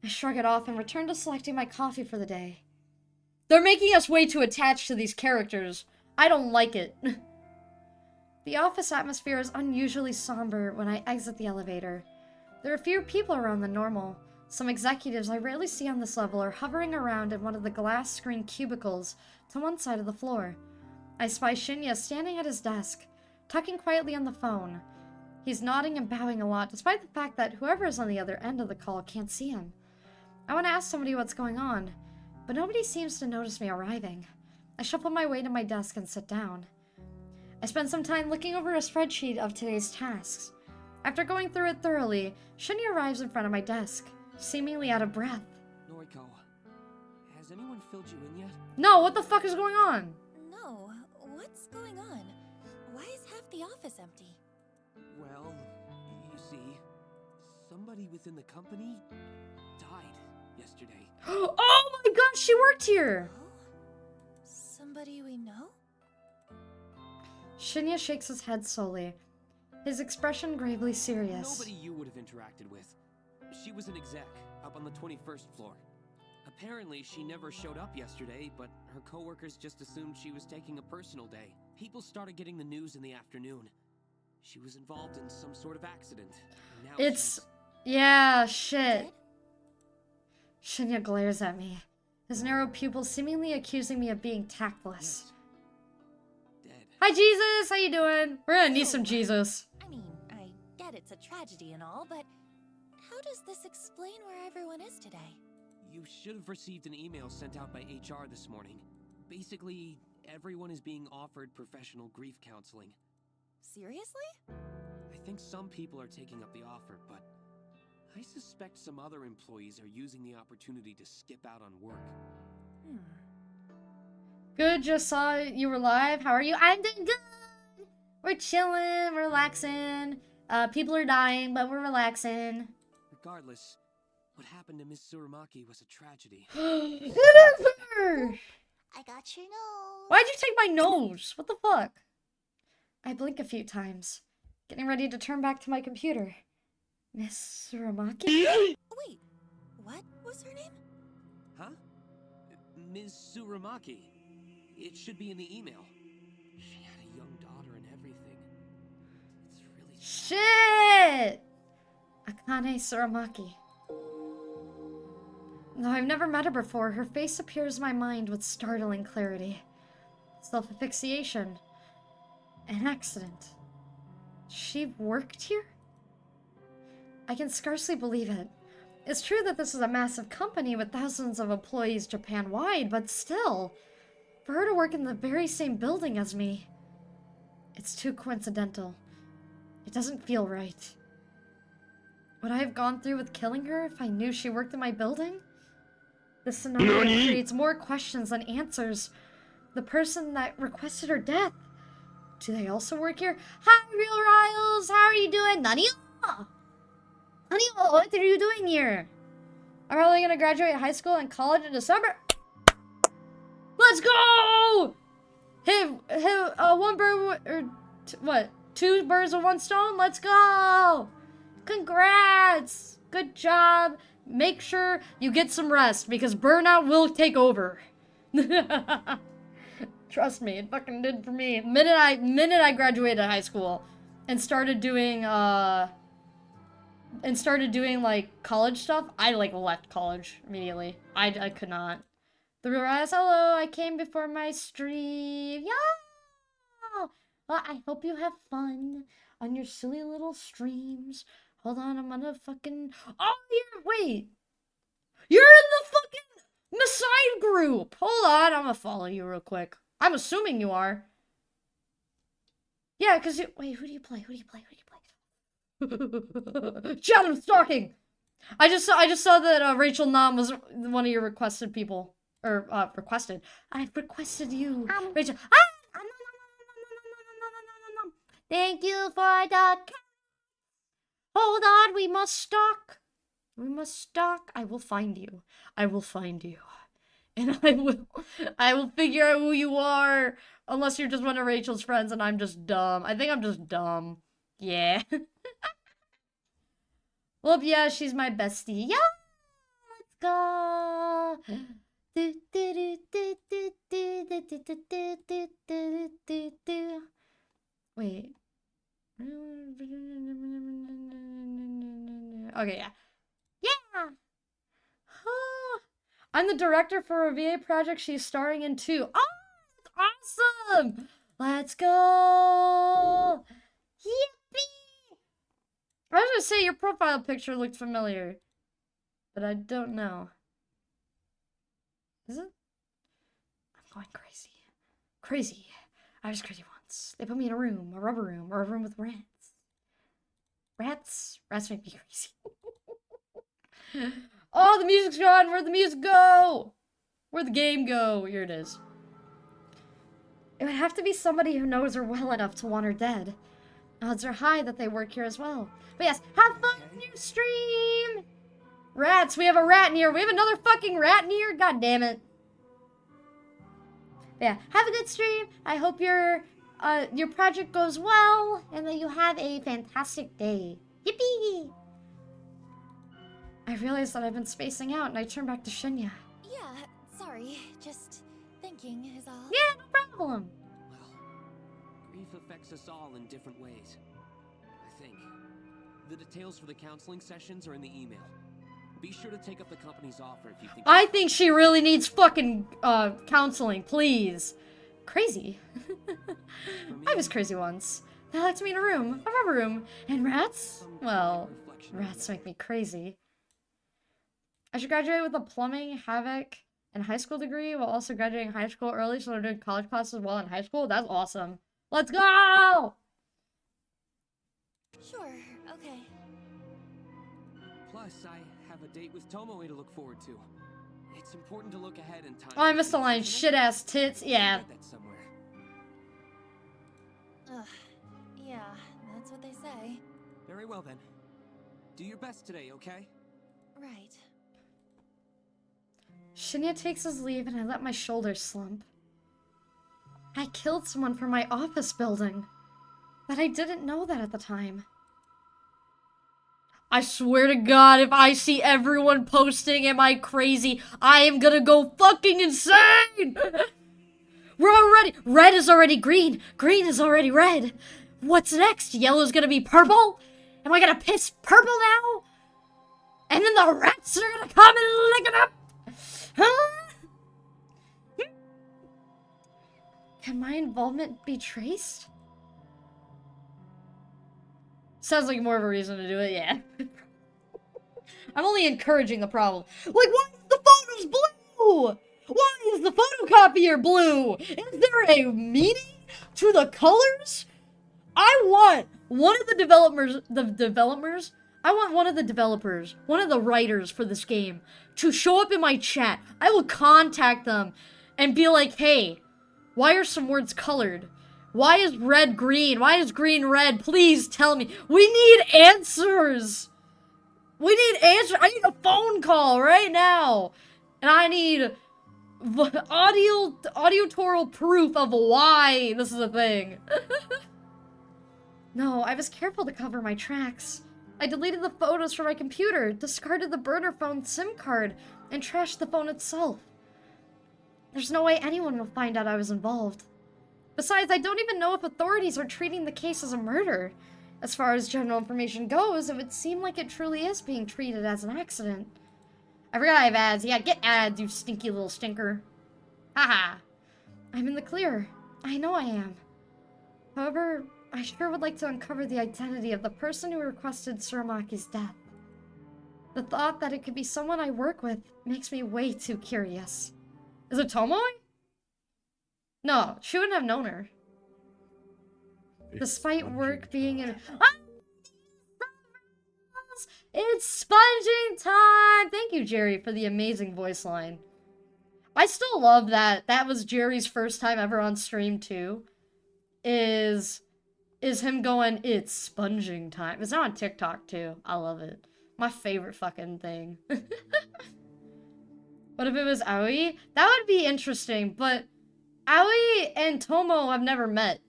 I shrug it off and return to selecting my coffee for the day. They're making us way too attached to these characters. I don't like it. The office atmosphere is unusually somber when I exit the elevator. There are fewer people around than normal. Some executives I rarely see on this level are hovering around in one of the glass-screened cubicles to one side of the floor. I spy Shinya standing at his desk, talking quietly on the phone. He's nodding and bowing a lot, despite the fact that whoever is on the other end of the call can't see him. I want to ask somebody what's going on, but nobody seems to notice me arriving. I shuffle my way to my desk and sit down. I spend some time looking over a spreadsheet of today's tasks. After going through it thoroughly, Shinya arrives in front of my desk, seemingly out of breath. Noriko, has anyone filled you in yet? No, what the fuck is going on? No, what's going on? Why is half the office empty? Well, you see, somebody within the company died yesterday. Oh my god, she worked here! Oh? Somebody we know? Shinya shakes his head slowly, his expression gravely serious. Nobody you would have interacted with. She was an exec up on the 21st floor. Apparently, she never showed up yesterday, but her coworkers just assumed she was taking a personal day. People started getting the news in the afternoon. She was involved in some sort of accident. And now It's... she's... yeah, shit. Dead? Shinya glares at me, his narrow pupils seemingly accusing me of being tactless. Yes. Dead. Hi, Jesus! How you doing? We're gonna need some Ew. Jesus. I mean, I get it's a tragedy and all, but how does this explain where everyone is today? You should have received an email sent out by HR this morning. Basically, everyone is being offered professional grief counseling. Seriously? I think some people are taking up the offer, but I suspect some other employees are using the opportunity to skip out on work. Good, just saw you were live. How are you? I'm doing good! We're chilling, relaxing. People are dying, but we're relaxing. Regardless, what happened to Miss Tsurumaki was a tragedy. It is her! I got your nose. Why'd you take my nose? What the fuck? I blink a few times, getting ready to turn back to my computer. Miss Tsurumaki? Wait, what was her name? Huh? Ms. Tsurumaki. It should be in the email. She had a young daughter and everything. It's really Shit! Akane Tsurumaki. Though I've never met her before, her face appears in my mind with startling clarity. Self-asphyxiation. An accident. She worked here? I can scarcely believe it. It's true that this is a massive company with thousands of employees Japan-wide, but still, for her to work in the very same building as me, it's too coincidental. It doesn't feel right. Would I have gone through with killing her if I knew she worked in my building? This scenario creates more questions than answers. The person that requested her death, do they also work here? Hi, Real Riles! How are you doing? Nani? Nani? What are you doing here? I'm probably gonna graduate high school and college in December. Let's go! Hit one bird or what? 2 birds with 1 stone. Let's go! Congrats! Good job. Make sure you get some rest because burnout will take over. Trust me, it fucking did for me. Minute I graduated high school and started doing like college stuff, I like left college immediately. I could not. The real rise, hello, I came before my stream. Yeah! Well, I hope you have fun on your silly little streams. Hold on, I'm gonna fucking... Oh, wait! You're in the fucking Maside group! Hold on, I'm gonna follow you real quick. I'm assuming you are. Yeah, because you... Wait, who do you play? Who do you play? Chat, I'm stalking! I just saw that Rachel Nam was one of your requested people. Or, requested. I requested you. Rachel. Thank you for the... Hold on, we must stalk. We must stalk. I will find you. I will find you. And I will figure out who you are. Unless you're just one of Rachel's friends and I'm just dumb. I think I'm just dumb. Yeah. Well, yeah, she's my bestie. Yeah! Let's go! Wait. Okay, yeah. Yeah! I'm the director for a VA project she's starring in too. Oh, that's awesome! Let's go! Yippee! I was gonna say your profile picture looked familiar, but I don't know. Is it? I'm going crazy. Crazy. I was crazy once. They put me in a rubber room, or a room with rats. Rats make me crazy. Oh, the music's gone! Where'd the music go? Where'd the game go? Here it is. It would have to be somebody who knows her well enough to want her dead. Odds are high that they work here as well. But yes, have fun in your stream! Rats, we have a rat in here. We have another fucking rat in here? God damn it. But yeah, have a good stream. I hope your project goes well and that you have a fantastic day. Yippee! I realized that I've been spacing out and I turned back to Shinya. Yeah, sorry. Just thinking is all. Yeah, no problem. Well, grief affects us all in different ways. I think. The details for the counseling sessions are in the email. Be sure to take up the company's offer if you think... I think she really needs fucking, counseling, please. Crazy. I was crazy once. They locked me in a rubber room. And rats? Well, rats make me crazy. I should graduate with a plumbing, havoc, and high school degree while also graduating high school early so I'm doing college classes while in high school? That's awesome. Let's go! Sure, okay. Plus, I have a date with Tomoe to look forward to. It's important to look ahead in time. Oh, I missed the line. Shit-ass tits. Yeah. Read that somewhere. Ugh, yeah, that's what they say. Very well then. Do your best today, okay? Right. Shinya takes his leave and I let my shoulders slump. I killed someone from my office building. But I didn't know that at the time. I swear to God, if I see everyone posting, am I crazy? I am gonna go fucking insane! We're already- red is already green. Green is already red. What's next? Yellow's gonna be purple? Am I gonna piss purple now? And then the rats are gonna come and lick it up? Huh? Can my involvement be traced? Sounds like more of a reason to do it, yeah. I'm only encouraging the problem. Like, why is the photos blue? Why is the photocopier blue? Is there a meaning to the colors? I want one of the developers, one of the writers for this game, to show up in my chat. I will contact them and be like, hey, why are some words colored? Why is red green? Why is green red? Please tell me. We need answers. We need answer. I need a phone call right now. And I need auditoral proof of why this is a thing. No, I was careful to cover my tracks. I deleted the photos from my computer, discarded the burner phone SIM card, and trashed the phone itself. There's no way anyone will find out I was involved. Besides, I don't even know if authorities are treating the case as a murder. As far as general information goes, it would seem like it truly is being treated as an accident. I forgot I have ads. Yeah, get ads, you stinky little stinker. Haha. I'm in the clear. I know I am. However, I sure would like to uncover the identity of the person who requested Suramaki's death. The thought that it could be someone I work with makes me way too curious. Is it Tomoe? No, she wouldn't have known her. Despite work being in... Ah! It's sponging time! Thank you, Jerry, for the amazing voice line. I still love that. That was Jerry's first time ever on stream, too. Is him going, it's sponging time. It's not on TikTok, too. I love it. My favorite fucking thing. What if it was Aoi? That would be interesting, but Aoi and Tomo have never met.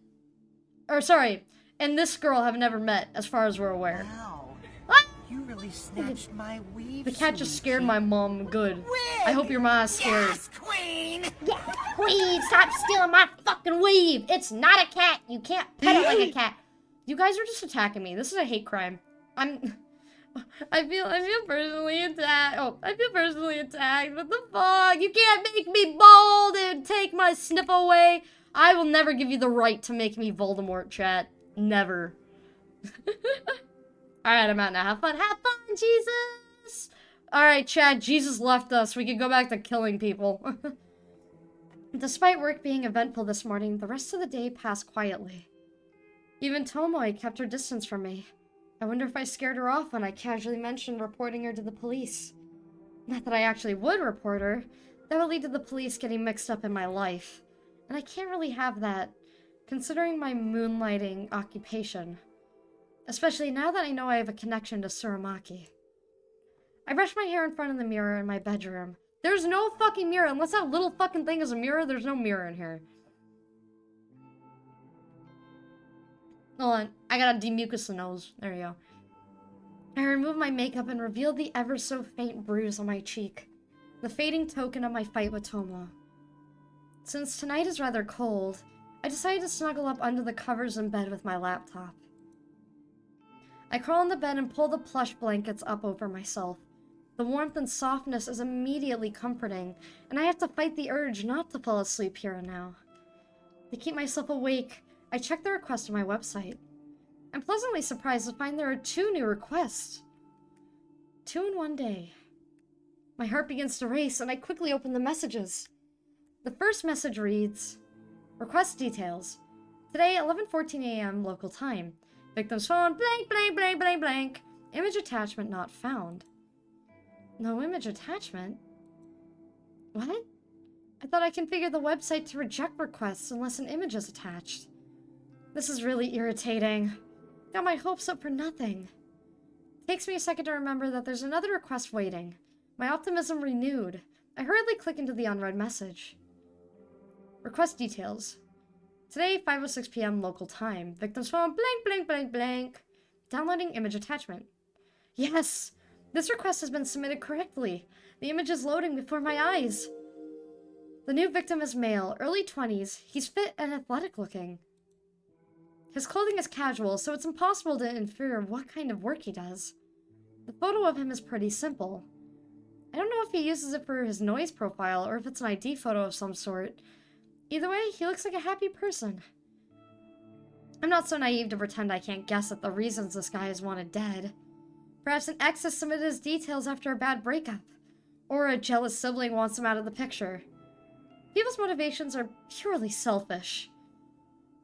Or, sorry, and this girl have never met, as far as we're aware. Wow. Ah! You really snatched my weave. The cat just scared my mom good. I hope your mom's scared. Yes, queen! Yeah, queen, stop stealing my fucking weave. It's not a cat. You can't pet it like a cat. You guys are just attacking me. This is a hate crime. I feel personally attacked. Oh, I feel personally attacked. What the fuck? You can't make me bold and take my snip away. I will never give you the right to make me Voldemort, chat. Never. Alright, I'm out now. Have fun. Have fun, Jesus! Alright, chat. Jesus left us. We can go back to killing people. Despite work being eventful this morning, the rest of the day passed quietly. Even Tomoe kept her distance from me. I wonder if I scared her off when I casually mentioned reporting her to the police. Not that I actually would report her. That would lead to the police getting mixed up in my life. And I can't really have that, considering my moonlighting occupation. Especially now that I know I have a connection to Suramaki. I brush my hair in front of the mirror in my bedroom. There's no fucking mirror. Unless that little fucking thing is a mirror, there's no mirror in here. Hold on. I gotta demucus the nose. There you go. I remove my makeup and reveal the ever so faint bruise on my cheek. The fading token of my fight with Tomo. Since tonight is rather cold, I decided to snuggle up under the covers in bed with my laptop. I crawl in the bed and pull the plush blankets up over myself. The warmth and softness is immediately comforting, and I have to fight the urge not to fall asleep here and now. To keep myself awake, I check the request on my website. I'm pleasantly surprised to find there are 2 new requests. 2 in one day. My heart begins to race, and I quickly open the messages. The first message reads, Request details. Today, 11:14 a.m. local time. Victim's phone, blank, blank, blank, blank, blank. Image attachment not found. No image attachment? What? I thought I configured the website to reject requests unless an image is attached. This is really irritating. Got my hopes up for nothing. Takes me a second to remember that there's another request waiting. My optimism renewed. I hurriedly click into the unread message. Request details. Today, 5:06 p.m. local time. Victim's phone, blank, blank, blank, blank. Downloading image attachment. Yes! This request has been submitted correctly. The image is loading before my eyes. The new victim is male, early 20s. He's fit and athletic looking. His clothing is casual, so it's impossible to infer what kind of work he does. The photo of him is pretty simple. I don't know if he uses it for his noise profile or if it's an ID photo of some sort. Either way, he looks like a happy person. I'm not so naive to pretend I can't guess at the reasons this guy is wanted dead. Perhaps an ex has submitted his details after a bad breakup, or a jealous sibling wants him out of the picture. People's motivations are purely selfish.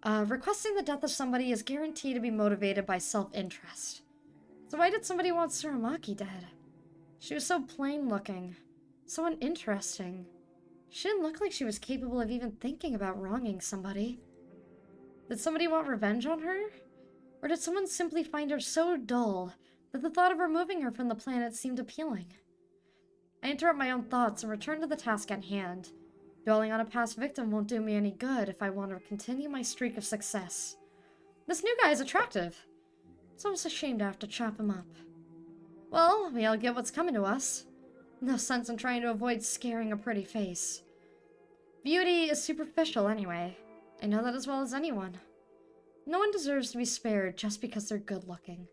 Requesting the death of somebody is guaranteed to be motivated by self-interest. So why did somebody want Suramaki dead? She was so plain-looking, so uninteresting. She didn't look like she was capable of even thinking about wronging somebody. Did somebody want revenge on her? Or did someone simply find her so dull that the thought of removing her from the planet seemed appealing. I interrupt my own thoughts and return to the task at hand. Dwelling on a past victim won't do me any good if I want to continue my streak of success. This new guy is attractive. It's almost a shame to have to chop him up. Well, we all get what's coming to us. No sense in trying to avoid scaring a pretty face. Beauty is superficial anyway. I know that as well as anyone. No one deserves to be spared just because they're good looking.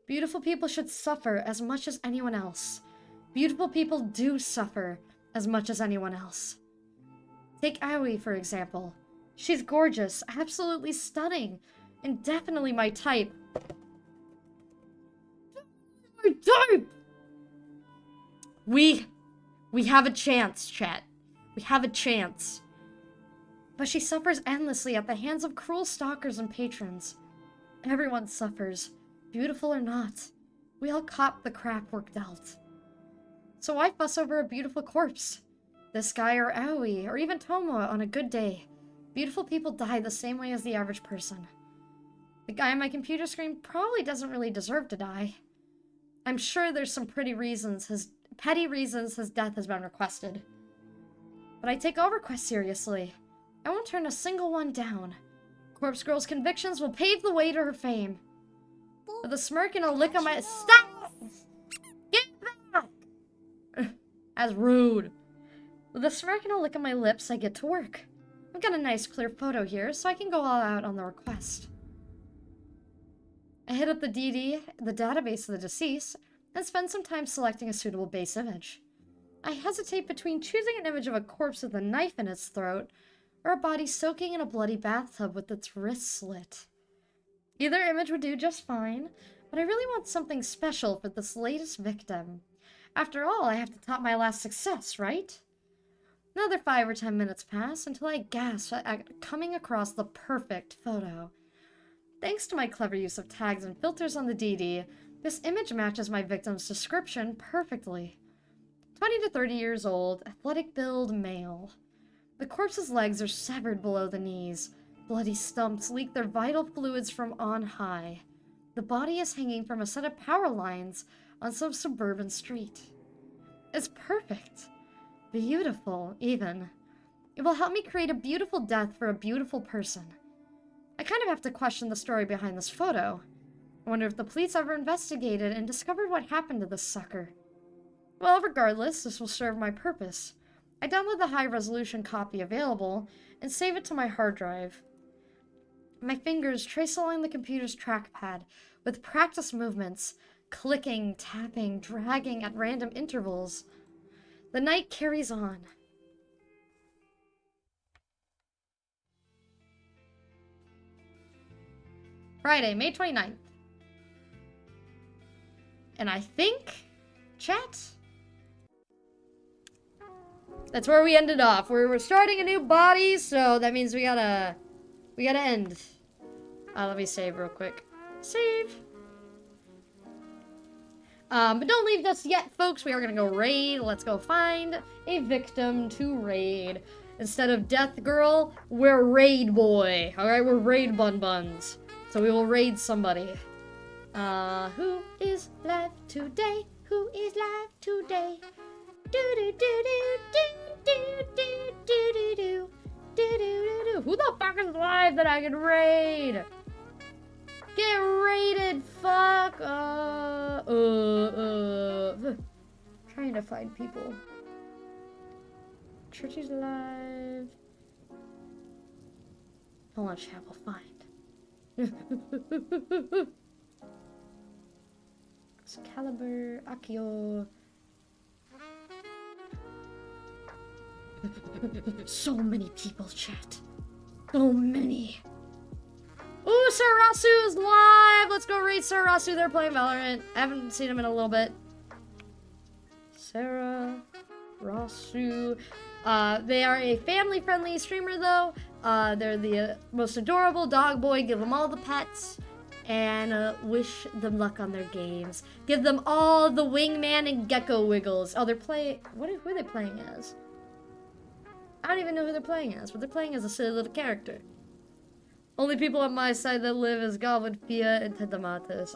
Beautiful people should suffer as much as anyone else. Beautiful people do suffer as much as anyone else. Take Aoi, for example. She's gorgeous, absolutely stunning, and definitely my type. My type! We have a chance, chat. We have a chance. But she suffers endlessly at the hands of cruel stalkers and patrons. Everyone suffers, beautiful or not. We all cop the crap we're dealt. So why fuss over a beautiful corpse? This guy or Aoi, or even Tomoe on a good day. Beautiful people die the same way as the average person. The guy on my computer screen probably doesn't really deserve to die. I'm sure there's some petty reasons his death has been requested. But I take all requests seriously. I won't turn a single one down. Corpse Girl's convictions will pave the way to her fame. With a smirk and a lick on my— Stop! Get back! As rude. With a smirk and a lick on my lips, I get to work. I've got a nice clear photo here, so I can go all out on the request. I hit up the DD, the database of the deceased, and spend some time selecting a suitable base image. I hesitate between choosing an image of a corpse with a knife in its throat, or a body soaking in a bloody bathtub with its wrist slit. Either image would do just fine, but I really want something special for this latest victim. After all, I have to top my last success, right? Another 5 or 10 minutes pass until I gasp at coming across the perfect photo. Thanks to my clever use of tags and filters on the DD, this image matches my victim's description perfectly. 20 to 30 years old, athletic build male. The corpse's legs are severed below the knees. Bloody stumps leak their vital fluids from on high. The body is hanging from a set of power lines on some suburban street. It's perfect. Beautiful, even. It will help me create a beautiful death for a beautiful person. I kind of have to question the story behind this photo. I wonder if the police ever investigated and discovered what happened to this sucker. Well, regardless, this will serve my purpose. I download the high-resolution copy available and save it to my hard drive. My fingers trace along the computer's trackpad with practice movements, clicking, tapping, dragging at random intervals. The night carries on. Friday, May 29th. And I think, chat, that's where we ended off. We're starting a new body, so that means we gotta end. Let me save real quick. Save. But don't leave just yet, folks. We are gonna go raid. Let's go find a victim to raid. Instead of Death Girl, we're Raid Boy. Alright, we're Raid Bun Buns. So we will raid somebody. Who is live today? Who is live today? Do do do do do do do do do do do do. Who the fuck is live that I can raid? Get raided, fuck. Trying to find people. Churchy's live. Hold on, chat, we'll find. Excalibur, Akio. So many people, chat. So many. Ooh, Sarasu is live! Let's go raid Sarasu. They're playing Valorant. I haven't seen him in a little bit. Sarah, Rasu. They are a family-friendly streamer, though. They're the most adorable dog boy. Give them all the pets. And wish them luck on their games. Give them all the wingman and gecko wiggles. Oh, they're playing... Who are they playing as? I don't even know who they're playing as, but they're playing as a silly little character. Only people on my side that live is Goblin, Fia, and Tendamatus.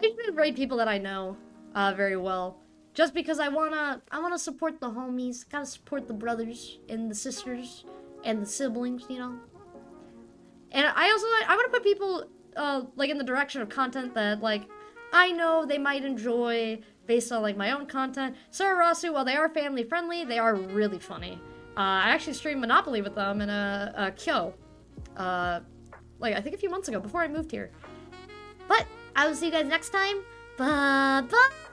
I should rate people that I know very well. Just because I wanna support the homies, gotta support the brothers and the sisters and the siblings, you know. And I want to put people like in the direction of content that like I know they might enjoy based on like my own content. Sarasu, while they are family friendly, they are really funny. I actually streamed Monopoly with them in a Kyo, like I think a few months ago before I moved here. But I will see you guys next time. Bye bye.